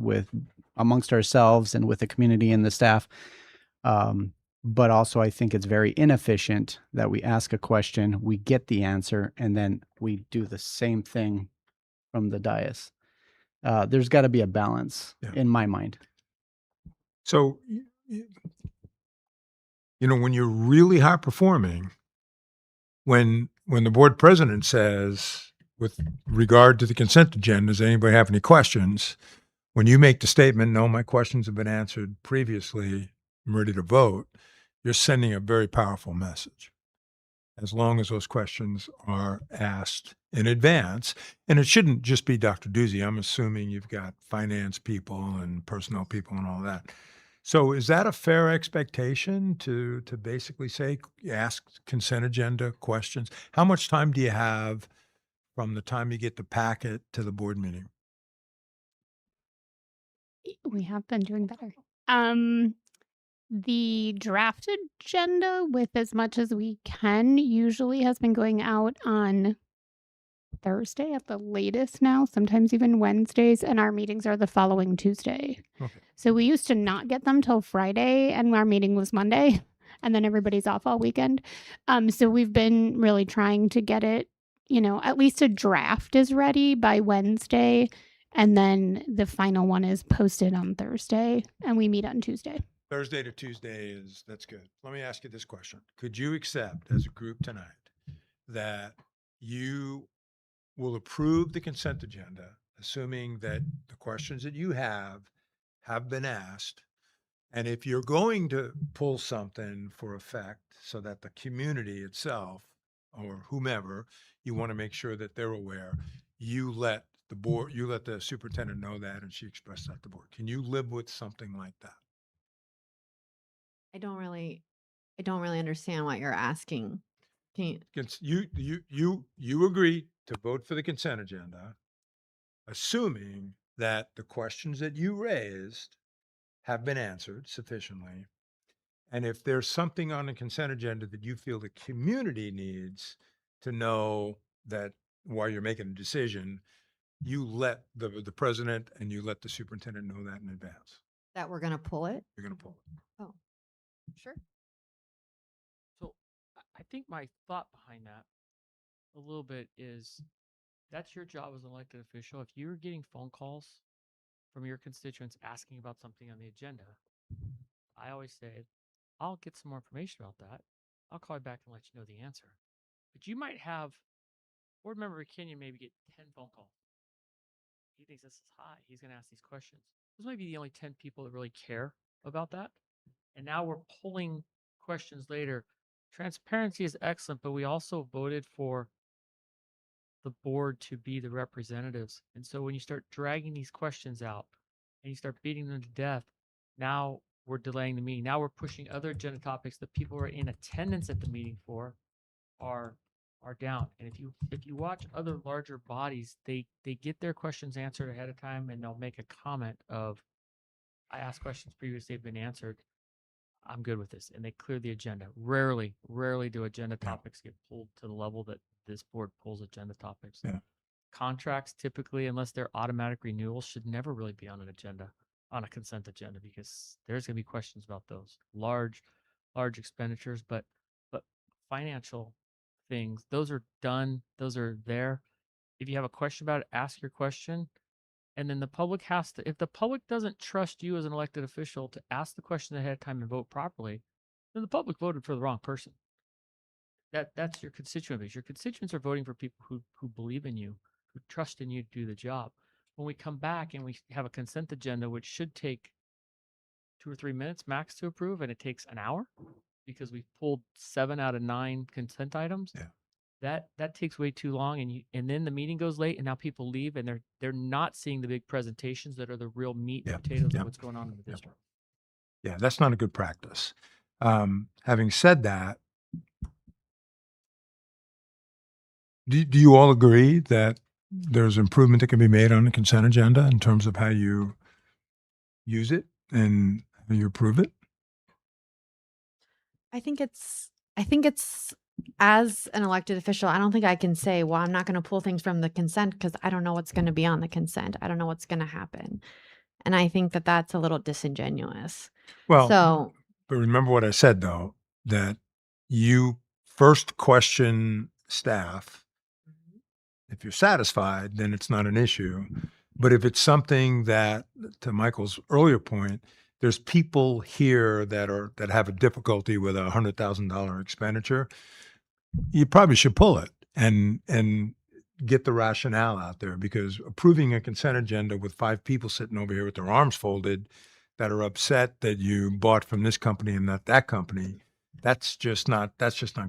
amongst ourselves and with the community and the staff. But also I think it's very inefficient that we ask a question, we get the answer, and then we do the same thing from the dais. There's got to be a balance Yeah. in my mind. So, when you're really high performing, when the board president says, with regard to the consent agenda, does anybody have any questions? When you make the statement, no, my questions have been answered previously, I'm ready to vote, you're sending a very powerful message. As long as those questions are asked in advance. And it shouldn't just be Dr. Doozy. I'm assuming you've got finance people and personnel people and all that. So is that a fair expectation to basically say, ask consent agenda questions? How much time do you have from the time you get the packet to the board meeting? We have been doing better. The draft agenda, with as much as we can, usually has been going out on Thursday at the latest now, sometimes even Wednesdays, and our meetings are the following Tuesday. Okay. So we used to not get them till Friday, and our meeting was Monday, and then everybody's off all weekend. So we've been really trying to get it, at least a draft is ready by Wednesday, and then the final one is posted on Thursday, and we meet on Tuesday. Thursday to Tuesday that's good. Let me ask you this question. Could you accept as a group tonight that you will approve the consent agenda, assuming that the questions that you have been asked? And if you're going to pull something for effect so that the community itself or whomever, you want to make sure that they're aware, you let the superintendent know that, and she expressed that to the board. Can you live with something like that? I don't really understand what you're asking. Can You agree to vote for the consent agenda, assuming that the questions that you raised have been answered sufficiently. And if there's something on the consent agenda that you feel the community needs to know that while you're making a decision, you let the president and you let the superintendent know that in advance. that we're going to pull it? You're going to pull it. Oh, sure. So I think my thought behind that a little bit is that's your job as an elected official. If you're getting phone calls from your constituents asking about something on the agenda, I always say, I'll get some more information about that. I'll call you back and let you know the answer. But you might have board member Kenyon maybe get 10 phone calls. He thinks this is high. He's going to ask these questions. Those might be the only 10 people that really care about that. And now we're pulling questions later. Transparency is excellent, but we also voted for the board to be the representatives. And so when you start dragging these questions out and you start beating them to death, now we're delaying the meeting. Now we're pushing other agenda topics that people are in attendance at the meeting for are down. And if you watch other larger bodies, they get their questions answered ahead of time, and they'll make a comment of, I asked questions previously, have been answered. I'm good with this. And they clear the agenda. Rarely do agenda topics get pulled to the level that this board pulls agenda topics. Yeah. Contracts typically, unless they're automatic renewals, should never really be on a consent agenda, because there's going to be questions about those large expenditures, but financial things, those are done. Those are there. If you have a question about it, ask your question. And then the public has to, if the public doesn't trust you as an elected official to ask the question ahead of time and vote properly, then the public voted for the wrong person. That's your constituent base. Your constituents are voting for people who believe in you, who trust in you to do the job. When we come back and we have a consent agenda, which should take 2 or 3 minutes max to approve, and it takes an hour because we've pulled 7 out of 9 consent items. Yeah. That takes way too long, and then the meeting goes late, and now people leave, and they're not seeing the big presentations that are the real meat and potatoes of what's going on in the district. Yeah, that's not a good practice. Having said that, do you all agree that there's improvement that can be made on the consent agenda in terms of how you use it and how you approve it? I think it's as an elected official, I don't think I can say, well, I'm not going to pull things from the consent because I don't know what's going to be on the consent. I don't know what's going to happen. And I think that that's a little disingenuous. Well, So, but remember what I said, though, that you first question staff. If you're satisfied, then it's not an issue. But if it's something that, to Michael's earlier point, there's people here that have a difficulty with a $100,000 expenditure, you probably should pull it and get the rationale out there, because approving a consent agenda with 5 people sitting over here with their arms folded that are upset that you bought from this company and not that company, that's just not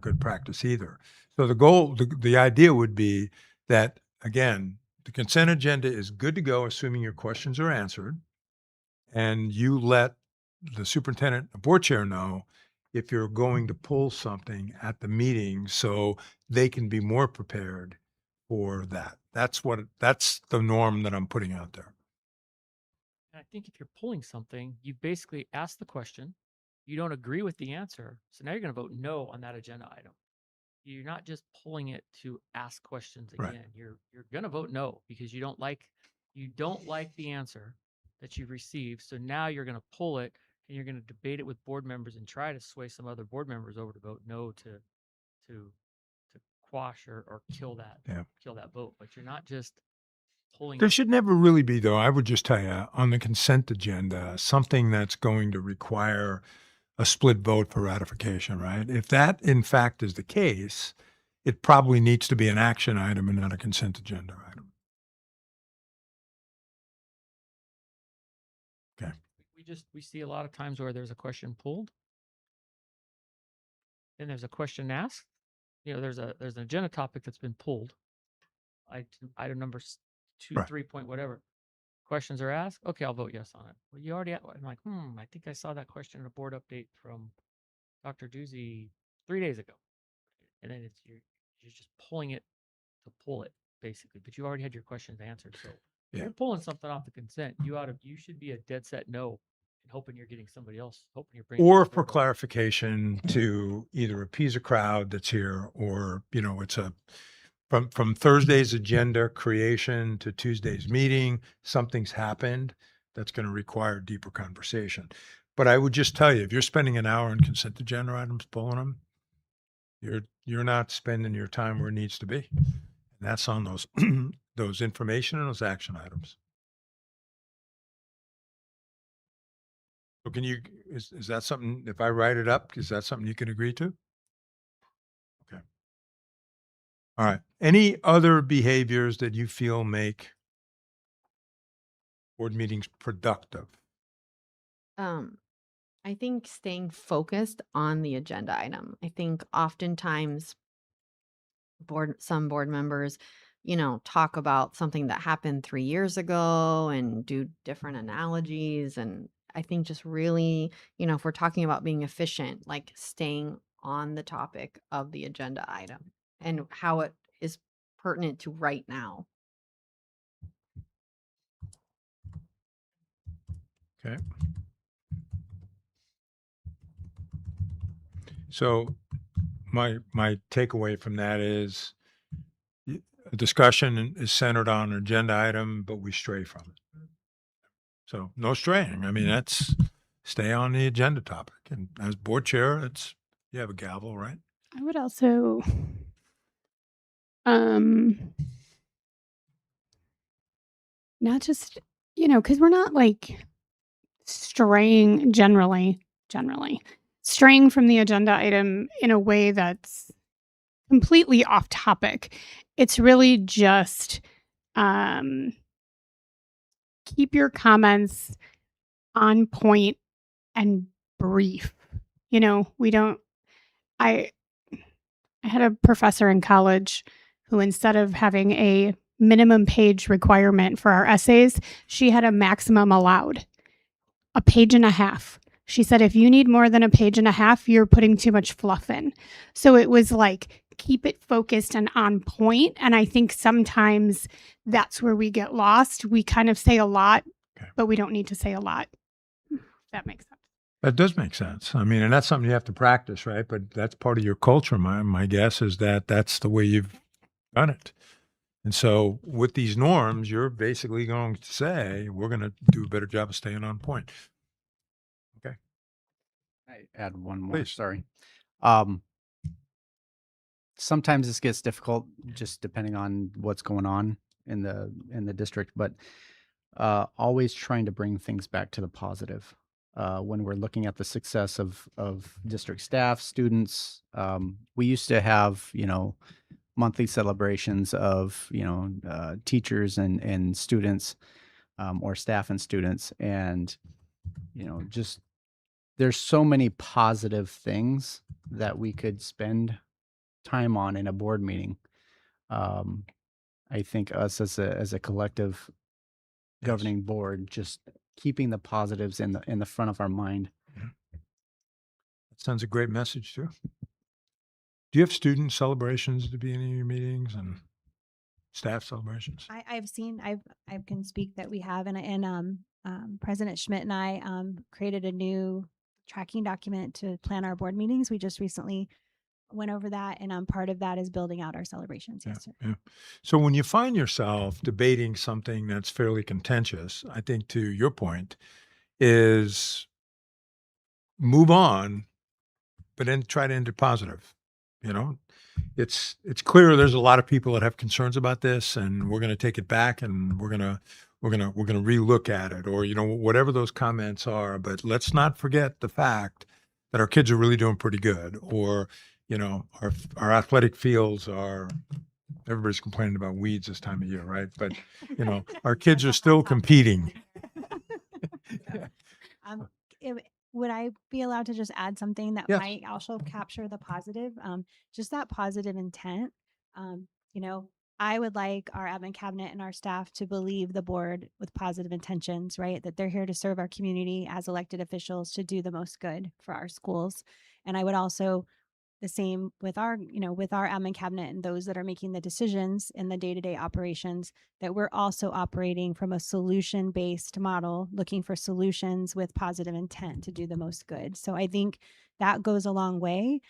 good practice either. So the idea would be that, again, the consent agenda is good to go, assuming your questions are answered, and you let the superintendent, the board chair know if you're going to pull something at the meeting so they can be more prepared for that. That's the norm that I'm putting out there. And I think if you're pulling something, you basically ask the question, you don't agree with the answer, so now you're going to vote no on that agenda item. You're not just pulling it to ask questions again. Right. You're going to vote no because you don't like the answer that you've received. So now you're going to pull it and you're going to debate it with board members and try to sway some other board members over to vote no to quash or kill that vote. But you're not just pulling. There should never really be, though, I would just tell you, on the consent agenda, something that's going to require a split vote for ratification, right? If that, in fact, is the case, it probably needs to be an action item and not a consent agenda item. Okay. We see a lot of times where there's a question pulled, then there's a question asked. There's an agenda topic that's been pulled. Item number 2, Right. 3 point whatever. Questions are asked. Okay, I'll vote yes on it. Well, you already. I'm like, I think I saw that question in a board update from Dr. Doozy 3 days ago, and then you're just pulling it to pull it basically, but you already had your questions answered. So if Yeah. you're pulling something off the consent, you should be a dead set no, and hoping you're getting somebody else, hoping you're bringing. Or somebody for else. clarification to either appease a crowd that's here, or, it's from Thursday's agenda creation to Tuesday's meeting, something's happened that's going to require deeper conversation. But I would just tell you, if you're spending an hour on consent agenda items, pulling them, you're not spending your time where it needs to be. And that's on those those information and those action items. So is that something, if I write it up, is that something you can agree to? Okay. All right. Any other behaviors that you feel make board meetings productive? I think staying focused on the agenda item. I think oftentimes some board members, talk about something that happened 3 years ago and do different analogies. And I think just really, if we're talking about being efficient, like staying on the topic of the agenda item and how it is pertinent to right now. Okay. So my takeaway from that is a discussion is centered on an agenda item, but we stray from it. So no straying. I mean, that's stay on the agenda topic. And as board chair, you have a gavel, right? I would also not just, because we're not like straying generally straying from the agenda item in a way that's completely off topic. It's really just keep your comments on point and brief. I had a professor in college who, instead of having a minimum page requirement for our essays, she had a maximum allowed, 1.5 pages. She said, if you need more than a page and a half, you're putting too much fluff in. So it was like, keep it focused and on point. And I think sometimes that's where we get lost. We kind of say a lot, Okay. but we don't need to say a lot. If that makes sense. That does make sense. I mean, and that's something you have to practice, right? But that's part of your culture. My guess is that that's the way you've done it. And so with these norms, you're basically going to say, we're going to do a better job of staying on point. Okay. I add one more, Please. sorry. Sometimes this gets difficult just depending on what's going on in the district, but always trying to bring things back to the positive. When we're looking at the success of district staff, students, we used to have, monthly celebrations of, teachers and students, or staff and students. And, just there's so many positive things that we could spend time on in a board meeting. I think us as a collective Yes. governing board, just keeping the positives in the front of our mind. That sends a great message too. Do you have student celebrations at the beginning of your meetings and staff celebrations? I've seen, I can speak that we have, and President Schmidt and I created a new tracking document to plan our board meetings. We just recently went over that, and part of that is building out our celebrations. Yeah, Yes, sir. yeah. So when you find yourself debating something that's fairly contentious, I think to your point is move on, but then try to end it positive. You know, it's clear there's a lot of people that have concerns about this, and we're going to take it back, and we're going to relook at it, or whatever those comments are. But let's not forget the fact that our kids are really doing pretty good, or our athletic fields are. Everybody's complaining about weeds this time of year, right? But our kids are still competing. Would I be allowed to just add something that Yes. might also capture the positive? Just that positive intent. I would like our admin cabinet and our staff to believe the board with positive intentions, right? That they're here to serve our community as elected officials to do the most good for our schools. And I would also the same with our admin cabinet and those that are making the decisions in the day-to-day operations, that we're also operating from a solution-based model, looking for solutions with positive intent to do the most good. So I think that goes a long way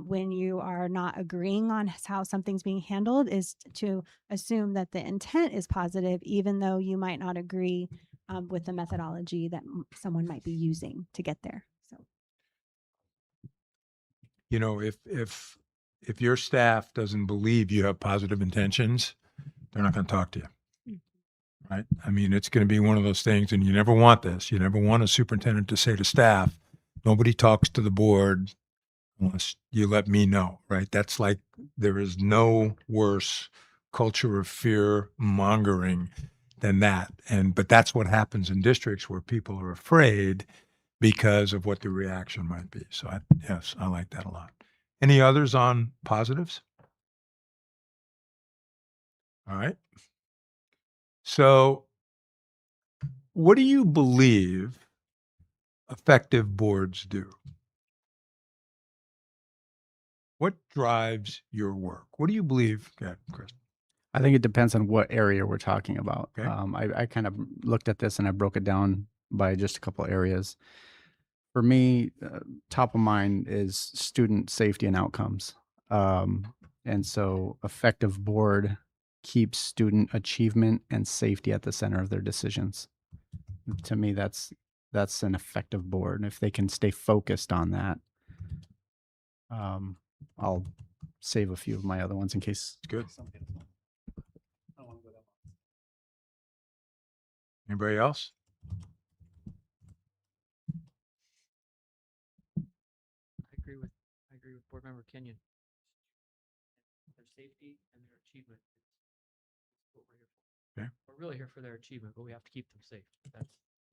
when you are not agreeing on how something's being handled, is to assume that the intent is positive, even though you might not agree with the methodology that someone might be using to get there. So If your staff doesn't believe you have positive intentions, they're not going to talk to you. Right? I mean, it's going to be one of those things, and you never want this. You never want a superintendent to say to staff, nobody talks to the board unless you let me know, right? That's like, there is no worse culture of fear mongering than that. But that's what happens in districts where people are afraid because of what the reaction might be. So yes, I like that a lot. Any others on positives? All right. So what do you believe effective boards do? What drives your work? What do you believe? Yeah, Chris. I think it depends on what area we're talking about. Okay. I kind of looked at this and I broke it down by just a couple areas. For me, top of mind is student safety and outcomes. And so effective board keeps student achievement and safety at the center of their decisions. To me, that's an effective board. If they can stay focused on that, I'll save a few of my other ones in case. Good. Anybody else? I agree with Board Member Kenyon. Their safety and their achievement is what we're here for. Okay. We're really here for their achievement, but we have to keep them safe. If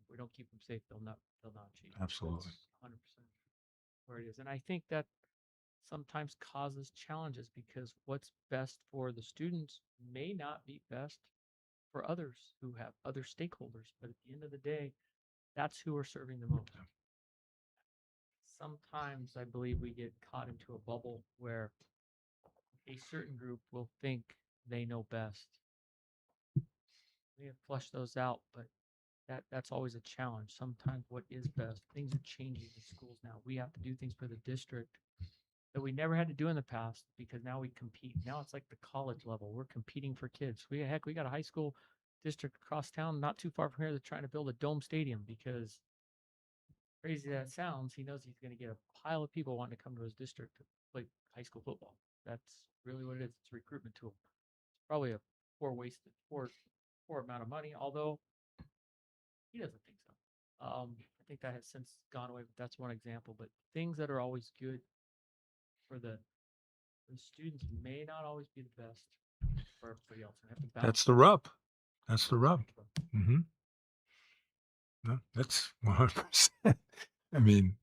we don't keep them safe, they'll not achieve. Absolutely. 100% where it is. And I think that sometimes causes challenges because what's best for the students may not be best for others who have other stakeholders. But at the end of the day, that's who we're serving the most. sometimes I believe we get caught into a bubble where a certain group will think they know best. We have flushed those out, but that's always a challenge. Sometimes what is best, things are changing in schools now. We have to do things for the district that we never had to do in the past because now we compete. Now it's like the college level. We're competing for kids. We got a high school district across town, not too far from here, that's trying to build a dome stadium because crazy that sounds, he knows he's going to get a pile of people wanting to come to his district to play high school football. That's really what it is. It's a recruitment tool. It's probably a poor amount of money, although he doesn't think so. I think that has since gone away, but that's one example. But things that are always good for the students may not always be the best for everybody else. We have to balance That's the rub. That's the rub. Mm-hmm. No, that's 100%. I mean,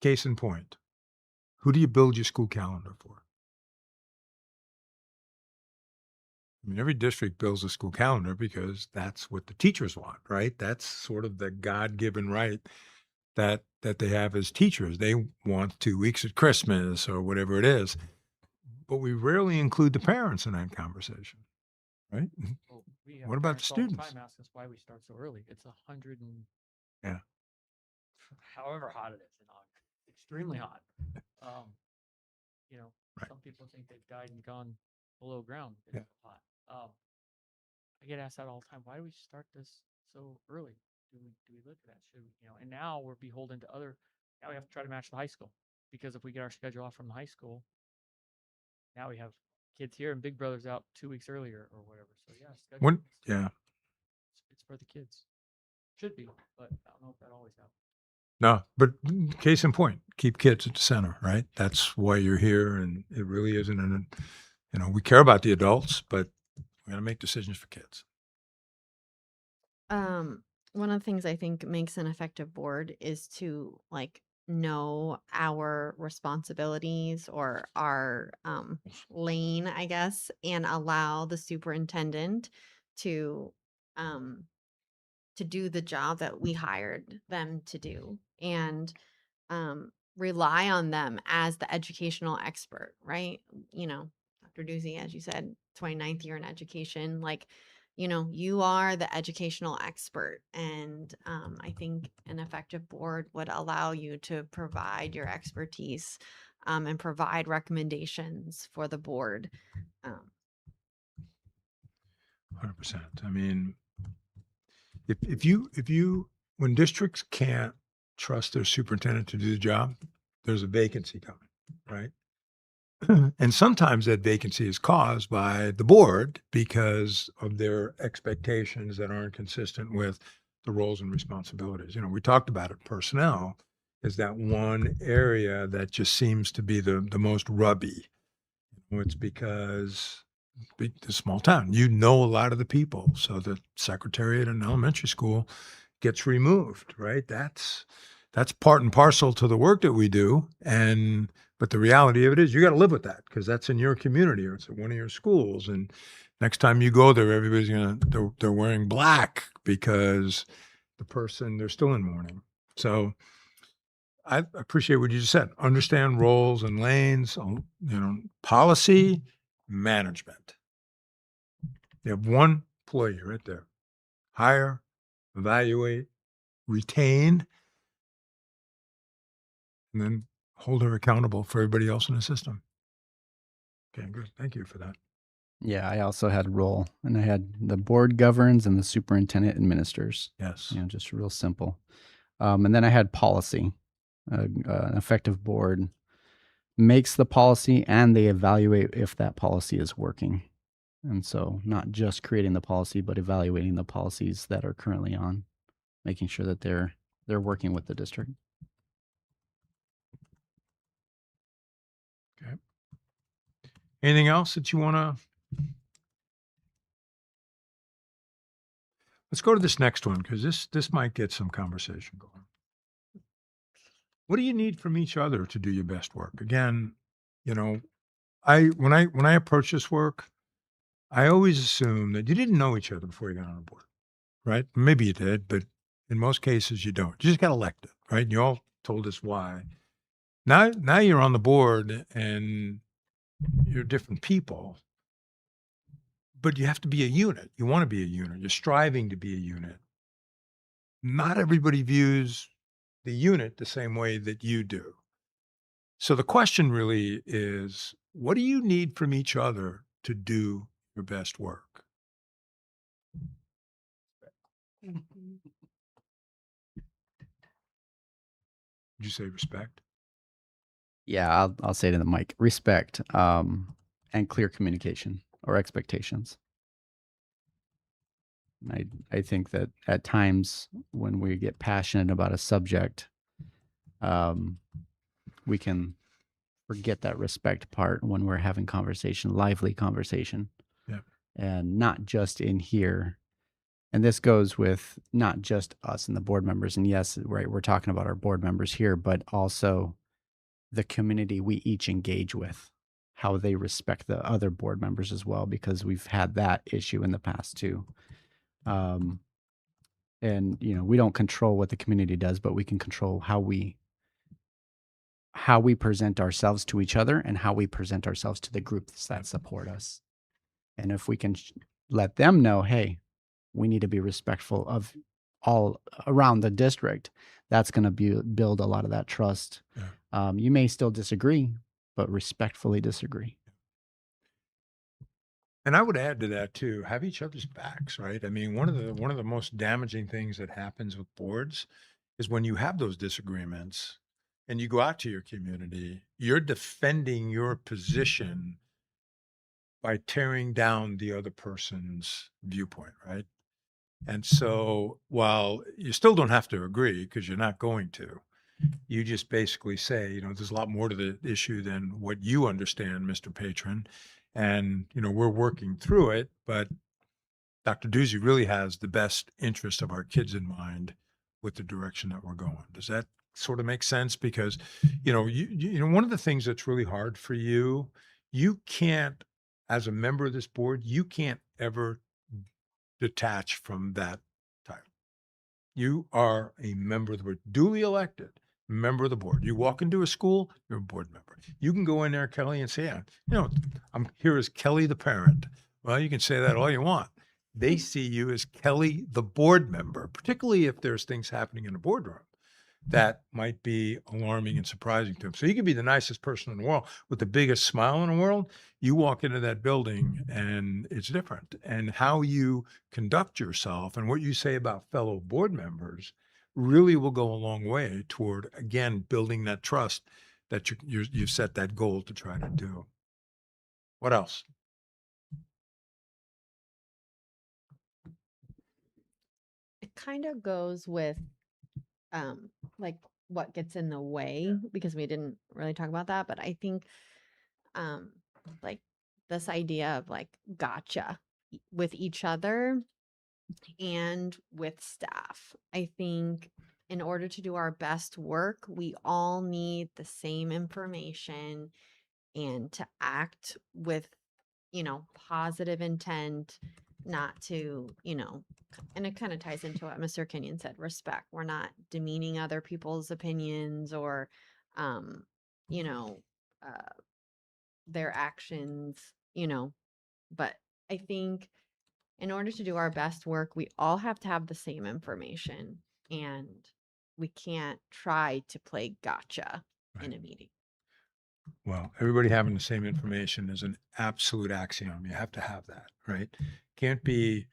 case in point, who do you build your school calendar for? I mean, every district builds a school calendar because that's what the teachers want, right? That's sort of the God-given right that they have as teachers. They want 2 weeks at Christmas or whatever it is. But we rarely include the parents in that conversation, right? Well, we have What about the parents all the students? time ask us why we start so early. It's 100 and Yeah. however hot it is in August, extremely hot. You know, Right. some people think they've died and gone below ground. It's Yeah. hot. I get asked that all the time. Why do we start this so early? Do we look at that? Should we, and now we're beholden to other. Now we have to try to match the high school because if we get our schedule off from the high school, now we have kids here and Big Brother's out 2 weeks earlier or whatever. So yeah, When, scheduling yeah. it's for the kids. Should be, but I don't know if that always happens. No, but case in point, keep kids at the center, right? That's why you're here. And it really isn't we care about the adults, but we got to make decisions for kids. One of the things I think makes an effective board is to know our responsibilities or our lane, I guess, and allow the superintendent to um do the job that we hired them to do and rely on them as the educational expert, right? Dr. Doozy, as you said, 29th year in education, you are the educational expert. And I think an effective board would allow you to provide your expertise and provide recommendations for the board. 100%. I mean, when districts can't trust their superintendent to do the job, there's a vacancy coming, right? And sometimes that vacancy is caused by the board because of their expectations that aren't consistent with the roles and responsibilities. We talked about it. Personnel is that one area that just seems to be the most rubby. It's because it's a small town. A lot of the people. So the secretariat in elementary school gets removed, right? That's part and parcel to the work that we do. But the reality of it is you got to live with that because that's in your community or it's at one of your schools. And next time you go there, everybody's they're wearing black because they're still in mourning. So I appreciate what you just said. Understand roles and lanes, policy, management. You have one employee right there. Hire, evaluate, retain, and then hold her accountable for everybody else in the system. Okay, good. Thank you for that. Yeah, I also had a role, and I had the board governs and the superintendent administers. Yes. Just real simple. And then I had policy. An effective board makes the policy and they evaluate if that policy is working. And so not just creating the policy, but evaluating the policies that are currently on, making sure that they're working with the district. Okay. Anything else that you want to? Let's go to this next one because this might get some conversation going. What do you need from each other to do your best work? Again, when I approach this work, I always assume that you didn't know each other before you got on the board, right? Maybe you did, but in most cases you don't. You just got elected, right? And you all told us why. Now you're on the board and you're different people, but you have to be a unit. You want to be a unit. You're striving to be a unit. Not everybody views the unit the same way that you do. So the question really is, what do you need from each other to do your best work? Did you say respect? Yeah, I'll say it in the mic. Respect, and clear communication or expectations. I think that at times when we get passionate about a subject, we can forget that respect part when we're having conversation, lively conversation, Yeah. and not just in here. And this goes with not just us and the board members. And yes, right, we're talking about our board members here, but also the community we each engage with, how they respect the other board members as well, because we've had that issue in the past too. And we don't control what the community does, but we can control how we present ourselves to each other and how we present ourselves to the groups that support us. And if we can let them know, hey, we need to be respectful of all around the district, that's going to build a lot of that trust. Yeah. You may still disagree, but respectfully disagree. And I would add to that too, have each other's backs, right? I mean, one of the most damaging things that happens with boards is when you have those disagreements and you go out to your community, you're defending your position by tearing down the other person's viewpoint, right? And so while you still don't have to agree because you're not going to, you just basically say, there's a lot more to the issue than what you understand, Mr. Patron. And, we're working through it, but Dr. Doozy really has the best interest of our kids in mind with the direction that we're going. Does that sort of make sense? Because, one of the things that's really hard for you, you can't, as a member of this board, you can't ever detach from that title. You are a member of the board, duly elected member of the board. You walk into a school, you're a board member. You can go in there, Kelly, and say, I'm here as Kelly the parent. Well, you can say that all you want. They see you as Kelly the board member, particularly if there's things happening in the boardroom that might be alarming and surprising to them. So you could be the nicest person in the world with the biggest smile in the world. You walk into that building and it's different. And how you conduct yourself and what you say about fellow board members really will go a long way toward, again, building that trust that you've set that goal to try to do. What else? It kind of goes with like what gets in the way because we didn't really talk about that, but I think um like this idea of like gotcha with each other and with staff. I think in order to do our best work, we all need the same information and to act with, positive intent, not to, and it kind of ties into what Mr. Kenyon said, respect. We're not demeaning other people's opinions or, um, you know, uh, their actions, but I think in order to do our best work, we all have to have the same information and we can't try to play gotcha in a meeting. Well, everybody having the same information is an absolute axiom. You have to have that, right? Can't be,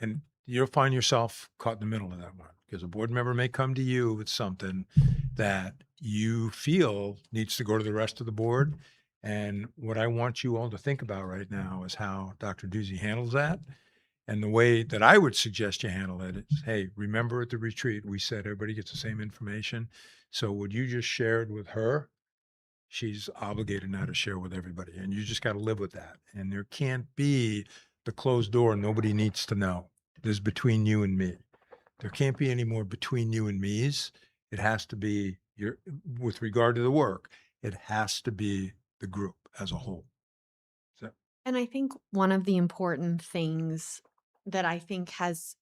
and you'll find yourself caught in the middle of that one because a board member may come to you with something that you feel needs to go to the rest of the board. And what I want you all to think about right now is how Dr. Doozy handles that. And the way that I would suggest you handle it is, hey, remember at the retreat, we said everybody gets the same information. So what you just shared with her, she's obligated now to share with everybody. And you just got to live with that. And there can't be the closed door. Nobody needs to know. There's between you and me. There can't be any more between you and me's. It has to be with regard to the work, it has to be the group as a whole. So, And I think one of the important things that I think has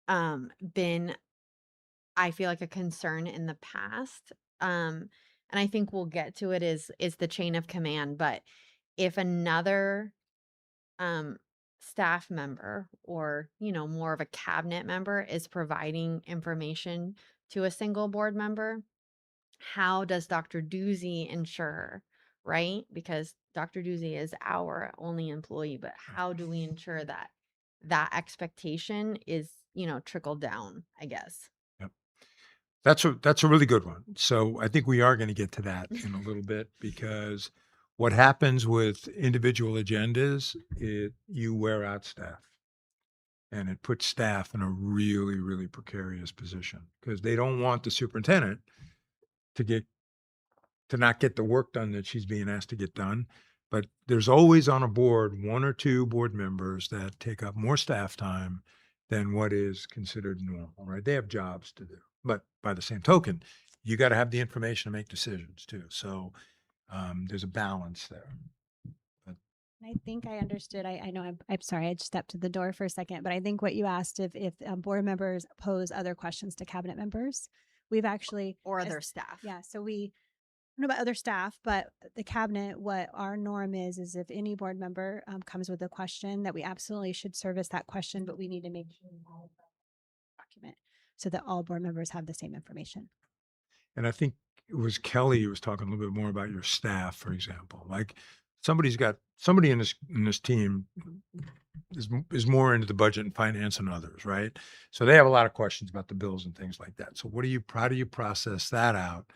been I feel like a concern in the past. And I think we'll get to it is the chain of command. But if another um staff member or more of a cabinet member is providing information to a single board member, how does Dr. Doozy ensure, right? Because Dr. Doozy is our only employee, but how do we ensure that that expectation is, trickled down, I guess. Yep. That's a really good one. So I think we are going to get to that in a little bit because what happens with individual agendas, you wear out staff. And it puts staff in a really, really precarious position because they don't want the superintendent to not get the work done that she's being asked to get done. But there's always on a board one or two board members that take up more staff time than what is considered normal, right? They have jobs to do. But by the same token, you got to have the information to make decisions too. So there's a balance there. I think I understood. I know I'm sorry. I just stepped to the door for a second, but I think what you asked if board members pose other questions to cabinet members, we've actually Or as- other staff. Yeah, so we I don't know about other staff, but the cabinet, what our norm is if any board member comes with a question, that we absolutely should service that question, but we need to make sure we have a document so that all board members have the same information. And I think it was Kelly who was talking a little bit more about your staff, for example. Like somebody in this team is more into the budget and finance than others, right? So they have a lot of questions about the bills and things like that. So how do you process that out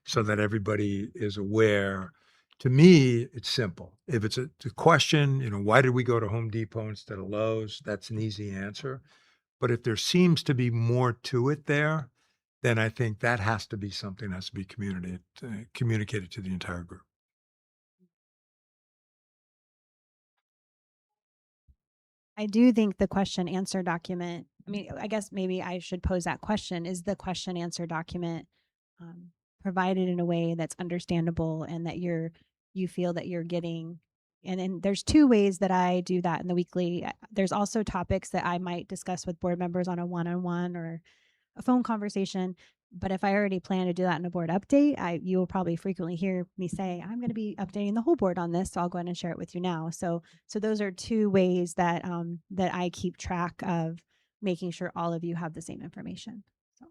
so that everybody is aware? To me, it's simple. If it's a question, why did we go to Home Depot instead of Lowe's? That's an easy answer. But if there seems to be more to it there, then I think that has to be something that has to be communicated to the entire group. I do think the question answer document, I mean, I guess maybe I should pose that question. Is the question answer document provided in a way that's understandable and that you feel that you're getting? And then there's two ways that I do that in the weekly. There's also topics that I might discuss with board members on a one-on-one or a phone conversation. But if I already plan to do that in a board update, you will probably frequently hear me say, I'm going to be updating the whole board on this. So I'll go ahead and share it with you now. So those are two ways that that I keep track of making sure all of you have the same information. So.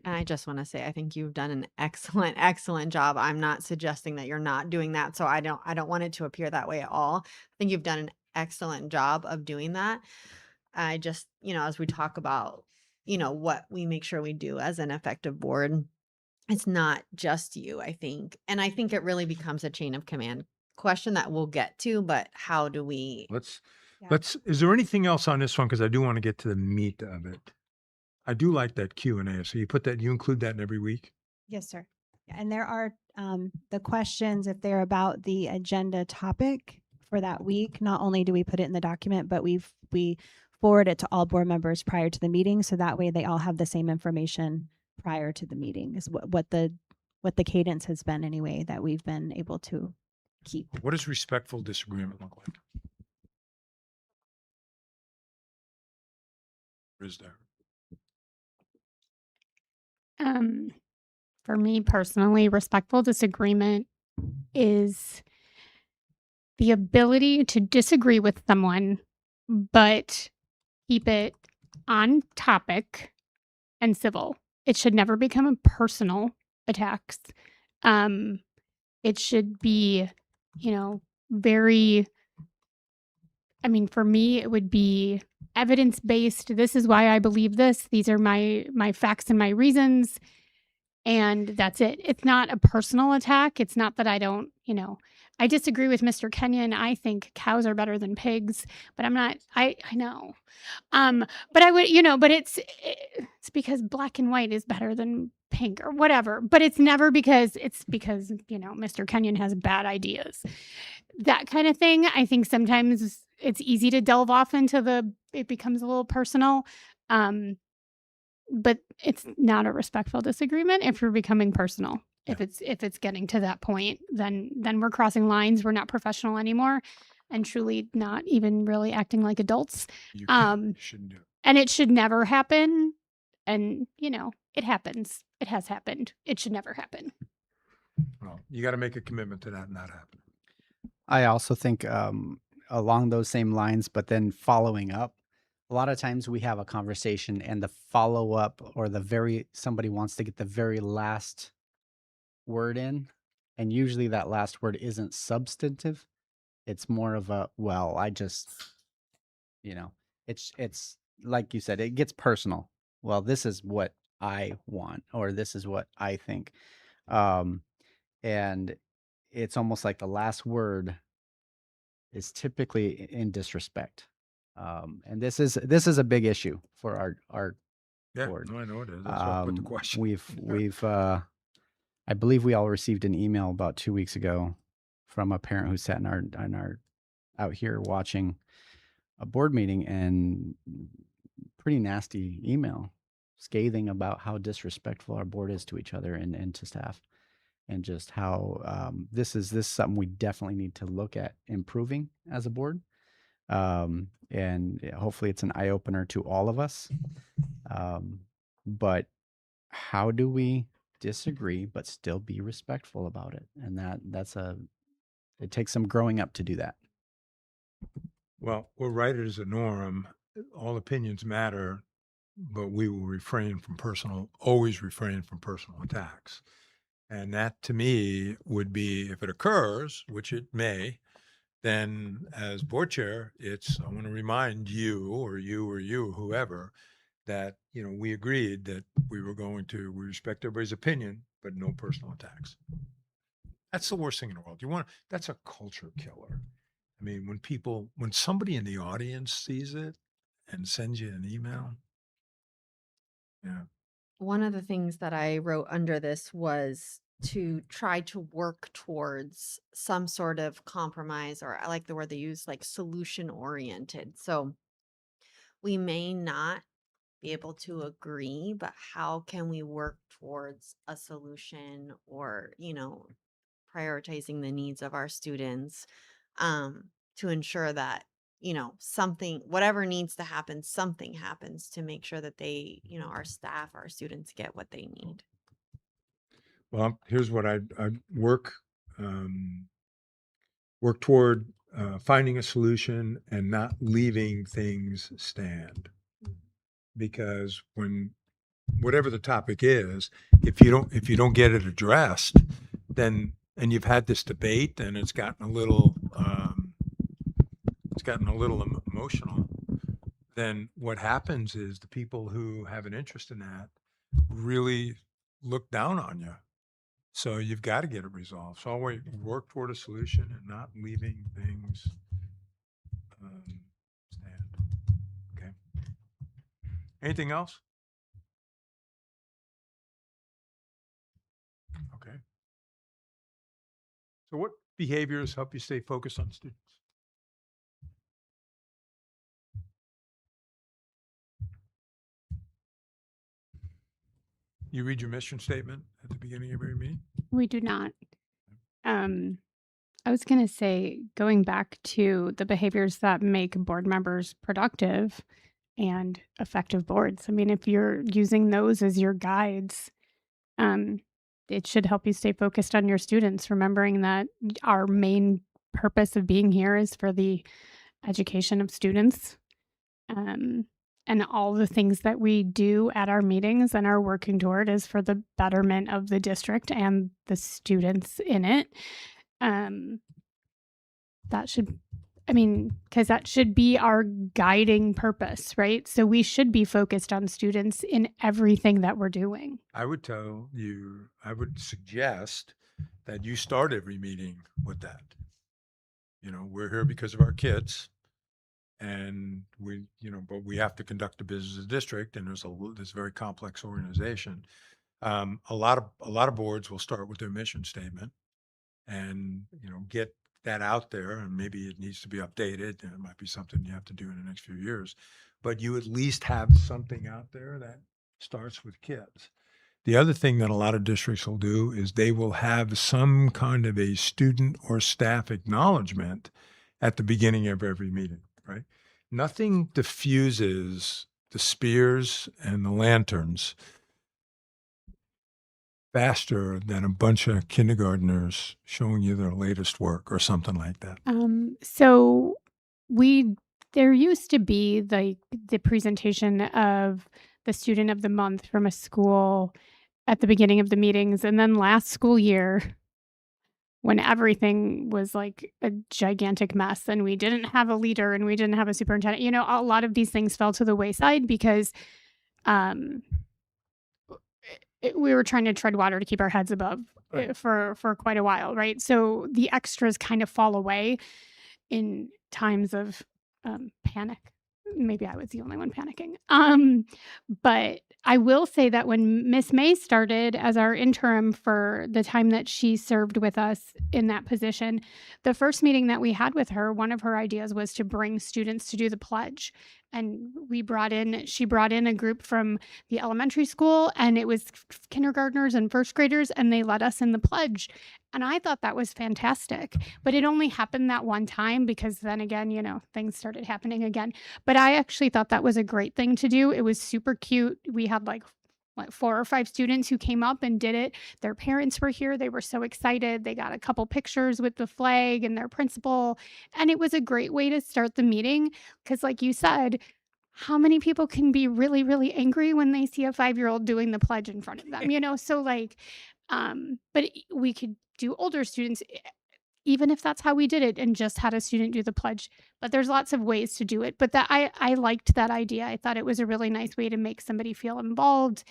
And I just want to say, I think you've done an excellent, excellent job. I'm not suggesting that you're not doing that. So I don't want it to appear that way at all. I think you've done an excellent job of doing that. I just, as we talk about, what we make sure we do as an effective board, it's not just you, I think. And I think it really becomes a chain of command question that we'll get to, but how do we? Is there anything else on this one? Because I do want to get to the meat of it. I do like that Q&A. So you include that in every week? Yes, sir. And there are the questions, if they're about the agenda topic for that week, not only do we put it in the document, but we forward it to all board members prior to the meeting. So that way they all have the same information prior to the meeting is what the cadence has been anyway, that we've been able to keep. What does respectful disagreement look like? Or is there? For me personally, respectful disagreement is the ability to disagree with someone, but keep it on topic and civil. It should never become a personal attacks. It should be, very, for me, it would be evidence-based. This is why I believe this. These are my facts and my reasons. And that's it. It's not a personal attack. It's not that I don't, I disagree with Mr. Kenyon. I think cows are better than pigs, but I'm not, I know. But I would, but it's because black and white is better than pink or whatever, but it's never because Mr. Kenyon has bad ideas, that kind of thing. I think sometimes it's easy to delve off into it becomes a little personal. But it's not a respectful disagreement if you're becoming personal. Yeah. If it's getting to that point, then we're crossing lines. We're not professional anymore, and truly not even really acting like adults. You shouldn't do it. And it should never happen. And, it happens. It has happened. It should never happen. Well, you got to make a commitment to that not happen. I also think along those same lines, but then following up. A lot of times we have a conversation and the follow up or somebody wants to get the very last word in, and usually that last word isn't substantive. It's more of a, well, I just, it's like you said, it gets personal. Well, this is what I want, or this is what I think. And it's almost like the last word is typically in disrespect. And this is a big issue for our Yeah, board. no, I know it is. That's why I put the question. We've I believe we all received an email about 2 weeks ago from a parent who sat in our out here watching a board meeting, and pretty nasty email, scathing about how disrespectful our board is to each other and to staff, and just how this is something we definitely need to look at improving as a board. And hopefully it's an eye opener to all of us. But how do we disagree but still be respectful about it? And it takes some growing up to do that. Well, we'll write it as a norm. All opinions matter, but we will always refrain from personal attacks. And that to me would be, if it occurs, which it may, then as board chair, I want to remind you or whoever, that, we agreed that we respect everybody's opinion, but no personal attacks. That's the worst thing in the world. That's a culture killer. I mean, when somebody in the audience sees it and sends you an email. Yeah. One of the things that I wrote under this was to try to work towards some sort of compromise, or I like the word they use, like solution oriented. So we may not be able to agree, but how can we work towards a solution, or, prioritizing the needs of our students, to ensure that, whatever needs to happen, something happens to make sure that they, our staff, our students get what they need. Well, here's what I'd work toward finding a solution and not leaving things stand. Because whatever the topic is, if you don't get it addressed, then, and you've had this debate and it's gotten a little emotional, then what happens is the people who have an interest in that really look down on you. So you've got to get it resolved. So always work toward a solution and not leaving things stand. Okay. Anything else? Okay. So what behaviors help you stay focused on students? You read your mission statement at the beginning of every meeting? We do not. I was going to say, going back to the behaviors that make board members productive and effective boards. I mean, if you're using those as your guides, it should help you stay focused on your students, remembering that our main purpose of being here is for the education of students. And all the things that we do at our meetings and are working toward is for the betterment of the district and the students in it. Because that should be our guiding purpose, right? So we should be focused on students in everything that we're doing. I would suggest that you start every meeting with that. We're here because of our kids. And but we have to conduct the business of the district, and there's this very complex organization. A lot of boards will start with their mission statement, and get that out there, and maybe it needs to be updated, and it might be something you have to do in the next few years. But you at least have something out there that starts with kids. The other thing that a lot of districts will do is they will have some kind of a student or staff acknowledgement at the beginning of every meeting. Right? Nothing diffuses the spears and the lanterns faster than a bunch of kindergartners showing you their latest work or something like that. So there used to be like the presentation of the student of the month from a school at the beginning of the meetings. And then last school year, when everything was like a gigantic mess and we didn't have a leader and we didn't have a superintendent, a lot of these things fell to the wayside because um, we were trying to tread water to keep our heads above Right. for quite a while, right? So the extras kind of fall away in times of panic. Maybe I was the only one panicking. But I will say that when Miss May started as our interim for the time that she served with us in that position, the first meeting that we had with her, one of her ideas was to bring students to do the pledge. And she brought in a group from the elementary school, and it was kindergartners and first graders, and they led us in the pledge. And I thought that was fantastic. But it only happened that one time because then again, things started happening again. But I actually thought that was a great thing to do. It was super cute. We had like 4 or 5 students who came up and did it. Their parents were here. They were so excited. They got a couple pictures with the flag and their principal. And it was a great way to start the meeting because, like you said, how many people can be really, really angry when they see a 5-year-old doing the pledge in front of them? So like, we could do older students, even if that's how we did it and just had a student do the pledge. But there's lots of ways to do it. But that I liked that idea. I thought it was a really nice way to make somebody feel involved.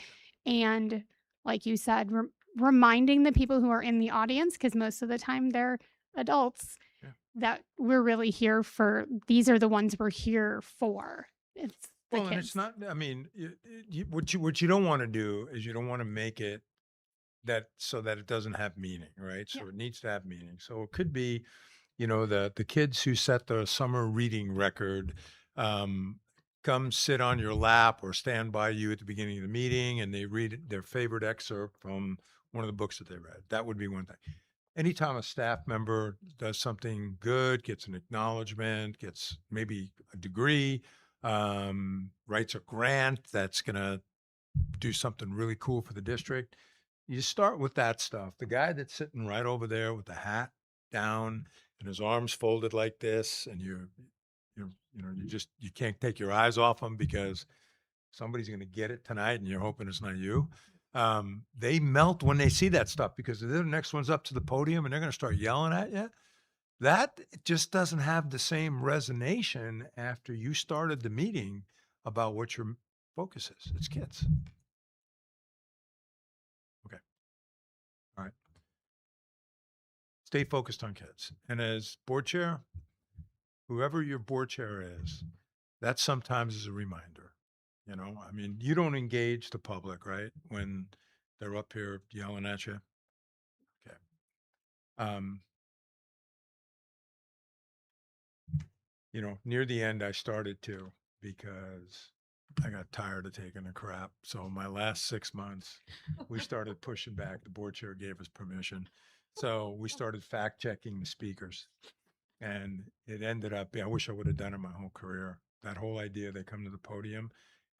And like you said, reminding the people who are in the audience, because most of the time they're adults, Yeah. that we're really here for, these are the ones we're here for. It's the Well, and kids. it's not, I mean, what you don't want to do is you don't want to make it that so that it doesn't have meaning, right? So Yeah. it needs to have meaning. So it could be, the kids who set the summer reading record um, come sit on your lap or stand by you at the beginning of the meeting and they read their favorite excerpt from one of the books that they read. That would be one thing. Anytime a staff member does something good, gets an acknowledgement, gets maybe a degree, writes a grant that's going to do something really cool for the district, you start with that stuff. The guy that's sitting right over there with the hat down and his arms folded like this, and you can't take your eyes off him because somebody's going to get it tonight, and you're hoping it's not you. They melt when they see that stuff because the next one's up to the podium and they're going to start yelling at you. That just doesn't have the same resonation after you started the meeting about what your focus is. It's kids. Okay. All right. Stay focused on kids. And as board chair, whoever your board chair is, that sometimes is a reminder. I mean, you don't engage the public, right? When they're up here yelling at you. Okay. Near the end, I started to because I got tired of taking a crap. So my last 6 months, we started pushing back. The board chair gave us permission. So we started fact checking the speakers. And it ended up, I wish I would have done it my whole career. That whole idea, they come to the podium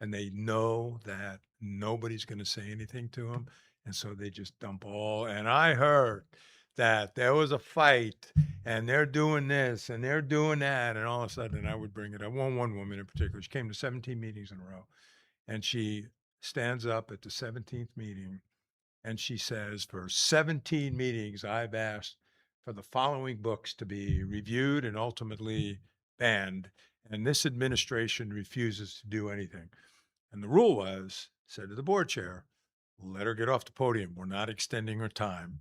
and they know that nobody's going to say anything to them. And so they just dump all. And I heard that there was a fight and they're doing this and they're doing that. And all of a sudden I would bring it up. One woman in particular, she came to 17 meetings in a row and she stands up at the 17th meeting and she says, for 17 meetings, I've asked for the following books to be reviewed and ultimately banned. And this administration refuses to do anything. And the rule was, said to the board chair, let her get off the podium. We're not extending her time.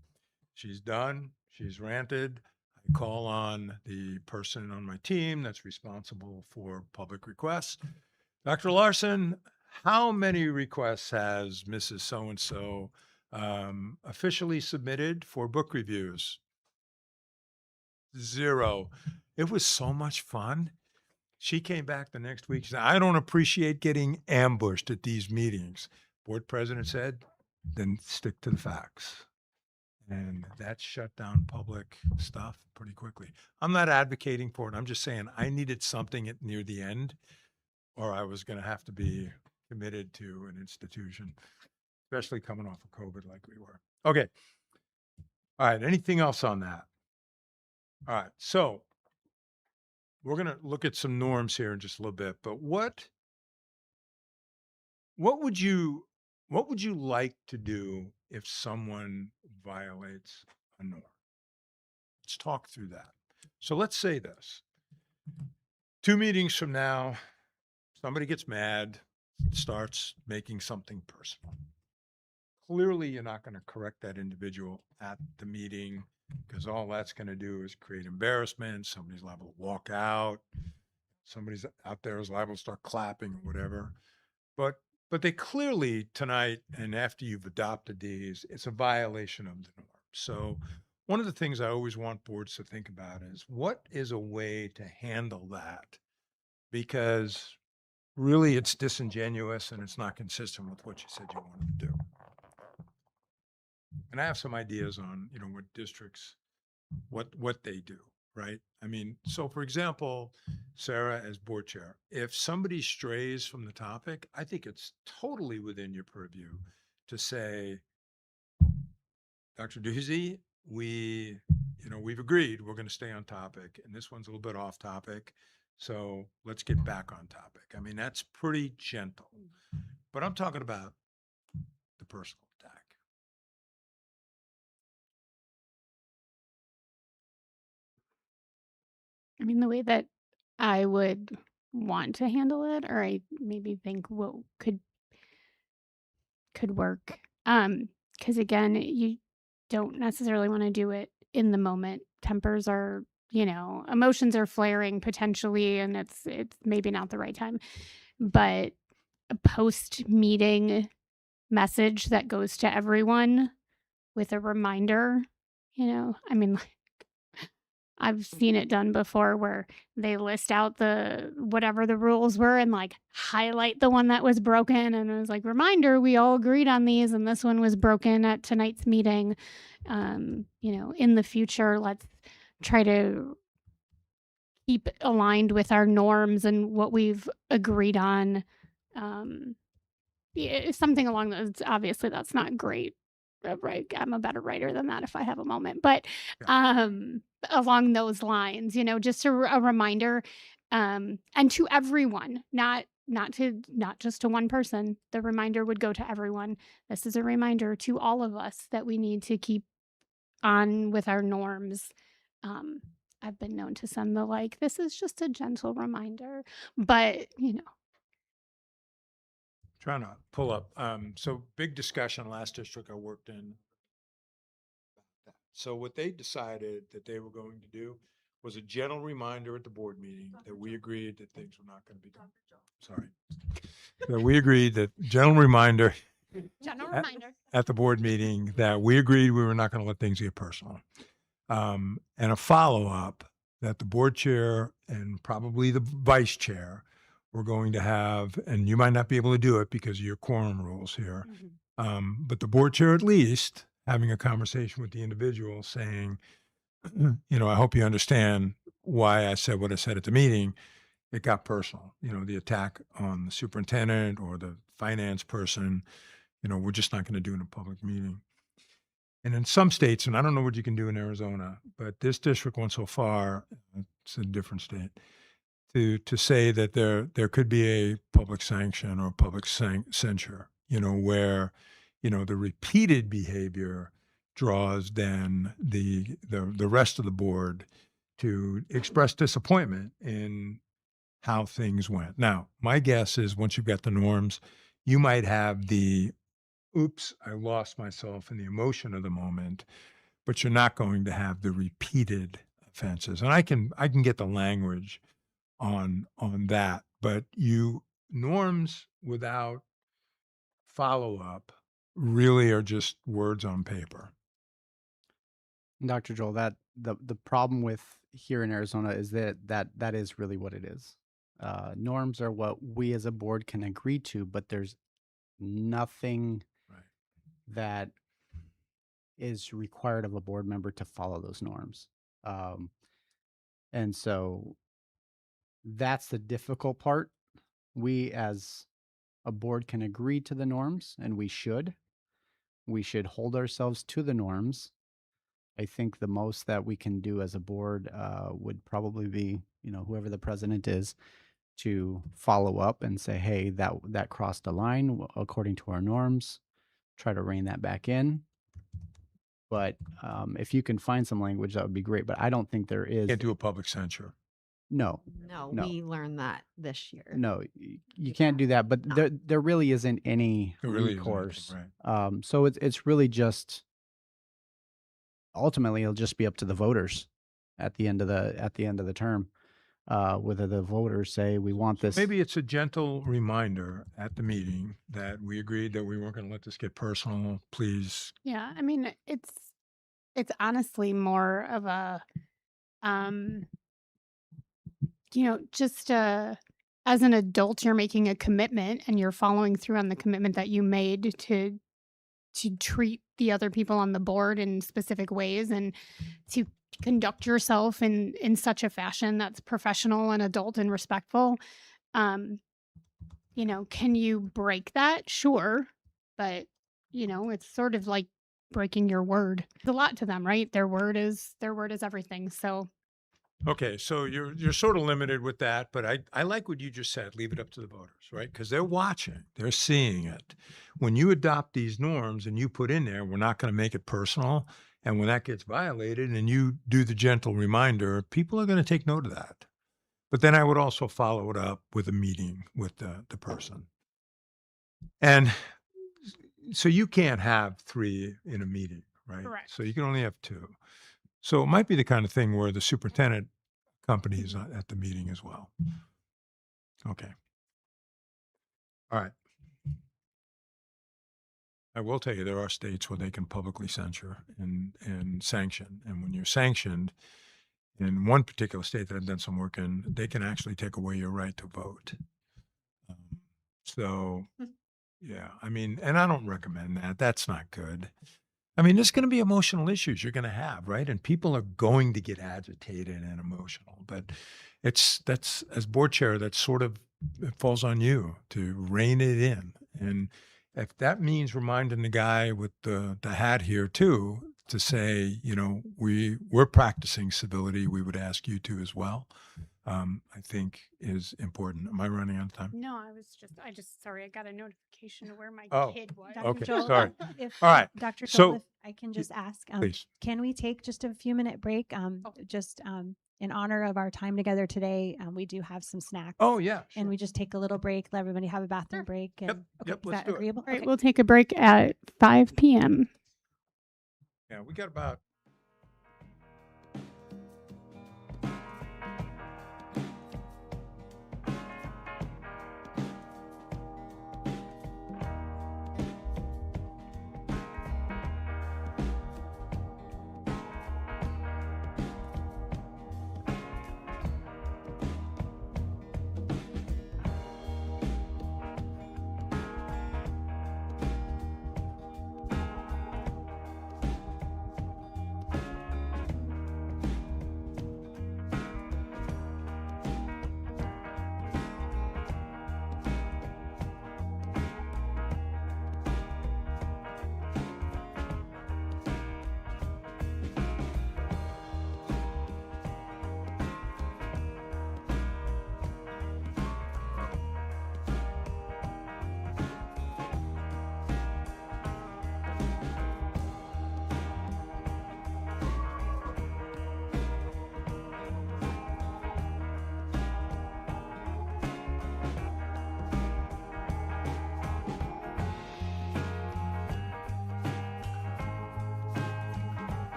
She's done. She's ranted. I call on the person on my team that's responsible for public requests. Dr. Larson, how many requests has Mrs. So-and-so officially submitted for book reviews? 0. It was so much fun. She came back the next week. She said, I don't appreciate getting ambushed at these meetings. Board president said, then stick to the facts. And that shut down public stuff pretty quickly. I'm not advocating for it. I'm just saying I needed something near the end or I was going to have to be committed to an institution, especially coming off of COVID like we were. Okay. All right. Anything else on that? All right. So we're going to look at some norms here in just a little bit, but what would you like to do if someone violates a norm? Let's talk through that. So let's say this. 2 meetings from now, somebody gets mad, starts making something personal. Clearly, you're not going to correct that individual at the meeting because all that's going to do is create embarrassment. Somebody's liable to walk out. Somebody's out there is liable to start clapping or whatever. But they clearly tonight and after you've adopted these, it's a violation of the norm. So one of the things I always want boards to think about is what is a way to handle that? Because really it's disingenuous and it's not consistent with what you said you wanted to do. And I have some ideas on, what districts, what they do, right? I mean, so for example, Sarah as board chair, if somebody strays from the topic, I think it's totally within your purview to say, Dr. Duhesey, we've agreed we're going to stay on topic, and this one's a little bit off topic. So let's get back on topic. I mean, that's pretty gentle, but I'm talking about the personal attack. I mean, the way that I would want to handle it, or I maybe think what could work. Because again, you don't necessarily want to do it in the moment. Tempers are, emotions are flaring potentially, and it's maybe not the right time. But a post meeting message that goes to everyone with a reminder, I mean, I've seen it done before where they list out whatever the rules were and like highlight the one that was broken. And it was like, reminder, we all agreed on these and this one was broken at tonight's meeting. In the future, let's try to keep aligned with our norms and what we've agreed on. Something along those, obviously that's not great. Right. I'm a better writer than that if I have a moment, but along those lines, just a reminder, and to everyone, not just to one person. The reminder would go to everyone. This is a reminder to all of us that we need to keep on with our norms. I've been known to send this is just a gentle reminder, but Trying to pull up. So big discussion last district I worked in. So what they decided that they were going to do was a gentle reminder at the board meeting that we agreed that things were not going to be done. Sorry. That we agreed that general reminder at the board meeting that we agreed we were not going to let things get personal. And a follow-up that the board chair and probably the vice chair were going to have, and you might not be able to do it because of your quorum rules here, but the board chair at least having a conversation with the individual saying, I hope you understand why I said what I said at the meeting. It got personal, the attack on the superintendent or the finance person, we're just not going to do in a public meeting. And in some states, and I don't know what you can do in Arizona, but this district went so far, it's a different state, to say that there could be a public sanction or public censure, where, the repeated behavior draws then the rest of the board to express disappointment in how things went. Now, my guess is once you've got the norms, you might have the, oops, I lost myself in the emotion of the moment, but you're not going to have the repeated offenses. And I can get the language on that, but norms without follow-up really are just words on paper. Dr. Joel, that the problem with here in Arizona is that is really what it is. Norms are what we as a board can agree to, but there's nothing that is required of a board member to follow those norms. And so that's the difficult part we as a board can agree to the norms, and we should. We should hold ourselves to the norms. I think the most that we can do as a board would probably be, whoever the president is, to follow up and say, hey, that crossed a line according to our norms. Try to rein that back in. But if you can find some language, that would be great. But I don't think there is. Can't do a public censure. No, No, No. we learned that this year. no, you can't do that. But No. there really isn't any There really isn't anything, recourse. right. So it's really just ultimately it'll just be up to the voters at the end of the term, whether the voters say we want this. Maybe it's a gentle reminder at the meeting that we agreed that we weren't going to let this get personal. Please. Yeah, I mean, it's honestly more of a, just as an adult, you're making a commitment and you're following through on the commitment that you made to treat the other people on the board in specific ways and to conduct yourself in such a fashion that's professional and adult and respectful. Can you break that? Sure. But, it's sort of like breaking your word. It's a lot to them, right? Their word is everything. So Okay, so you're sort of limited with that, but I like what you just said. Leave it up to the voters, right? Because they're watching, they're seeing it. When you adopt these norms and you put in there, we're not going to make it personal. And when that gets violated and you do the gentle reminder, people are going to take note of that. But then I would also follow it up with a meeting with the person. And so you can't have 3 in a meeting, right? Correct. So you can only have 2. So it might be the kind of thing where the superintendent company is at the meeting as well. Okay. All right. I will tell you, there are states where they can publicly censure and sanction. And when you're sanctioned, in one particular state that I've done some work in, they can actually take away your right to vote. So, yeah, I mean, and I don't recommend that. That's not good. I mean, there's going to be emotional issues you're going to have, right? And people are going to get agitated and emotional. But that's as board chair, that's sort of, it falls on you to rein it in. And if that means reminding the guy with the hat here too, to say, we're practicing civility, we would ask you to as well, I think is important. Am I running out of time? no, I just sorry, I got a notification of where my Oh, kid was. Dr. Okay, Joel, sorry. If, All right, Dr. so- Joel, if I can just ask, Please. can we take just a few minute break? Just in honor of our time together today, we do have some snacks. Oh, yeah. And we just take a little break, let everybody have a bathroom Sure. break. And, Yep, okay, yep, is let's that do it. agreeable? All right, Okay. we'll take a break at 5 p.m. Yeah, we got about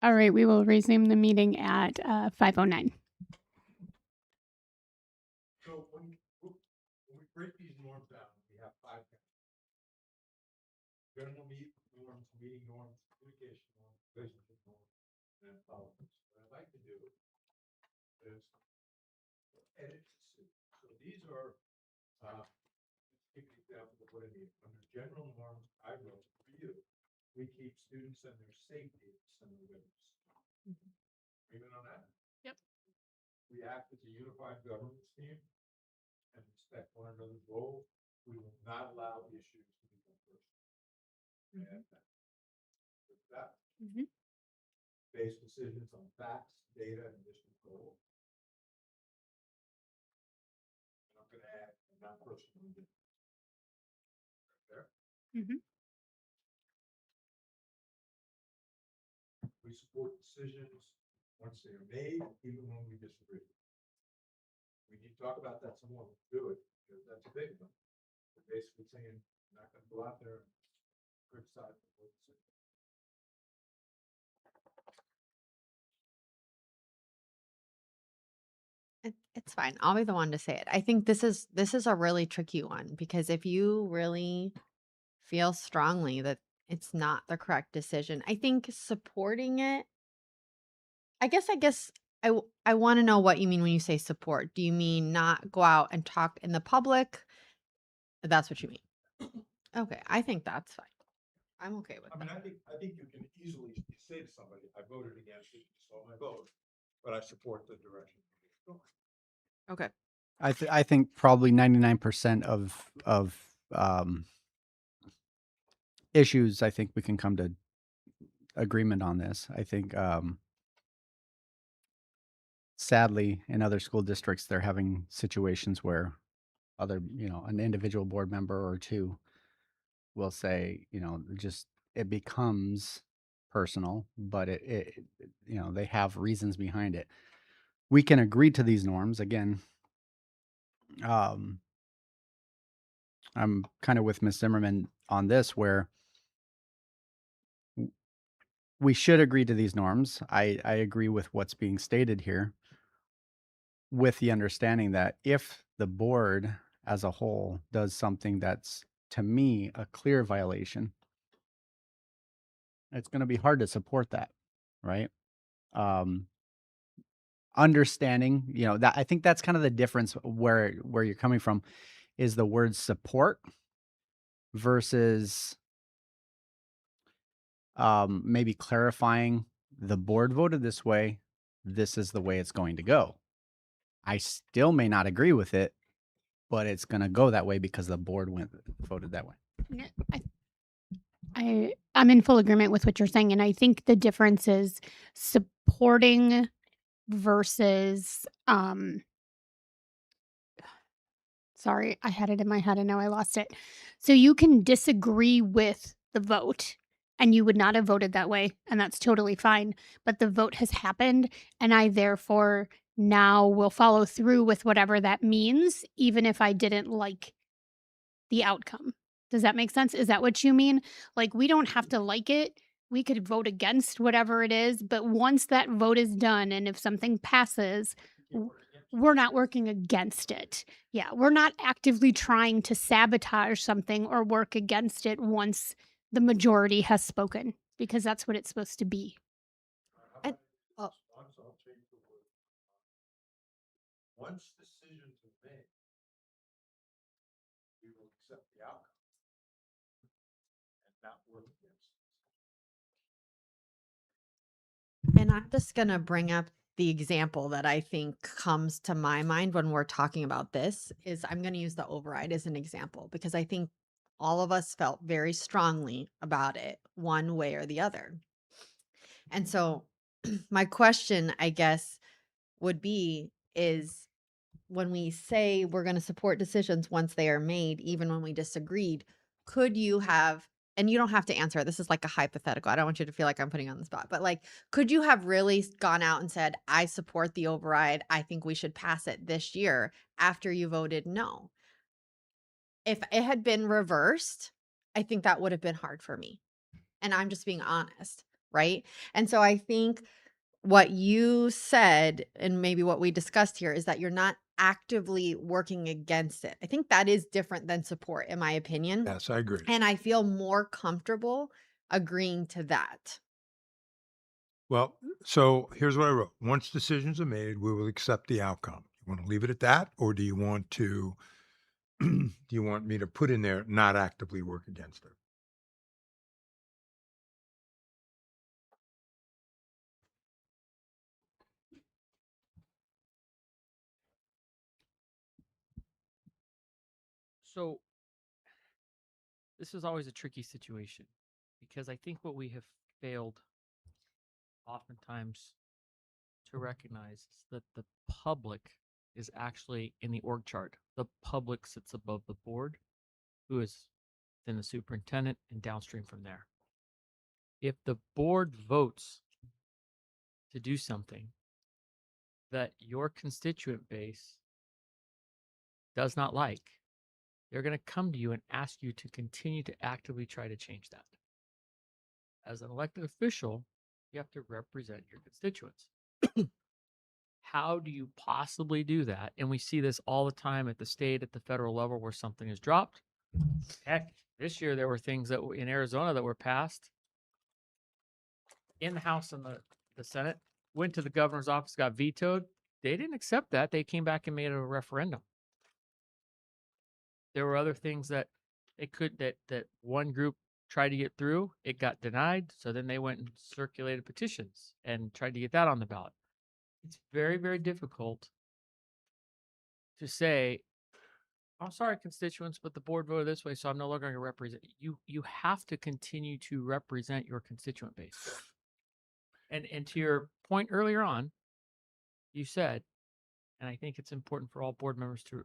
All right, we will resume the meeting at 5:09. So when we break these norms down, we have 5 general norms, meeting norms, communication norms, relationship norms, and politics. What I'd like to do is edit the suit. So these are, give an example of what I mean. Under general norms, I wrote for you, we keep students and their safety at the center of witness. Agreement on that? Yep. We act as a unified governance team and respect one another's role. We will not allow issues to become personal. And with that, base decisions on facts, data, and district goals. And I'm going to add non-personal indifference. Right there. We support decisions once they are made, even when we disagree. We need to talk about that some more. Let's do it, because that's a big one. We're basically saying, we're not going to go out there and criticize the board decision. It's fine. I'll be the one to say it. I think this is a really tricky one because if you really feel strongly that it's not the correct decision, I think supporting it. I guess I want to know what you mean when you say support. Do you mean not go out and talk in the public? That's what you mean. Okay, I think that's fine. I'm okay with I mean, that. I think you can easily say to somebody, I voted against it, you saw my vote, but I support the direction. Okay. I think probably 99% of issues, I think we can come to agreement on this. I think sadly in other school districts they're having situations where other, an individual board member or two will say, just it becomes personal, but they have reasons behind it. We can agree to these norms again. I'm kind of with Ms. Zimmerman on this, where we should agree to these norms. I agree with what's being stated here, with the understanding that if the board as a whole does something that's, to me, a clear violation, it's going to be hard to support that, right? Understanding, that I think that's kind of the difference where you're coming from, is the word support versus maybe clarifying the board voted this way, this is the way it's going to go. I still may not agree with it, but it's going to go that way because the board voted that way. I'm in full agreement with what you're saying, and I think the difference is supporting versus sorry, I had it in my head and now I lost it. So you can disagree with the vote and you would not have voted that way, and that's totally fine, but the vote has happened and I therefore now will follow through with whatever that means, even if I didn't like the outcome. Does that make sense? Is that what you mean? Like, we don't have to like it. We could vote against whatever it is, but once that vote is done and if something passes, we're not working against it. Yeah, we're not actively trying to sabotage something or work against it once the majority has spoken, because that's what it's supposed to be. And- oh. I'll change the word. Once decisions are made, we will accept the outcome and not work against it. And I'm just going to bring up the example that I think comes to my mind when we're talking about this is I'm going to use the override as an example because I think all of us felt very strongly about it one way or the other. And so my question, I guess, would be is when we say we're going to support decisions once they are made, even when we disagreed, could you have, and you don't have to answer it, this is like a hypothetical. I don't want you to feel like I'm putting you on the spot, but like, could you have really gone out and said, I support the override, I think we should pass it this year after you voted no? If it had been reversed, I think that would have been hard for me. And I'm just being honest. right? And so I think what you said and maybe what we discussed here is that you're not actively working against it. I think that is different than support, in my opinion. Yes, I agree. And I feel more comfortable agreeing to that. Well, so here's what I wrote. Once decisions are made, we will accept the outcome. You want to leave it at that, or do you want to do you want me to put in there not actively work against it? So this is always a tricky situation because I think what we have failed oftentimes to recognize is that the public is actually in the org chart. The public sits above the board, who is then the superintendent and downstream from there. If the board votes to do something that your constituent base does not like, they're going to come to you and ask you to continue to actively try to change that. As an elected official, you have to represent your constituents. How do you possibly do that? And we see this all the time at the state, at the federal level where something is dropped. Heck, this year there were things that in Arizona that were passed in the House and the Senate, went to the governor's office, got vetoed. They didn't accept that. They came back and made it a referendum. There were other things that that one group tried to get through. It got denied. So then they went and circulated petitions and tried to get that on the ballot. It's very, very difficult to say, I'm sorry, constituents, but the board voted this way, so I'm no longer going to represent you. You have to continue to represent your constituent base. And to your point earlier on, you said, and I think it's important for all board members to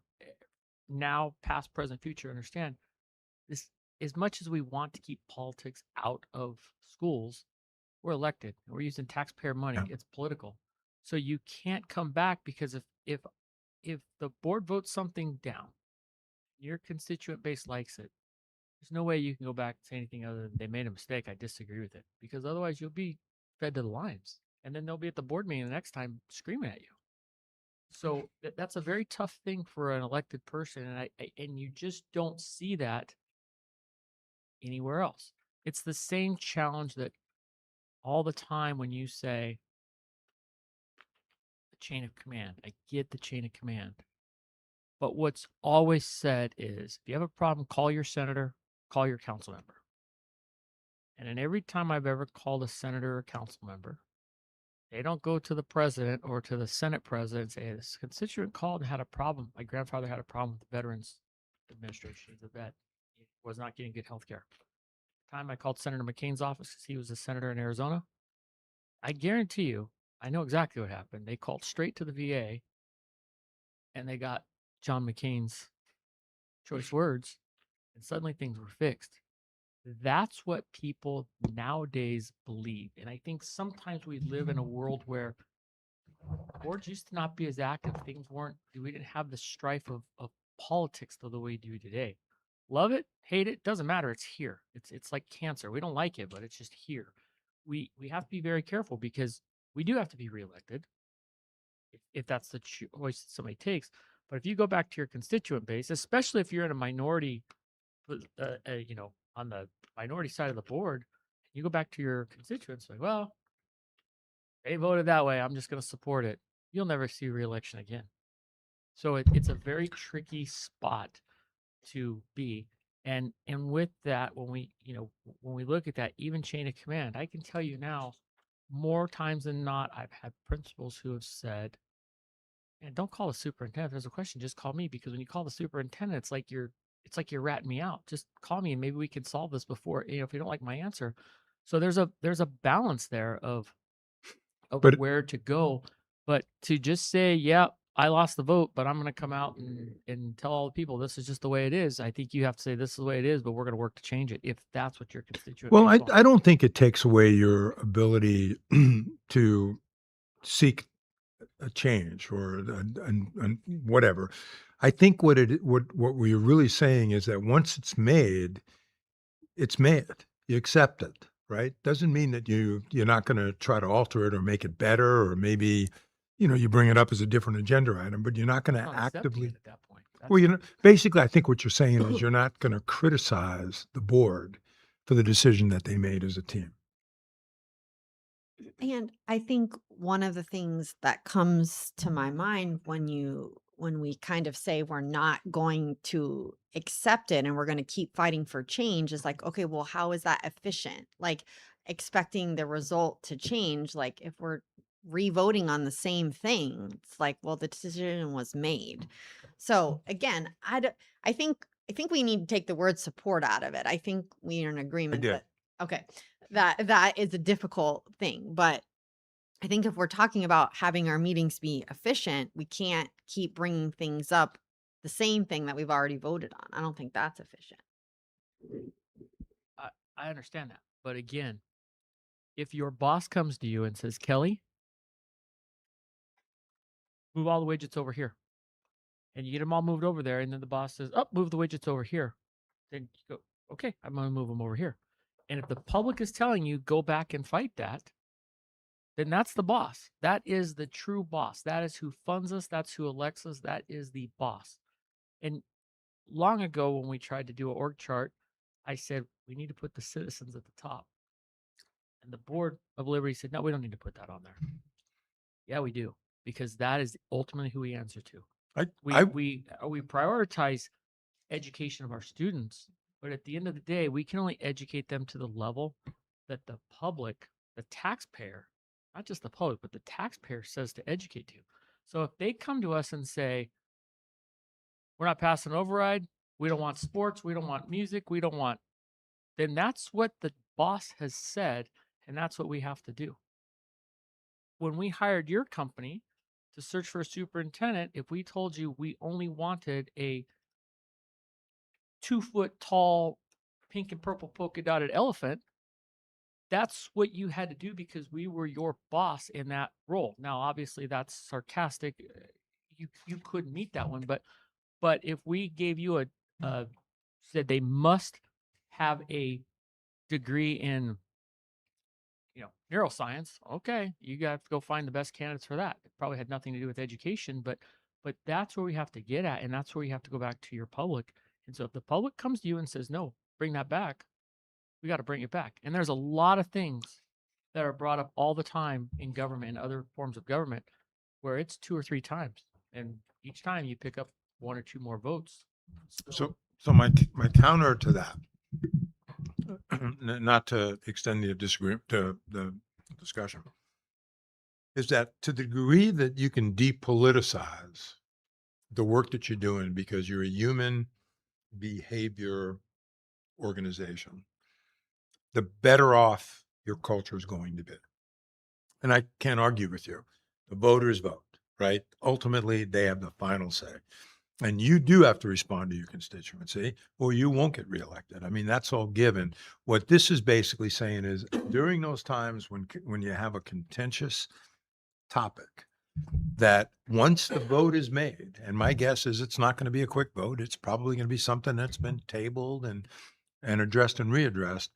now, past, present, future, understand this. As much as we want to keep politics out of schools, we're elected. We're using taxpayer money. Yeah. It's political. So you can't come back because if the board votes something down, your constituent base likes it, there's no way you can go back and say anything other than they made a mistake. I disagree with it, because otherwise you'll be fed to the lions, and then they'll be at the board meeting the next time screaming at you. So that's a very tough thing for an elected person, and you just don't see that anywhere else. It's the same challenge that all the time when you say the chain of command. I get the chain of command. But what's always said is, if you have a problem, call your senator, call your council member. And in every time I've ever called a senator or council member, they don't go to the president or to the Senate president and say, this constituent called and had a problem. My grandfather had a problem with the Veterans Administration. He's a vet. He was not getting good health care. The time I called Senator McCain's office because he was a senator in Arizona, I guarantee you, I know exactly what happened. They called straight to the VA and they got John McCain's choice words, and suddenly things were fixed. That's what people nowadays believe. And I think sometimes we live in a world where boards used to not be as active. Things weren't, we didn't have the strife of politics the way we do today. Love it, hate it, doesn't matter. It's here. It's like cancer. We don't like it, but it's just here. We have to be very careful because we do have to be reelected if that's the choice that somebody takes. But if you go back to your constituent base, especially if you're in a minority, on the minority side of the board, you go back to your constituents, like, well, they voted that way, I'm just going to support it. You'll never see reelection again. So it's a very tricky spot to be. And with that, when we look at that, even chain of command, I can tell you now, more times than not, I've had principals who have said, and don't call the superintendent. If there's a question, just call me, because when you call the superintendent, it's like you're ratting me out. Just call me and maybe we can solve this before, if you don't like my answer. So there's a balance there of But- where to go. But to just say, yeah, I lost the vote, but I'm going to come out and tell all the people this is just the way it is. I think you have to say this is the way it is, but we're going to work to change it if that's what your constituent. Well, base wants. I don't think it takes away your ability to seek a change or whatever. I think what we're really saying is that once it's made, you accept it. right? Doesn't mean that you're not going to try to alter it or make it better, or maybe, you bring it up as a different agenda item, but you're not going to Not accepting actively. it at that point. Well, That's basically, I think what you're saying is you're not going to criticize the board for the decision that they made as a team. And I think one of the things that comes to my mind when we kind of say we're not going to accept it and we're going to keep fighting for change is like, okay, well, how is that efficient? Like expecting the result to change, like if we're re-voting on the same thing, it's like, well, the decision was made. So again, I think we need to take the word support out of it. I think we are in agreement did. that okay, that is a difficult thing, but I think if we're talking about having our meetings be efficient, we can't keep bringing things up, the same thing that we've already voted on. I don't think that's efficient. I understand that. But again, if your boss comes to you and says, Kelly, move all the widgets over here, and you get them all moved over there, and then the boss says, oh, move the widgets over here, then you go, okay, I'm going to move them over here. And if the public is telling you go back and fight that, then that's the boss. That is the true boss. That is who funds us. That's who elects us. That is the boss. And long ago, when we tried to do an org chart, I said, we need to put the citizens at the top. And the board of Liberty said, no, we don't need to put that on there. Yeah, we do, because that is ultimately who we answer to. We prioritize education of our students, but at the end of the day, we can only educate them to the level that the public, the taxpayer, not just the public, but the taxpayer says to educate you. So if they come to us and say, we're not passing an override, we don't want sports, we don't want music, we don't want, then that's what the boss has said, and that's what we have to do. When we hired your company to search for a superintendent, if we told you we only wanted a 2-foot tall, pink and purple polka dotted elephant, that's what you had to do because we were your boss in that role. Now, obviously, that's sarcastic. You couldn't meet that one, but if we gave you a said they must have a degree in neuroscience, okay, you got to go find the best candidates for that. It probably had nothing to do with education, but that's where we have to get at, and that's where we have to go back to your public. And so if the public comes to you and says, no, bring that back, we got to bring it back. And there's a lot of things that are brought up all the time in government and other forms of government where it's 2 or 3 times. And each time you pick up 1 or 2 more votes. So my counter to that, not to extend the discussion, is that to the degree that you can depoliticize the work that you're doing because you're a human behavior organization, the better off your culture is going to be. And I can't argue with you. The voters vote, right? Ultimately, they have the final say. And you do have to respond to your constituency or you won't get reelected. I mean, that's all given. What this is basically saying is during those times when you have a contentious topic, that once the vote is made, and my guess is it's not going to be a quick vote, it's probably going to be something that's been tabled and addressed and readdressed,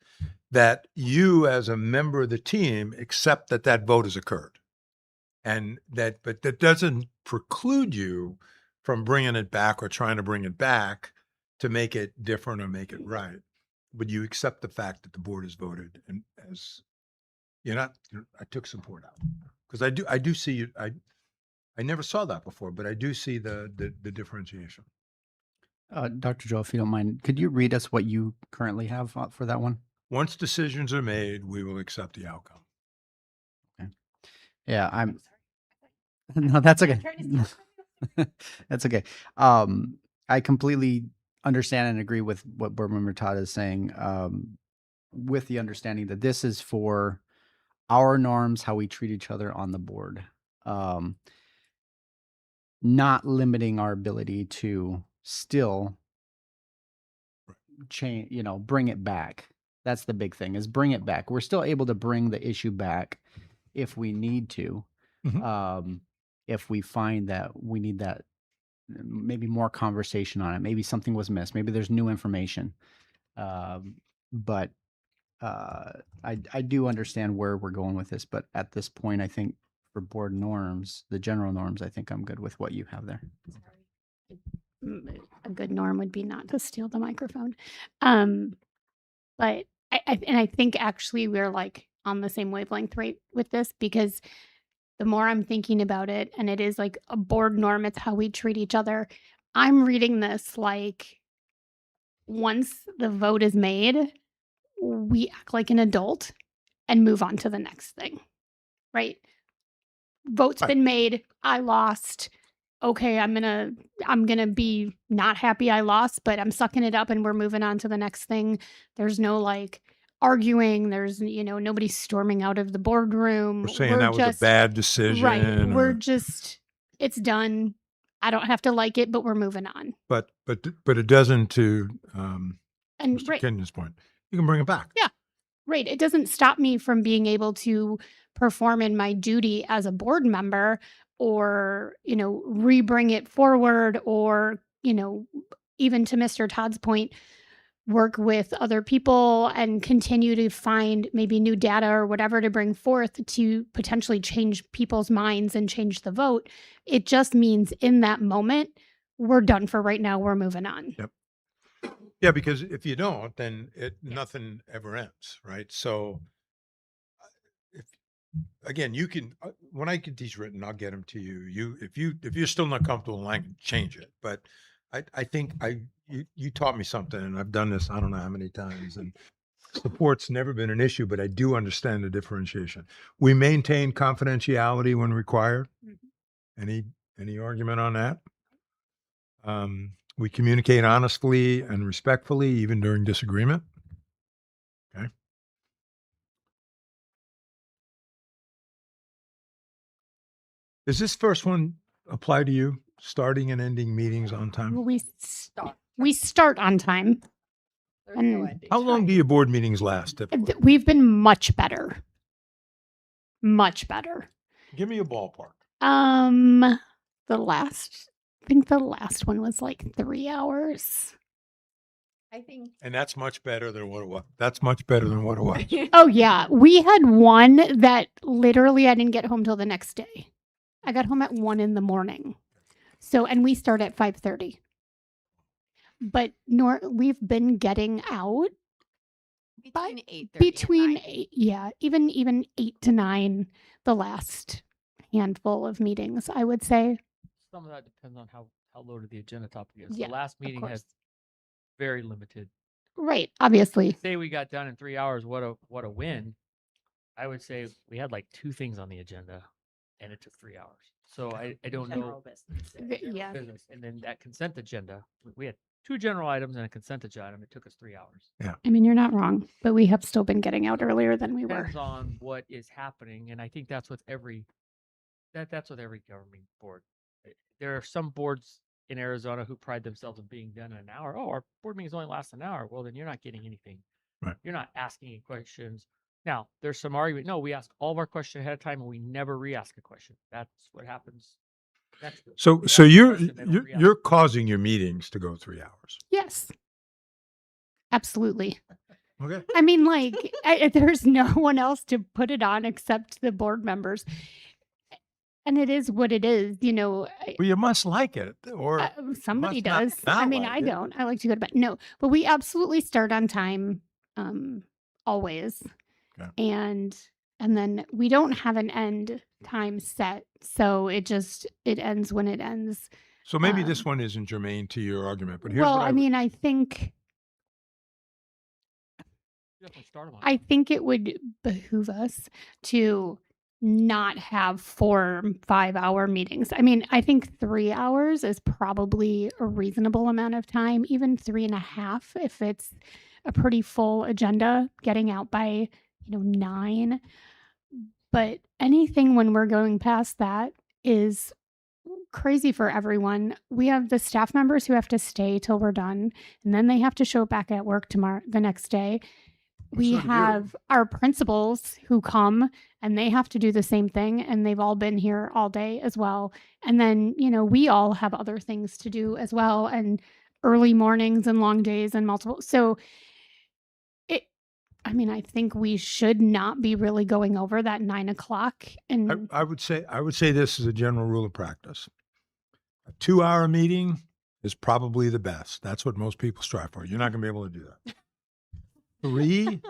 that you as a member of the team accept that vote has occurred. But that doesn't preclude you from bringing it back or trying to bring it back to make it different or make it right. But you accept the fact that the board has voted, and as I took support out because I do see you. I never saw that before, but I do see the differentiation. Dr. Joe, if you don't mind, could you read us what you currently have for that one? Once decisions are made, we will accept the outcome. Okay. Yeah, no, that's okay. That's okay. I completely understand and agree with what Board Member Todd is saying, with the understanding that this is for our norms, how we treat each other on the board, not limiting our ability to still change, bring it back. That's the big thing, is bring it back. We're still able to bring the issue back if we need to. If we find that we need that, maybe more conversation on it, maybe something was missed, maybe there's new information. But I do understand where we're going with this, but at this point, I think for board norms, the general norms, I think I'm good with what you have there. A good norm would be not to steal the microphone. But I think actually we're like on the same wavelength right with this, because the more I'm thinking about it, and it is like a board norm, it's how we treat each other. I'm reading this like once the vote is made, we act like an adult and move on to the next thing, right? Vote's Right. been made. I lost. Okay, I'm gonna be not happy I lost, but I'm sucking it up and we're moving on to the next thing. There's no like arguing. There's nobody storming out of the boardroom. We're saying that was a bad decision. Right. We're or- just it's done. I don't have to like it, but we're moving on. but it doesn't, to And Mr. right, Kenyon's point. You can bring it back. Yeah. right. It doesn't stop me from being able to perform in my duty as a board member, or, re-bring it forward, or, even to Mr. Todd's point, work with other people and continue to find maybe new data or whatever to bring forth to potentially change people's minds and change the vote. It just means in that moment, we're done for right now. We're moving on. Yep. Yeah, because if you don't, then nothing ever ends, right? So, again, you can when I get these written, I'll get them to you. If you're still not comfortable, I can change it. But I think you taught me something, and I've done this I don't know how many times, and support's never been an issue, but I do understand the differentiation. We maintain confidentiality when required. Any argument on that? We communicate honestly and respectfully, even during disagreement. Okay. Does this first one apply to you? Starting and ending meetings on time? We start on time. And How long do your board meetings last? Typically? we've been much better. Much better. Give me a ballpark. I think the last one was like 3 hours. I think And that's much better than what it was. That's much better than what it was. Oh yeah, we had one that literally I didn't get home till the next day. I got home at 1 a.m. So, and we start at 5:30. But we've been getting out between 8:30 between 8, even 8 to 9 the last handful of meetings, I would say. Some of that depends on how loaded the agenda topic is. Yeah, The last of meeting course. has very limited. Right, obviously. Say we got done in 3 hours. What a win! I would say we had like 2 things on the agenda, and it took 3 hours. So I don't know. Yeah. Business. And then that consent agenda, we had 2 general items and a consent agenda item. It took us 3 hours. I mean, you're not wrong, but we have still been getting out earlier than we were. Depends on what is happening, and I think that's with every that's with every governing board. There are some boards in Arizona who pride themselves on being done in an hour. Oh, our board meetings only last an hour. Well, then you're not getting anything. Right. You're not asking any questions. Now, there's some argument. No, we ask all of our questions ahead of time, and we never re-ask a question. That's what happens. Next to it. So We ask so a you're question, they don't you're, re-ask you're it. causing your meetings to go 3 hours. Yes. Absolutely. Okay. I mean, like, there's no one else to put it on except the board members. And it is what it is, Well, you must like it, or somebody must not does. I not mean, like I it. don't. I like to go to bed. No, but we absolutely start on time, always. Okay. And then we don't have an end time set. So it ends when it ends. So maybe this one isn't germane to your argument, but here's Well, what I mean, I think Definitely start 'em on I time. think it would behoove us to not have 4 5-hour meetings. I mean, I think 3 hours is probably a reasonable amount of time, even 3.5 if it's a pretty full agenda, getting out by 9. But anything when we're going past that is crazy for everyone. We have the staff members who have to stay till we're done, and then they have to show back at work the next day. We So do you. have our principals who come and they have to do the same thing, and they've all been here all day as well. And then, we all have other things to do as well, and early mornings and long days and multiple. So I mean, I think we should not be really going over that 9 o'clock. And I would say this is a general rule of practice. A 2-hour meeting is probably the best. That's what most people strive for. You're not going to be able to do that. 3,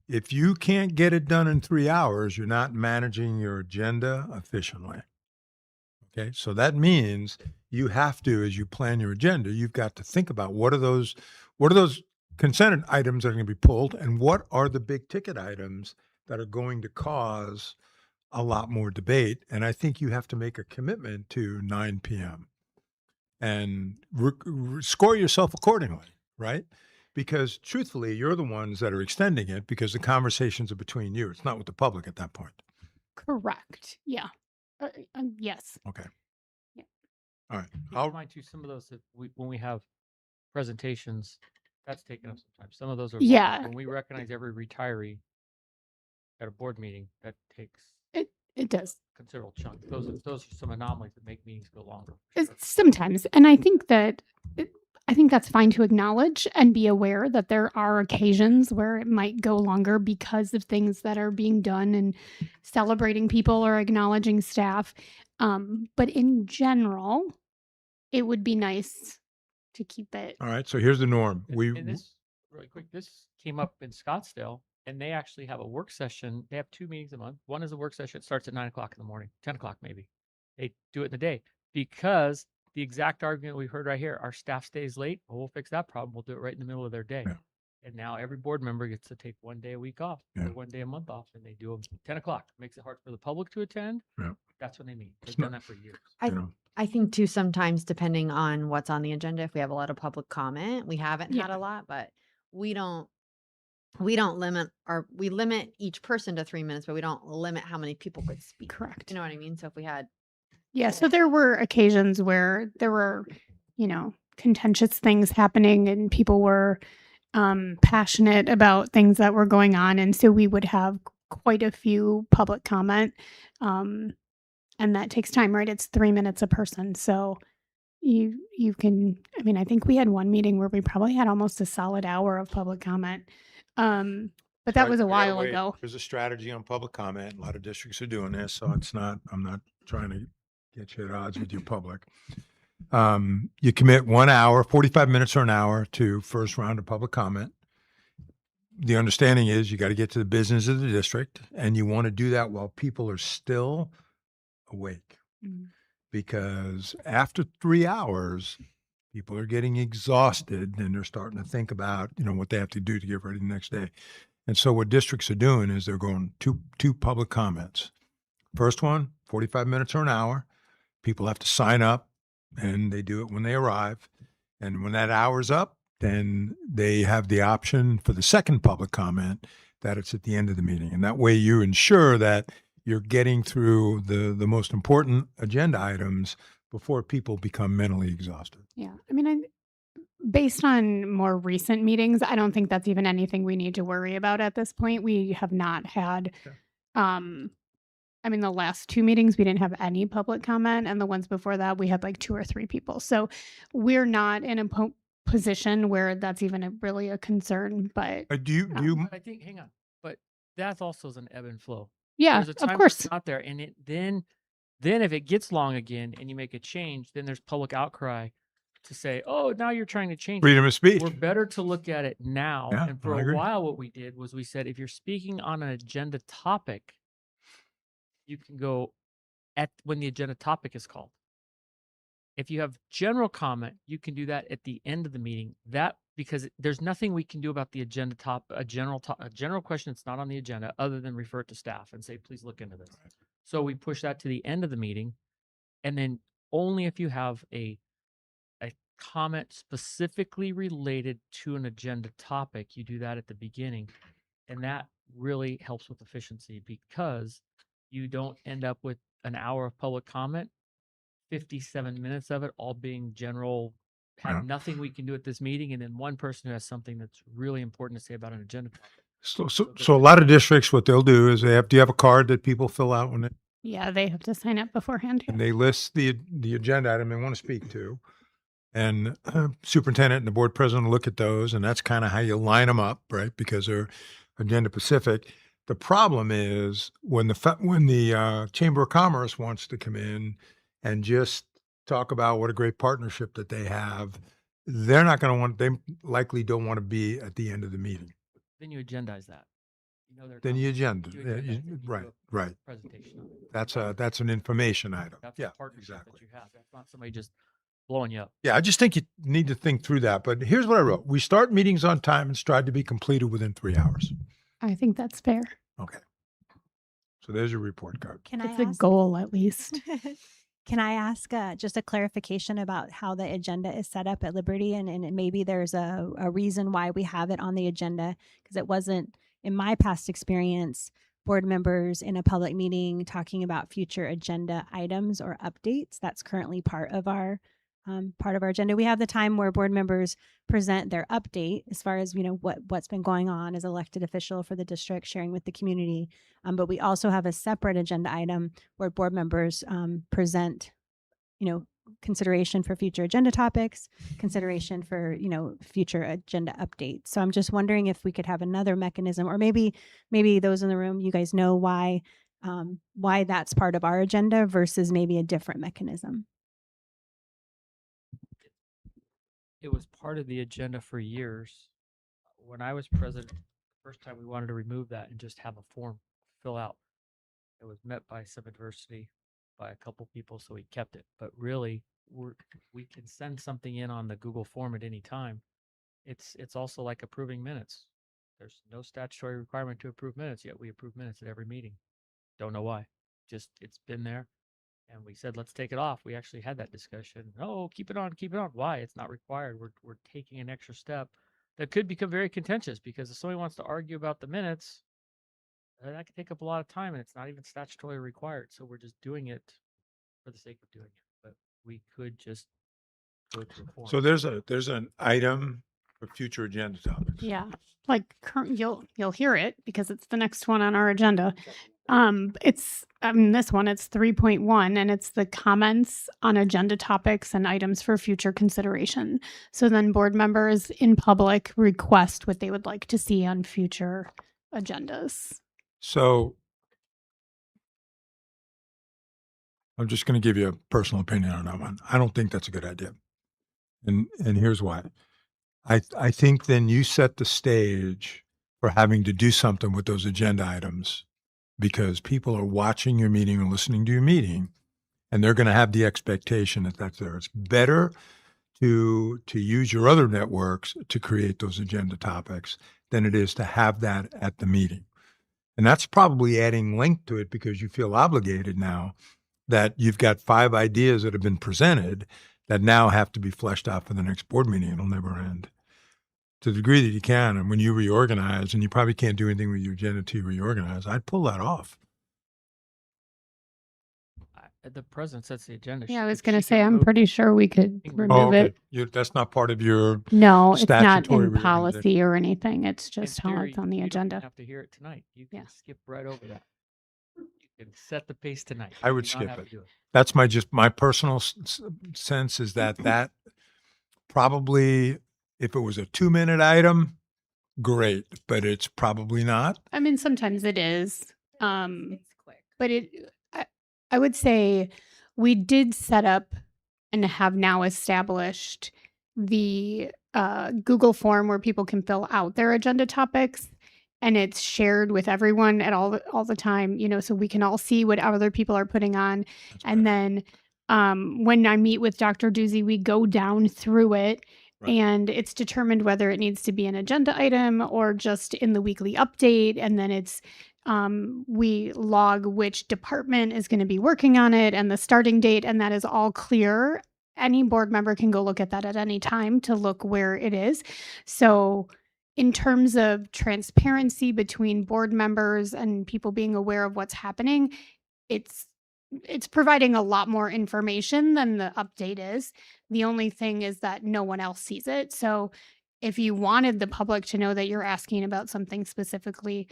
if you can't get it done in 3 hours, you're not managing your agenda efficiently. Okay, so that means you have to, as you plan your agenda, you've got to think about what are those consent items that are going to be pulled, and what are the big ticket items that are going to cause a lot more debate. And I think you have to make a commitment to 9 p.m. and score yourself accordingly, right? Because truthfully, you're the ones that are extending it because the conversations are between you. It's not with the public at that point. correct. Yeah. Yes. Okay. Yeah. All right. Keep in mind too, some of those that when we have presentations, that's taken up some time. Some of those are longer. Yeah. When we recognize every retiree at a board meeting, that takes It does. considerable chunk. Those are some anomalies that make meetings go longer. for sure. Sometimes. And I think that's fine to acknowledge and be aware that there are occasions where it might go longer because of things that are being done and celebrating people or acknowledging staff. But in general, it would be nice to keep it. All right. So here's the norm. And this, really quick, this came up in Scottsdale, and they actually have a work session. They have 2 meetings a month. One is a work session. It starts at 9 o'clock in the morning, 10 o'clock maybe. They do it in the day because the exact argument we heard right here, our staff stays late. Well, we'll fix that problem. We'll do it right in the middle of their day. Yeah. And now every board member gets to take 1 day a week off, Yeah. or 1 day a month off, and they do them 10 o'clock. Makes it hard for the public to attend. Yeah. That's when they meet. They've It's not- done that for years. I, you know, I think too, sometimes depending on what's on the agenda, if we have a lot of public comment, we haven't had Yeah. a lot, but we don't limit each person to 3 minutes, but we don't limit how many people could speak. Correct. You know what I mean? So if we had, Yeah, so there were occasions where there were, contentious things happening and people were passionate about things that were going on. And so we would have quite a few public comment. And that takes time, right? It's 3 minutes a person. So you can, I think we had one meeting where we probably had almost a solid hour of public comment. But that was a while ago. There's a strategy on public comment. A lot of districts are doing this, so I'm not trying to get you at odds with your public. You commit 1 hour, 45 minutes or an hour to first round of public comment. The understanding is you got to get to the business of the district, and you want to do that while people are still awake. Mm. Because after 3 hours, people are getting exhausted and they're starting to think about, what they have to do to get ready the next day. And so what districts are doing is they're going two public comments. First one, 45 minutes or an hour. People have to sign up, and they do it when they arrive. And when that hour's up, then they have the option for the second public comment that it's at the end of the meeting. And that way you ensure that you're getting through the most important agenda items before people become mentally exhausted. Yeah. Based on more recent meetings, I don't think that's even anything we need to worry about at this point. We have not had, the last 2 meetings, we didn't have any public comment. And the ones before that, we had like 2 or 3 people. So we're not in a position where that's even really a concern. But Do you But I think, hang on, but that also is an ebb and flow. yeah, There's a time of when course. it's out there, and then if it gets long again and you make a change, then there's public outcry to say, oh, now you're trying to change it. freedom of speech? We're better to look at it now. Yeah, And for I a agree. while, what we did was we said, if you're speaking on an agenda topic, you can go at when the agenda topic is called. If you have general comment, you can do that at the end of the meeting. Because there's nothing we can do about the agenda a general question that's not on the agenda other than refer it to staff and say, please look into this. So we push that to the end of the meeting. And then only if you have a comment specifically related to an agenda topic, you do that at the beginning. And that really helps with efficiency because you don't end up with an hour of public comment, 57 minutes of it all being general, Yeah. nothing we can do at this meeting, and then one person who has something that's really important to say about an agenda topic. So a lot of districts, what they'll do is do you have a card that people fill out when Yeah, they have to sign up beforehand. and they list the agenda item they want to speak to, and superintendent and the board president will look at those, and that's kind of how you line them up, right? Because they're Agenda Pacific. The problem is when the Chamber of Commerce wants to come in and just talk about what a great partnership that they have, they're not going to want. They likely don't want to be at the end of the meeting. Then you agendize that. You know, they're Then you coming, agenda, you yeah, agendize it, you do right, a right. presentation on it. That's an information item. That's Yeah, a partnership exactly. that you have. That's not somebody just blowing you up. Yeah, I just think you need to think through that. But here's what I wrote: we start meetings on time and strive to be completed within 3 hours. I think that's fair. Okay. So there's your report card. Can I It's a ask? goal at least. Can I ask just a clarification about how the agenda is set up at Liberty, and maybe there's a reason why we have it on the agenda, because it wasn't in my past experience board members in a public meeting talking about future agenda items or updates. That's currently part of our agenda. We have the time where board members present their update as far as what's been going on as elected official for the district, sharing with the community. But we also have a separate agenda item where board members present, consideration for future agenda topics, consideration for, future agenda updates. So I'm just wondering if we could have another mechanism, or maybe those in the room, you guys know why that's part of our agenda versus maybe a different mechanism. It was part of the agenda for years. When I was president, the first time we wanted to remove that and just have a form fill out. It was met by some adversity by a couple people, so we kept it. But really, we can send something in on the Google form at any time. It's also like approving minutes. There's no statutory requirement to approve minutes, yet we approve minutes at every meeting. Don't know why. Just it's been there. And we said, let's take it off. We actually had that discussion. Oh, keep it on, keep it on. Why? It's not required. We're taking an extra step that could become very contentious, because if somebody wants to argue about the minutes, that could take up a lot of time, and it's not even statutorily required. So we're just doing it for the sake of doing it. But we could just go to a form. So there's an item for future agenda topics. Yeah. Like you'll hear it because it's the next one on our agenda. This one, it's 3.1, and it's the comments on agenda topics and items for future consideration. So then board members in public request what they would like to see on future agendas. So I'm just going to give you a personal opinion on that one. I don't think that's a good idea. And here's why. I think then you set the stage for having to do something with those agenda items, because people are watching your meeting or listening to your meeting, and they're going to have the expectation that that's there. It's better to use your other networks to create those agenda topics than it is to have that at the meeting. And that's probably adding length to it, because you feel obligated now that you've got 5 ideas that have been presented that now have to be fleshed out for the next board meeting. It'll never end. To the degree that you can, and when you reorganize, and you probably can't do anything with your agenda to reorganize, I'd pull that off. The president sets the agenda. Yeah, I She was could- going to she could say, I'm remove pretty sure we could Oh, remove it. That's not part of your. No, it's not Statutory in reorganization. policy or anything. It's In just how theory, it's on the you don't even agenda. have to hear it tonight. You can Yeah. skip right over that. You can set the pace tonight. I You would do not skip have it. to do it. That's my personal sense is that probably, if it was a 2-minute item, great, but it's probably not. I mean, sometimes it is. It's quick. But I would say we did set up and have now established the Google form where people can fill out their agenda topics, and it's shared with everyone at all the time, so we can all see what other people are putting on. That's And better. then when I meet with Dr. Doozy, we go down through it. Right. And it's determined whether it needs to be an agenda item or just in the weekly update. And then it's we log which department is going to be working on it and the starting date. And that is all clear. Any board member can go look at that at any time to look where it is. So in terms of transparency between board members and people being aware of what's happening, it's providing a lot more information than the update is. The only thing is that no one else sees it. So if you wanted the public to know that you're asking about something specifically,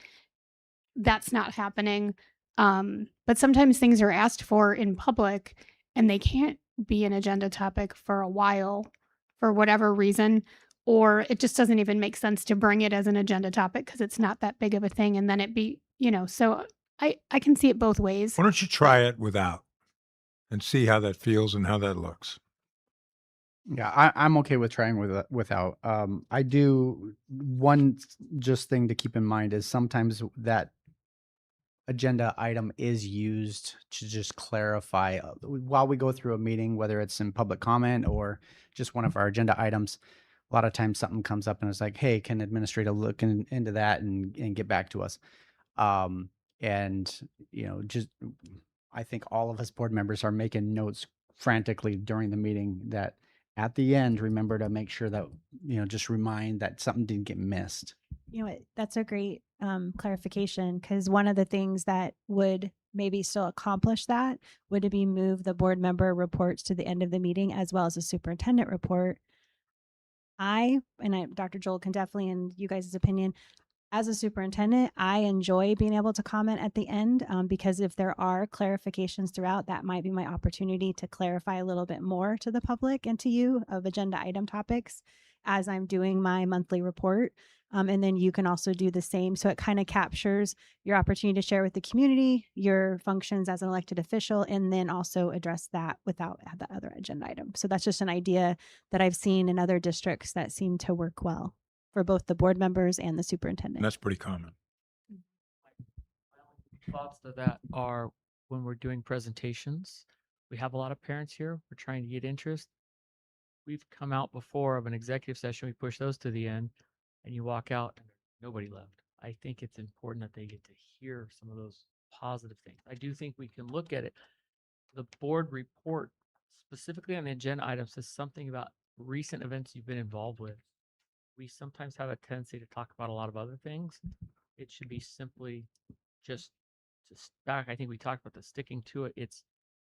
that's not happening. But sometimes things are asked for in public and they can't be an agenda topic for a while for whatever reason. or it just doesn't even make sense to bring it as an agenda topic because it's not that big of a thing, and then it be, so I can see it both ways. Why don't you try it without and see how that feels and how that looks? Yeah, I'm okay with trying without. I do one just thing to keep in mind is sometimes that agenda item is used to just clarify while we go through a meeting, whether it's in public comment or just one of our agenda items. A lot of times something comes up and it's like, hey, can administrator look into that and get back to us? And just I think all of us board members are making notes frantically during the meeting that at the end, remember to make sure that, just remind that something didn't get missed. You know what? That's a great clarification, because one of the things that would maybe still accomplish that would be move the board member reports to the end of the meeting as well as the superintendent report. Dr. Joel can definitely, in you guys' opinion, as a superintendent, I enjoy being able to comment at the end because if there are clarifications throughout, that might be my opportunity to clarify a little bit more to the public and to you of agenda item topics as I'm doing my monthly report. And then you can also do the same. So it kind of captures your opportunity to share with the community, your functions as an elected official, and then also address that without the other agenda item. So that's just an idea that I've seen in other districts that seem to work well for both the board members and the And superintendent. that's pretty common. My thoughts to that are when we're doing presentations, we have a lot of parents here. We're trying to get interest. We've come out before of an executive session. We push those to the end and you walk out and nobody left. I think it's important that they get to hear some of those positive things. I do think we can look at it. The board report specifically on the agenda items says something about recent events you've been involved with. We sometimes have a tendency to talk about a lot of other things. It should be simply just back. I think we talked about the sticking to it. It's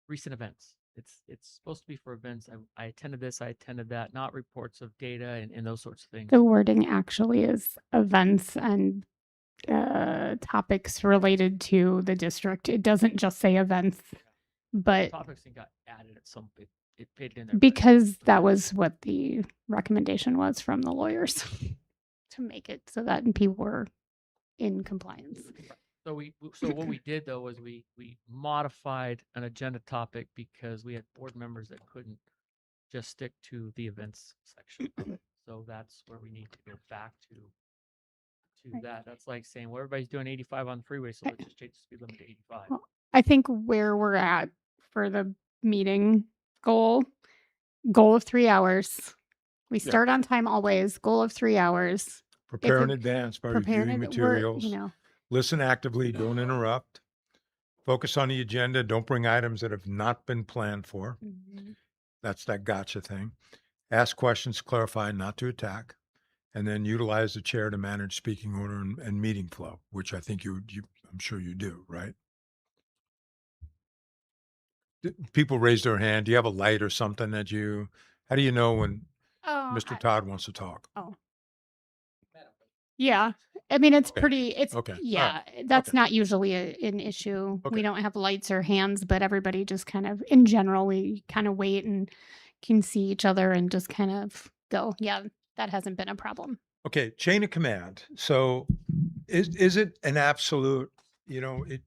recent events. It's supposed to be for events. I attended this, I attended that, not reports of data and those sorts of things. The wording actually is events and topics related to the district. It doesn't just say events, but Topics that got added at some bit. It paid in there. but because that was what the recommendation was from the lawyers to make it so that people were in compliance. So so what we did though was we modified an agenda topic because we had board members that couldn't just stick to the events section of it. So that's where we need to go back to Right. that. That's like saying, well, everybody's doing 85 on the freeway, so let's just change the speed limit to 85. Well, I think where we're at for the meeting goal of 3 hours. We Yeah. start on time always, goal of 3 hours. Prepare in it- advance by Prepare reviewing it, materials. Listen actively, don't interrupt. Focus on the agenda. Don't bring items that have not been planned for. That's that gotcha thing. Ask questions, clarify, not to attack. And then utilize the chair to manage speaking order and meeting flow, which I think I'm sure you do, right? People raise their hand. Do you have a light or something how do you know when Mr. Todd wants to talk? Yeah. I mean, it's Okay. pretty, it's, Okay. All yeah, that's Okay. not usually an issue. Okay. We don't have lights or hands, but everybody just kind of, in general, we kind of wait and can see each other and just kind of go, yeah, that hasn't been a problem. Okay, chain of command. So is it an absolute, it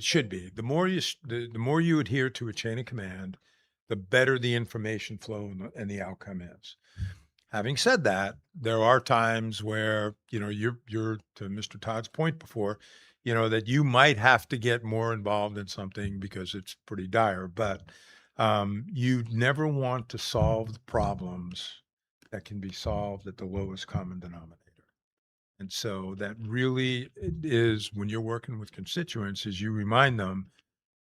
should be. The more the more you adhere to a chain of command, the better the information flow and the outcome is. Having said that, there are times where, you're to Mr. Todd's point before, that you might have to get more involved in something because it's pretty dire, but you never want to solve the problems that can be solved at the lowest common denominator. And so that really is when you're working with constituents is you remind them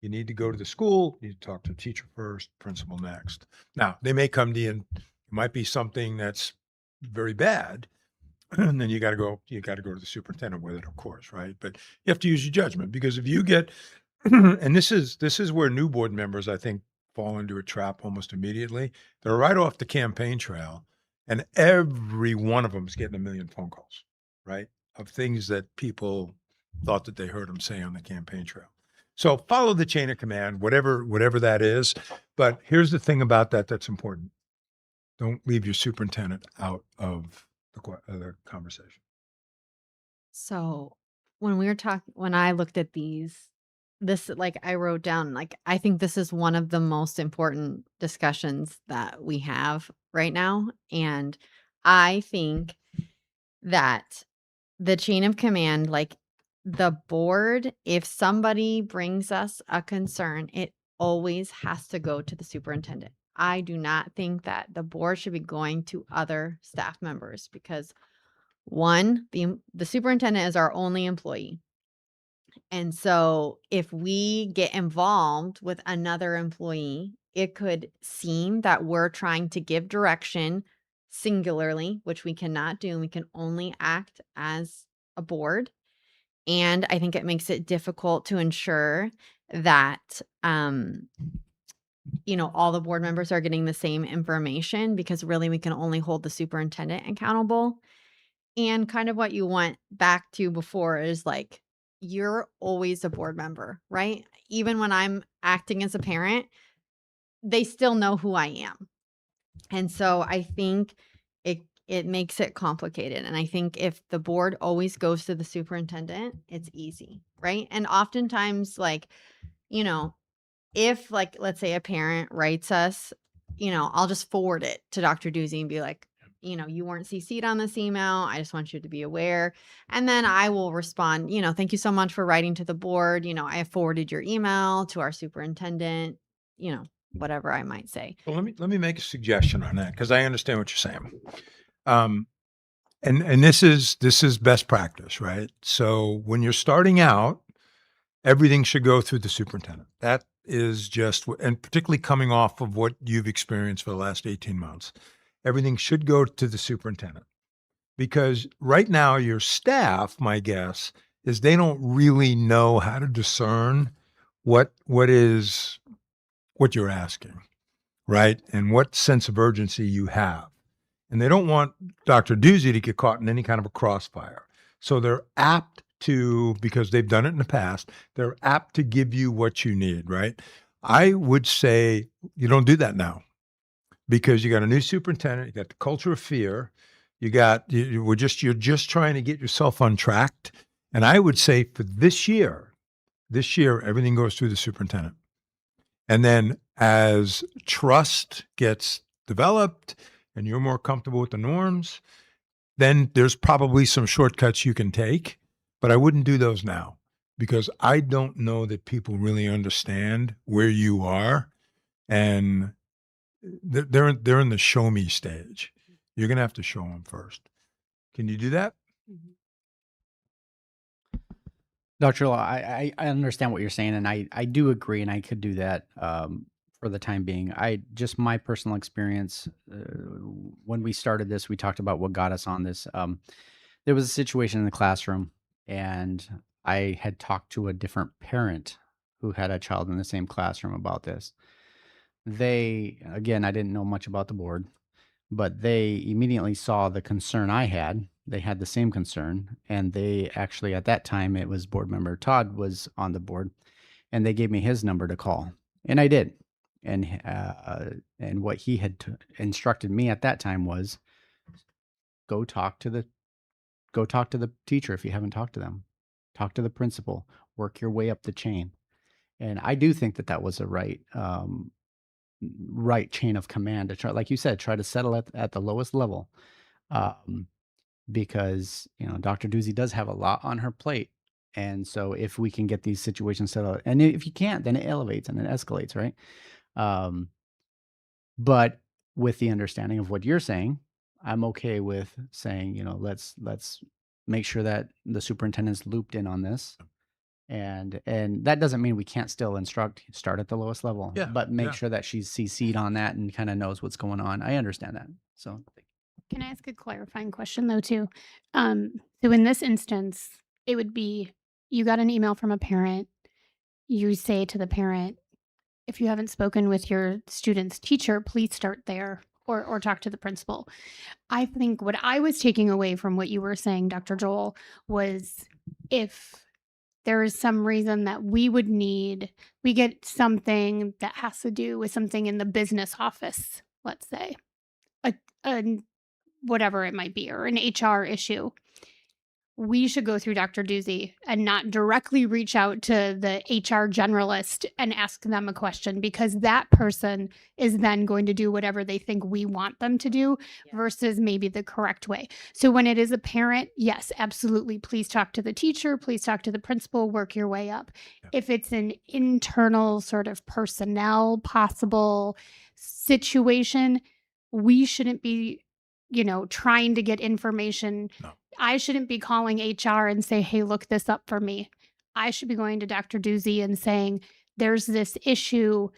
you need to go to the school, you need to talk to the teacher first, principal next. Now, they may come to you and it might be something that's very bad. And then you got to go to the superintendent with it, of course, right? But you have to use your judgment because if you get, and this is where new board members, I think, fall into a trap almost immediately. They're right off the campaign trail and every one of them is getting a million phone calls, right? Of things that people thought that they heard them say on the campaign trail. So follow the chain of command, whatever that is. But here's the thing about that that's important. Don't leave your superintendent out of the conversation. So when we were talking, when I looked at these, this, like, I wrote down, like, I think this is one of the most important discussions that we have right now. And I think that the chain of command, like the board, if somebody brings us a concern, it always has to go to the superintendent. I do not think that the board should be going to other staff members because one, the superintendent is our only employee. And so if we get involved with another employee, it could seem that we're trying to give direction singularly, which we cannot do. And we can only act as a board. And I think it makes it difficult to ensure that, all the board members are getting the same information because really we can only hold the superintendent accountable. And kind of what you went back to before is like, you're always a board member, right? Even when I'm acting as a parent, they still know who I am. And so I think it makes it complicated. And I think if the board always goes to the superintendent, it's easy, right? And oftentimes, like, if, like, let's say a parent writes us, I'll just forward it to Dr. Doozy and be like, you weren't CC'd on this email. I just want you to be aware. And then I will respond, thank you so much for writing to the board. I have forwarded your email to our superintendent, whatever I might say. Well, let me make a suggestion on that because I understand what you're saying. And this is best practice, right? So when you're starting out, everything should go through the superintendent. That is just, and particularly coming off of what you've experienced for the last 18 months, everything should go to the superintendent. Because right now, your staff, my guess, is they don't really know how to discern what you're asking, right? And what sense of urgency you have. And they don't want Dr. Doozy to get caught in any kind of a crossfire. So they're apt to, because they've done it in the past, they're apt to give you what you need, right? I would say you don't do that now because you got a new superintendent, you got the culture of fear, you're just trying to get yourself untracked. And I would say for this year, everything goes through the superintendent. And then as trust gets developed and you're more comfortable with the norms, then there's probably some shortcuts you can take, but I wouldn't do those now because I don't know that people really understand where you are, and they're in the show me stage. You're going to have to show them first. Can you do that? Dr. Law, I understand what you're saying, and I do agree, and I could do that for the time being. My personal experience, when we started this, we talked about what got us on this. There was a situation in the classroom, and I had talked to a different parent who had a child in the same classroom about this. Again, I didn't know much about the board, but they immediately saw the concern I had. They had the same concern, and they actually, at that time, it was board member Todd was on the board, and they gave me his number to call, and I did. And what he had instructed me at that time was go talk to the teacher if you haven't talked to them, talk to the principal, work your way up the chain. And I do think that was a right chain of command to try, like you said, try to settle at the lowest level. Because, Dr. Doozy does have a lot on her plate. And so if we can get these situations settled, and if you can't, then it elevates and it escalates, right? But with the understanding of what you're saying, I'm okay with saying, let's make sure that the superintendent's looped in on this. And that doesn't mean we can't still start at the lowest level, but make sure that she's CC'd on that and kind of knows what's going on. I understand that. So Can I ask a clarifying question though too? So in this instance, it would be you got an email from a parent. You say to the parent, if you haven't spoken with your student's teacher, please start there or talk to the principal. I think what I was taking away from what you were saying, Dr. Joel, was if there is some reason that we get something that has to do with something in the business office, let's say, a whatever it might be, or an HR issue, we should go through Dr. Doozy and not directly reach out to the HR generalist and ask them a question, because that person is then going to do whatever they think we want them to do Yeah. versus maybe the correct way. So when it is a parent, yes, absolutely. Please talk to the teacher, please talk to the principal, work your way up. Yeah. If it's an internal sort of personnel possible situation, we shouldn't be, trying to get information. No. I shouldn't be calling HR and say, hey, look this up for me. I should be going to Dr. Doozy and saying, there's this issue.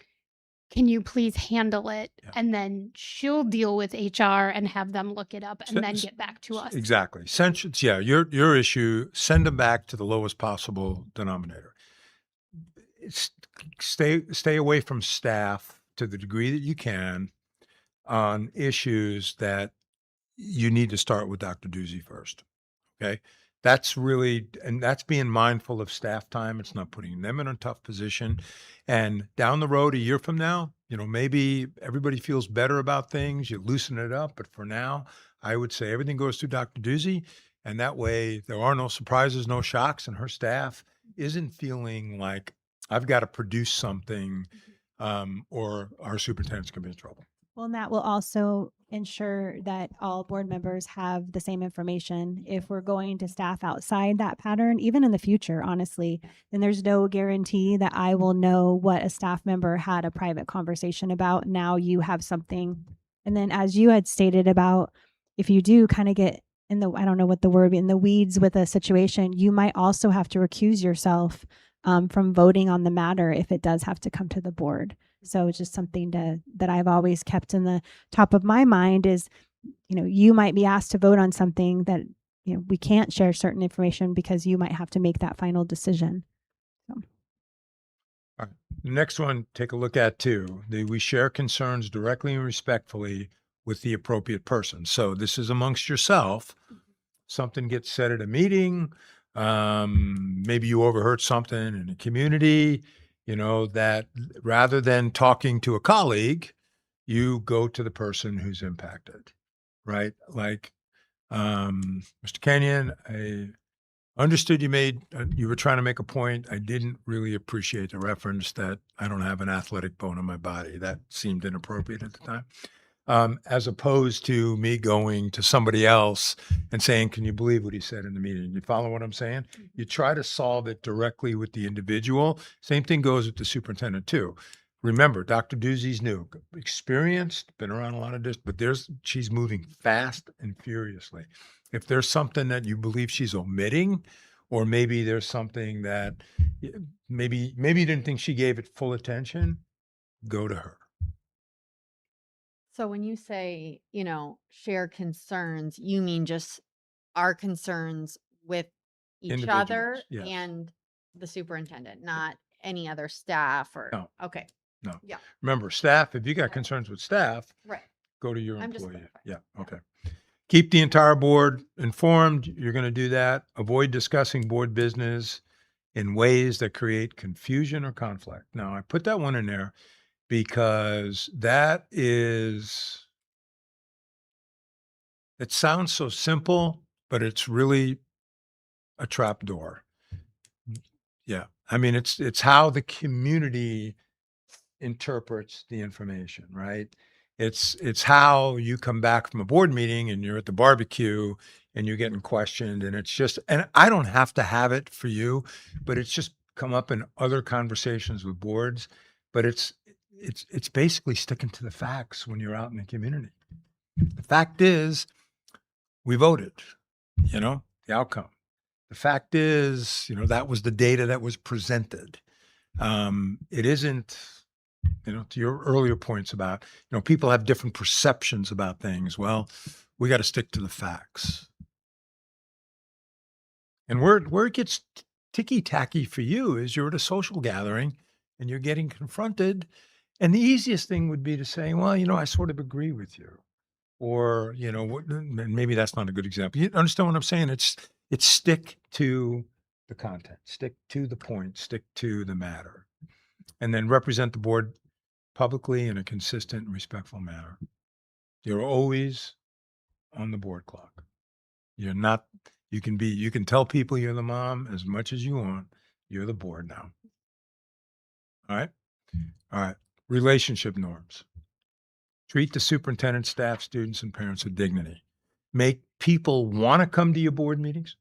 Can you please handle it? Yeah. And then she'll deal with HR and have them look it up So- and then get back to us. Exactly. Your issue, send them back to the lowest possible denominator. Stay away from staff to the degree that you can on issues that you need to start with Dr. Doozy first. Okay. That's being mindful of staff time. It's not putting them in a tough position. And down the road, a year from now, maybe everybody feels better about things. You loosen it up. But for now, I would say everything goes through Dr. Doozy. And that way there are no surprises, no shocks. And her staff isn't feeling like I've got to produce something or our superintendent's going to be in trouble. Well, and that will also ensure that all board members have the same information. If we're going to staff outside that pattern, even in the future, honestly, then there's no guarantee that I will know what a staff member had a private conversation about. Now you have something. And then as you had stated about, if you do kind of get in the, I don't know what the word, in the weeds with a situation, you might also have to recuse yourself from voting on the matter if it does have to come to the board. So it's just something that I've always kept in the top of my mind is, you might be asked to vote on something that, we can't share certain information because you might have to make that final decision. The next one, take a look at too. We share concerns directly and respectfully with the appropriate person. So this is amongst yourself. Something gets said at a meeting. Maybe you overheard something in the community, that rather than talking to a colleague, you go to the person who's impacted, right? Like, Mr. Kenyon, I understood you were trying to make a point. I didn't really appreciate the reference that I don't have an athletic bone in my body. That seemed inappropriate at the time. As opposed to me going to somebody else and saying, can you believe what he said in the meeting? You follow what I'm saying? You try to solve it directly with the individual. Same thing goes with the superintendent too. Remember, Dr. Doozy's new, experienced, been around a lot of this, but she's moving fast and furiously. If there's something that you believe she's omitting, or maybe there's something that maybe you didn't think she gave it full attention, go to her. So when you say, share concerns, you mean just our concerns with each other Individuals, yes. and the superintendent, not any other staff or, No. okay, Remember, staff, if you got concerns with staff, right. go to your I'm just employee. clarifying. Yeah, okay. Keep the entire board informed. You're going to do that. Avoid discussing board business in ways that create confusion or conflict. Now, I put that one in there because it sounds so simple, but it's really a trap door. Yeah. I mean, it's how the community interprets the information, right? It's how you come back from a board meeting and you're at the barbecue and you're getting questioned, and and I don't have to have it for you, but it's just come up in other conversations with boards, but it's basically sticking to the facts when you're out in the community. The fact is, we voted, the outcome. The fact is, that was the data that was presented. It isn't, to your earlier points about, people have different perceptions about things. Well, we got to stick to the facts. And where it gets ticky-tacky for you is you're at a social gathering and you're getting confronted. And the easiest thing would be to say, well, I sort of agree with you. Or, maybe that's not a good example. You understand what I'm saying? It's stick to the content, stick to the point, stick to the matter, and then represent the board publicly in a consistent and respectful manner. You're always on the board clock. You're not, you can tell people you're the mom as much as you want. You're the board now. All right. All right. Relationship norms. Treat the superintendent, staff, students, and parents with dignity. Make people want to come to your board meetings.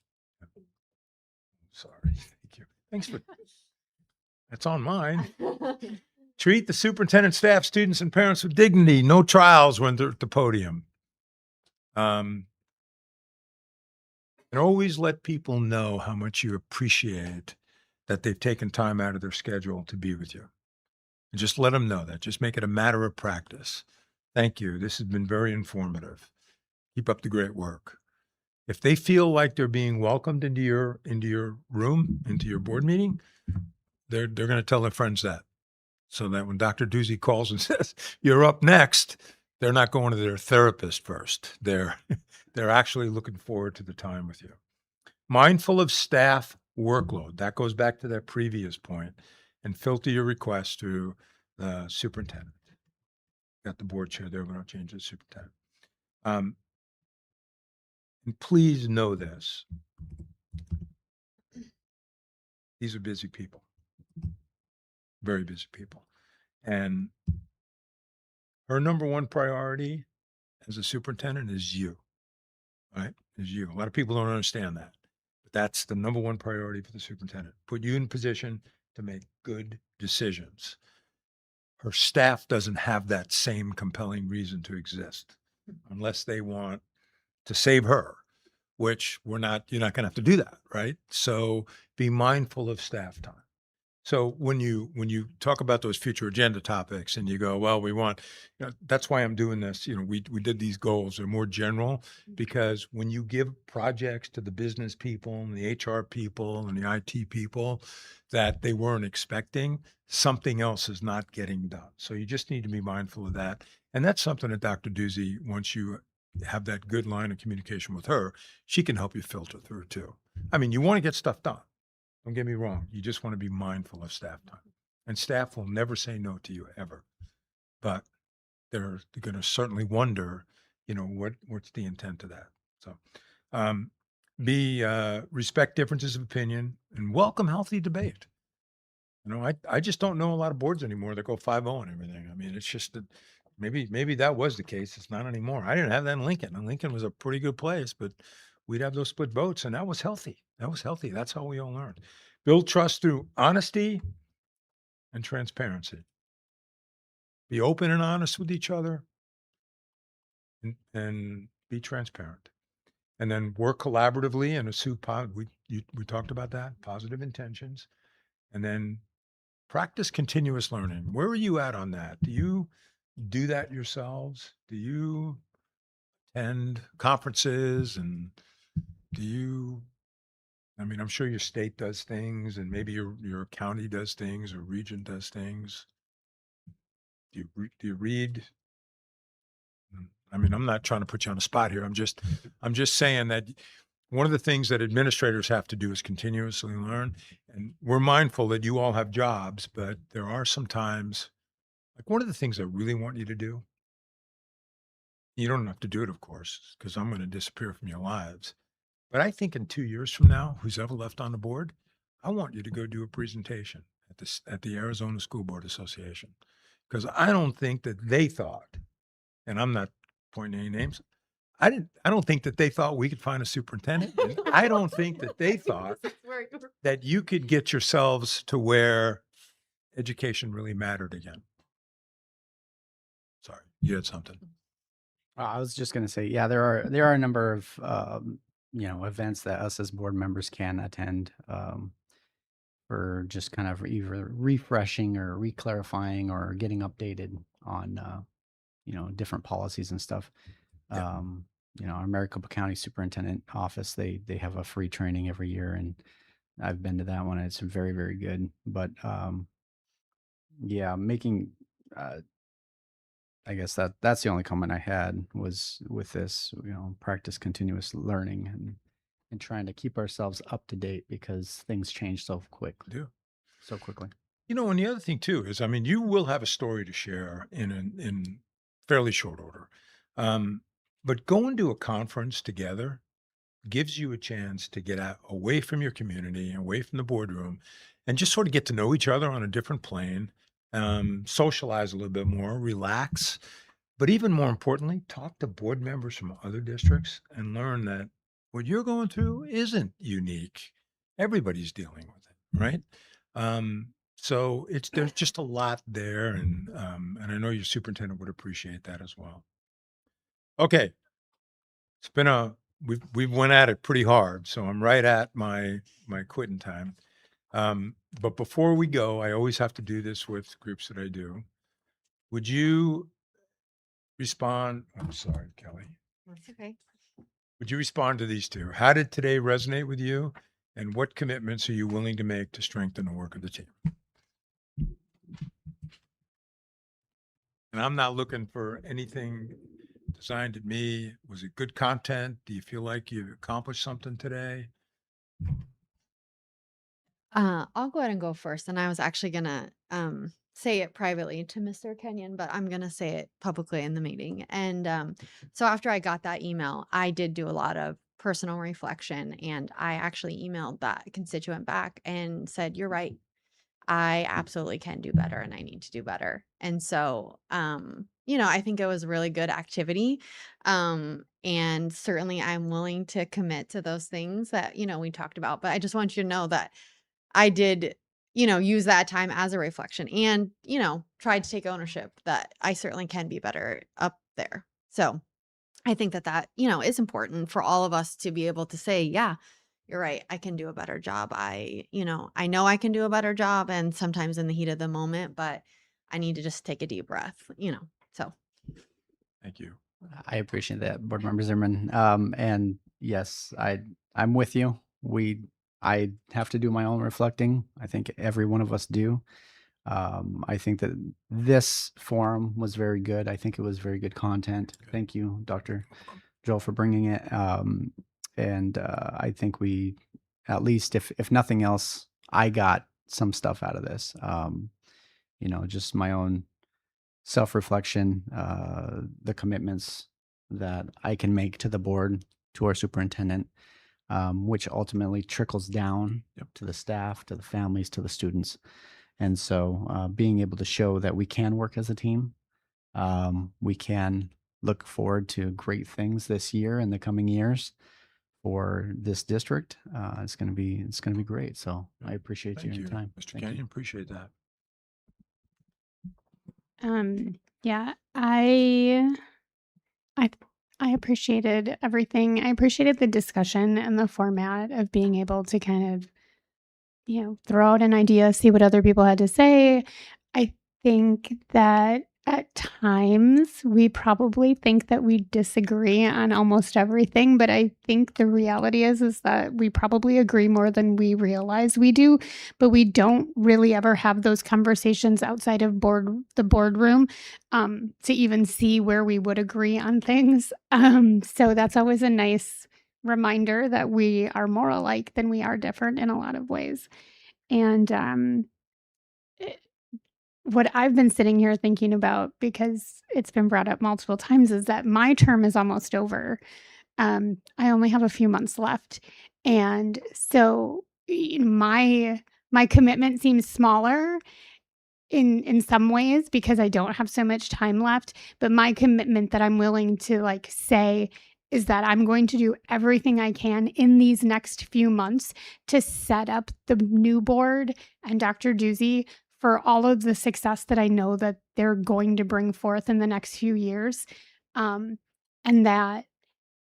Sorry. Thank you. Thanks for, that's on mine. Treat the superintendent, staff, students, and parents with dignity. No trials when they're at the podium. And always let people know how much you appreciate that they've taken time out of their schedule to be with you. And just let them know that. Just make it a matter of practice. Thank you. This has been very informative. Keep up the great work. If they feel like they're being welcomed into your room, into your board meeting, they're going to tell their friends that. So that when Dr. Doozy calls and says, you're up next, they're not going to their therapist first. They're actually looking forward to the time with you. Mindful of staff workload. That goes back to that previous point. And filter your requests to the superintendent. Got the board chair there. We don't change the superintendent. And please know this. These are busy people. Very busy people. And her number one priority as a superintendent is you, right? Is you. A lot of people don't understand that. But that's the number one priority for the superintendent. Put you in a position to make good decisions. Her staff doesn't have that same compelling reason to exist unless they want to save her, which you're not going to have to do that, right? So be mindful of staff time. So when you talk about those future agenda topics and you go, well, we want, that's why I'm doing this. We did these goals. They're more general because when you give projects to the business people and the HR people and the IT people that they weren't expecting, something else is not getting done. So you just need to be mindful of that. And that's something that Dr. Doozy, once you have that good line of communication with her, she can help you filter through too. I mean, you want to get stuff done. Don't get me wrong. You just want to be mindful of staff time. And staff will never say no to you ever. But they're going to certainly wonder, what's the intent of that. So respect differences of opinion and welcome healthy debate. I just don't know a lot of boards anymore that go 5-0 and everything. I mean, it's just that maybe that was the case. It's not anymore. I didn't have that in Lincoln. And Lincoln was a pretty good place, but we'd have those split votes and that was healthy. That's how we all learned. Build trust through honesty and transparency. Be open and honest with each other and be transparent. And then work collaboratively and assume we talked about that, positive intentions. And then practice continuous learning. Where are you at on that? Do you do that yourselves? Do you attend conferences and I'm sure your state does things and maybe your county does things or region does things. Do you read? I'm not trying to put you on the spot here. I'm just saying that one of the things that administrators have to do is continuously learn. And we're mindful that you all have jobs, but there are some times, like one of the things I really want you to do, you don't have to do it, of course, because I'm going to disappear from your lives. But I think in 2 years from now, who's ever left on the board, I want you to go do a presentation at the Arizona School Board Association, because I don't think that they thought, and I'm not pointing any names, I don't think that they thought we could find a superintendent. And I don't think that they thought that you could get yourselves to where education really mattered again. Sorry, you had something. I was just going to say, yeah, there are a number of events that us as board members can attend for just kind of either refreshing or reclarifying or getting updated on different policies and stuff. Yeah. Our Maricopa County Superintendent Office, they have a free training every year, and I've been to that one. It's very, very good. But making I guess that's the only comment I had was with this, practice continuous learning and trying to keep ourselves up to date because things change so quickly. Yeah. So quickly. And the other thing too is, you will have a story to share in fairly short order. But going to a conference together gives you a chance to get out away from your community, away from the boardroom, and just sort of get to know each other on a different plane, socialize a little bit more, relax. But even more importantly, talk to board members from other districts and learn that what you're going through isn't unique. Everybody's dealing with it, right? So there's just a lot there, and I know your superintendent would appreciate that as well. Okay, it's been we've went at it pretty hard, so I'm right at my quitting time. But before we go, I always have to do this with groups that I do. Would you respond? I'm sorry, Kelly. That's okay. Would you respond to these two? How did today resonate with you? And what commitments are you willing to make to strengthen the work of the team? And I'm not looking for anything designed at me. Was it good content? Do you feel like you accomplished something today? I'll go ahead and go first. And I was actually gonna say it privately to Mr. Kenyon, but I'm gonna say it publicly in the meeting. And so after I got that email, I did do a lot of personal reflection, and I actually emailed that constituent back and said, "You're right. I absolutely can do better, and I need to do better." And so, I think it was a really good activity. And certainly I'm willing to commit to those things that, we talked about. But I just want you to know that I did, use that time as a reflection and, tried to take ownership that I certainly can be better up there. So I think that, is important for all of us to be able to say, yeah, you're right. I can do a better job. I know I can do a better job, and sometimes in the heat of the moment, but I need to just take a deep breath, so. Thank you. I appreciate that, Board Member Zimmerman. And yes, I'm with you. I have to do my own reflecting. I think every one of us do. I think that this forum was very good. I think it was very good content. Good. Thank you, Dr. Joel, for bringing it. And I think we, at least if nothing else, I got some stuff out of this. Just my own self-reflection, the commitments that I can make to the board, to our superintendent, which ultimately trickles down to the staff, to the families, to the students. And so being able to show that we can work as a team, we can look forward to great things this year and the coming years for this district. It's going to be great. So I appreciate Thank your you, time. Mr. Thank you. Kenyon. Appreciate that. Yeah, I appreciated everything. I appreciated the discussion and the format of being able to kind of, throw out an idea, see what other people had to say. I think that at times we probably think that we disagree on almost everything, but I think the reality is that we probably agree more than we realize we do, but we don't really ever have those conversations outside of the boardroom to even see where we would agree on things. So that's always a nice reminder that we are more alike than we are different in a lot of ways. And what I've been sitting here thinking about, because it's been brought up multiple times, is that my term is almost over. I only have a few months left. And so my commitment seems smaller in some ways because I don't have so much time left. But my commitment that I'm willing to say is that I'm going to do everything I can in these next few months to set up the new board and Dr. Doozy for all of the success that I know that they're going to bring forth in the next few years. And that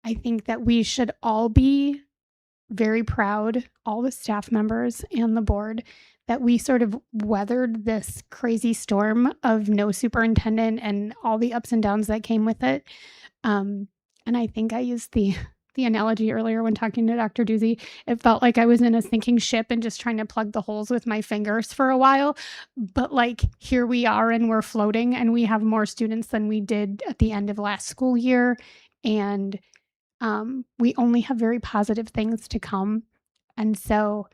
I think that we should all be very proud, all the staff members and the board, that we sort of weathered this crazy storm of no superintendent and all the ups and downs that came with it. And I think I used the analogy earlier when talking to Dr. Doozy. It felt like I was in a sinking ship and just trying to plug the holes with my fingers for a while. But here we are and we're floating, and we have more students than we did at the end of last school year. And we only have very positive things to come. And so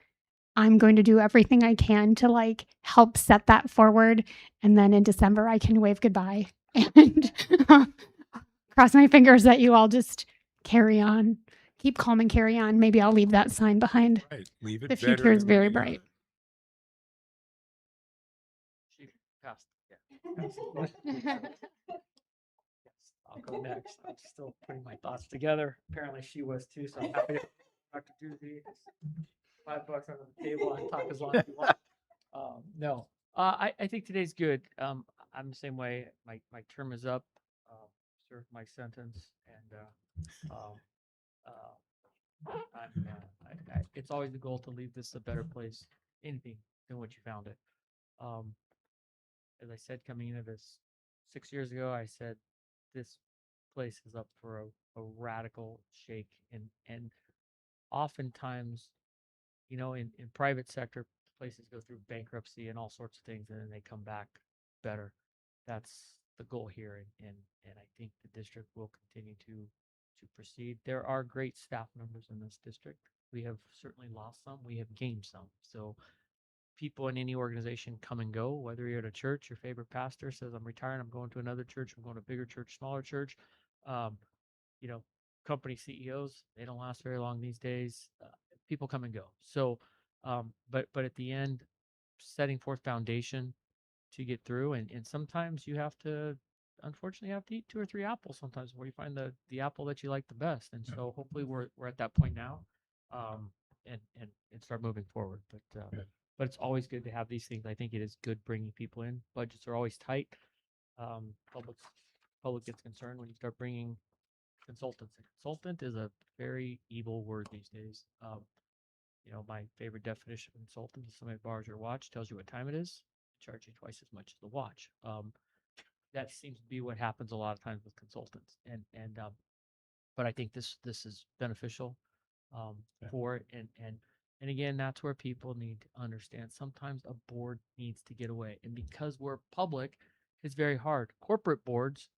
I'm going to do everything I can to help set that forward. And then in December, I can wave goodbye and cross my fingers that you all just carry on. Keep calm and carry on. Maybe I'll leave that sign behind. Right. Leave it The better future is than very leaving it. bright. She passed. Yeah. Yes, I'll go next. I'm still putting my thoughts together. Apparently she was too, so I'm happy to Dr. Doozy. $5 on the table. I talk as long as you want. No, I think today's good. I'm the same way. My term is up. Served my sentence, and it's always the goal to leave this a better place, anything than what you found it. Um, as I said coming into this 6 years ago, I said this place is up for a radical shake, and oftentimes, in private sector, places go through bankruptcy and all sorts of things, and then they come back better. That's the goal here, and I think the district will continue to proceed. There are great staff members in this district. We have certainly lost some. We have gained some. So people in any organization come and go, whether you're at a church, your favorite pastor says, I'm retiring, I'm going to another church, I'm going to a bigger church, smaller church. Um, you know, company CEOs, they don't last very long these days. People come and go. So, but at the end, setting forth foundation to get through, and sometimes you have to, unfortunately, have to eat 2 or 3 apples sometimes where you find the apple that you like the best. And so hopefully we're at that point now, and start moving forward. But it's always good to have these things. I think it is good bringing people in. Budgets are always tight. Public gets concerned when you start bringing consultants. A consultant is a very evil word these days. My favorite definition of consultant is somebody borrows your watch, tells you what time it is, charge you twice as much as the watch. That seems to be what happens a lot of times with consultants, but I think this is beneficial for it, and again, that's where people need to understand. Sometimes a board needs to get away, and because we're public, it's very hard. Corporate boards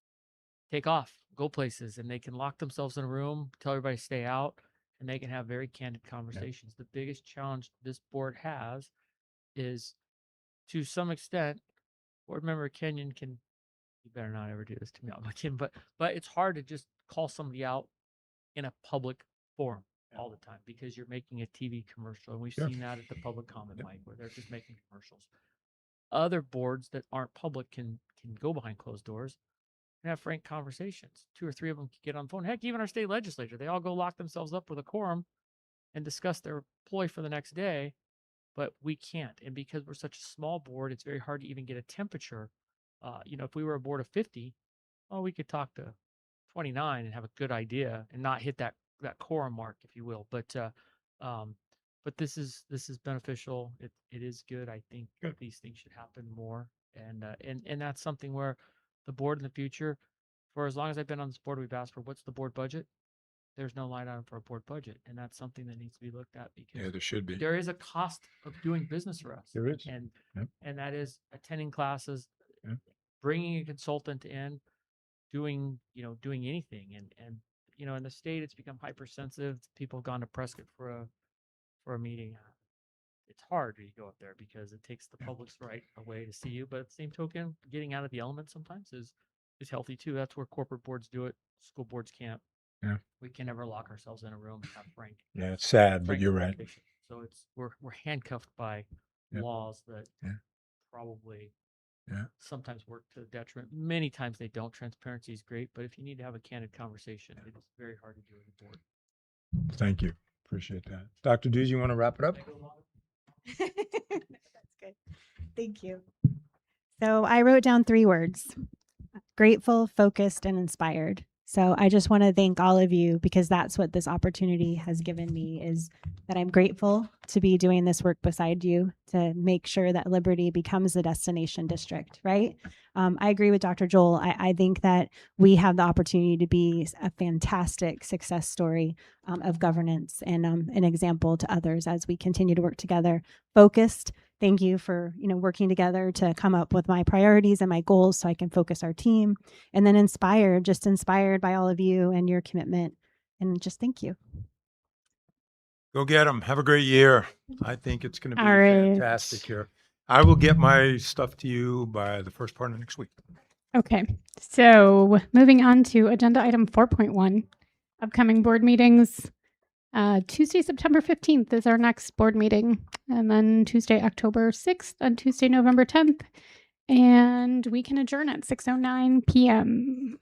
take off, go places, and they can lock themselves in a room, tell everybody to stay out, and they can have very candid conversations. The biggest challenge this board has is, to some extent, board member Kenyon can, you better not ever do this to me, Ken, but it's hard to just call somebody out in a public forum all the time because you're making a TV commercial, and we've seen that at the public comment mic where they're just making commercials. Other boards that aren't public can go behind closed doors and have frank conversations. 2 or 3 of them can get on the phone. Heck, even our state legislature, they all go lock themselves up with a quorum and discuss their ploy for the next day, but we can't. And because we're such a small board, it's very hard to even get a temperature. If we were a board of 50, we could talk to 29 and have a good idea and not hit that quorum mark, if you will. But this is beneficial. It is good. I think these things should happen more, and that's something where the board in the future, for as long as I've been on this board, we've asked for what's the board budget. There's no line item for a board budget, and that's something that needs to be looked at because there should be. there is a cost of doing business for us. There is. And that is attending classes, Yep. bringing a consultant in, doing anything. And in the state, it's become hypersensitive. People have gone to Prescott for a meeting. It's hard when you go up there because it takes the public's right away to see you. But at the same token, getting out of the element sometimes is healthy too. That's where corporate boards do it. School boards can't. Yeah. We can never lock ourselves in a room and have frank. Yeah, it's sad, but frank you're right. conversation. So we're handcuffed by laws that probably sometimes work to the detriment. Many times they don't. Transparency is great, but if you need to have a candid conversation, it is very hard to do with the board. Thank you. Appreciate that. Dr. Doozy, you want to wrap it up? That's good. Thank you. So I wrote down 3 words: grateful, focused, and inspired. So I just want to thank all of you because that's what this opportunity has given me, is that I'm grateful to be doing this work beside you to make sure that Liberty becomes a destination district, right? I agree with Dr. Joel. I think that we have the opportunity to be a fantastic success story of governance and an example to others as we continue to work together. Focused. Thank you for working together to come up with my priorities and my goals so I can focus our team. And then inspired by all of you and your commitment. And just thank you. Go get them. Have a great year. I think it's going to be All right. fantastic here. I will get my stuff to you by the first part of next week. Okay, so moving on to agenda item 4.1, upcoming board meetings. Tuesday, September 15th is our next board meeting, and then Tuesday, October 6th, and Tuesday, November 10th. And we can adjourn at 6:09 p.m.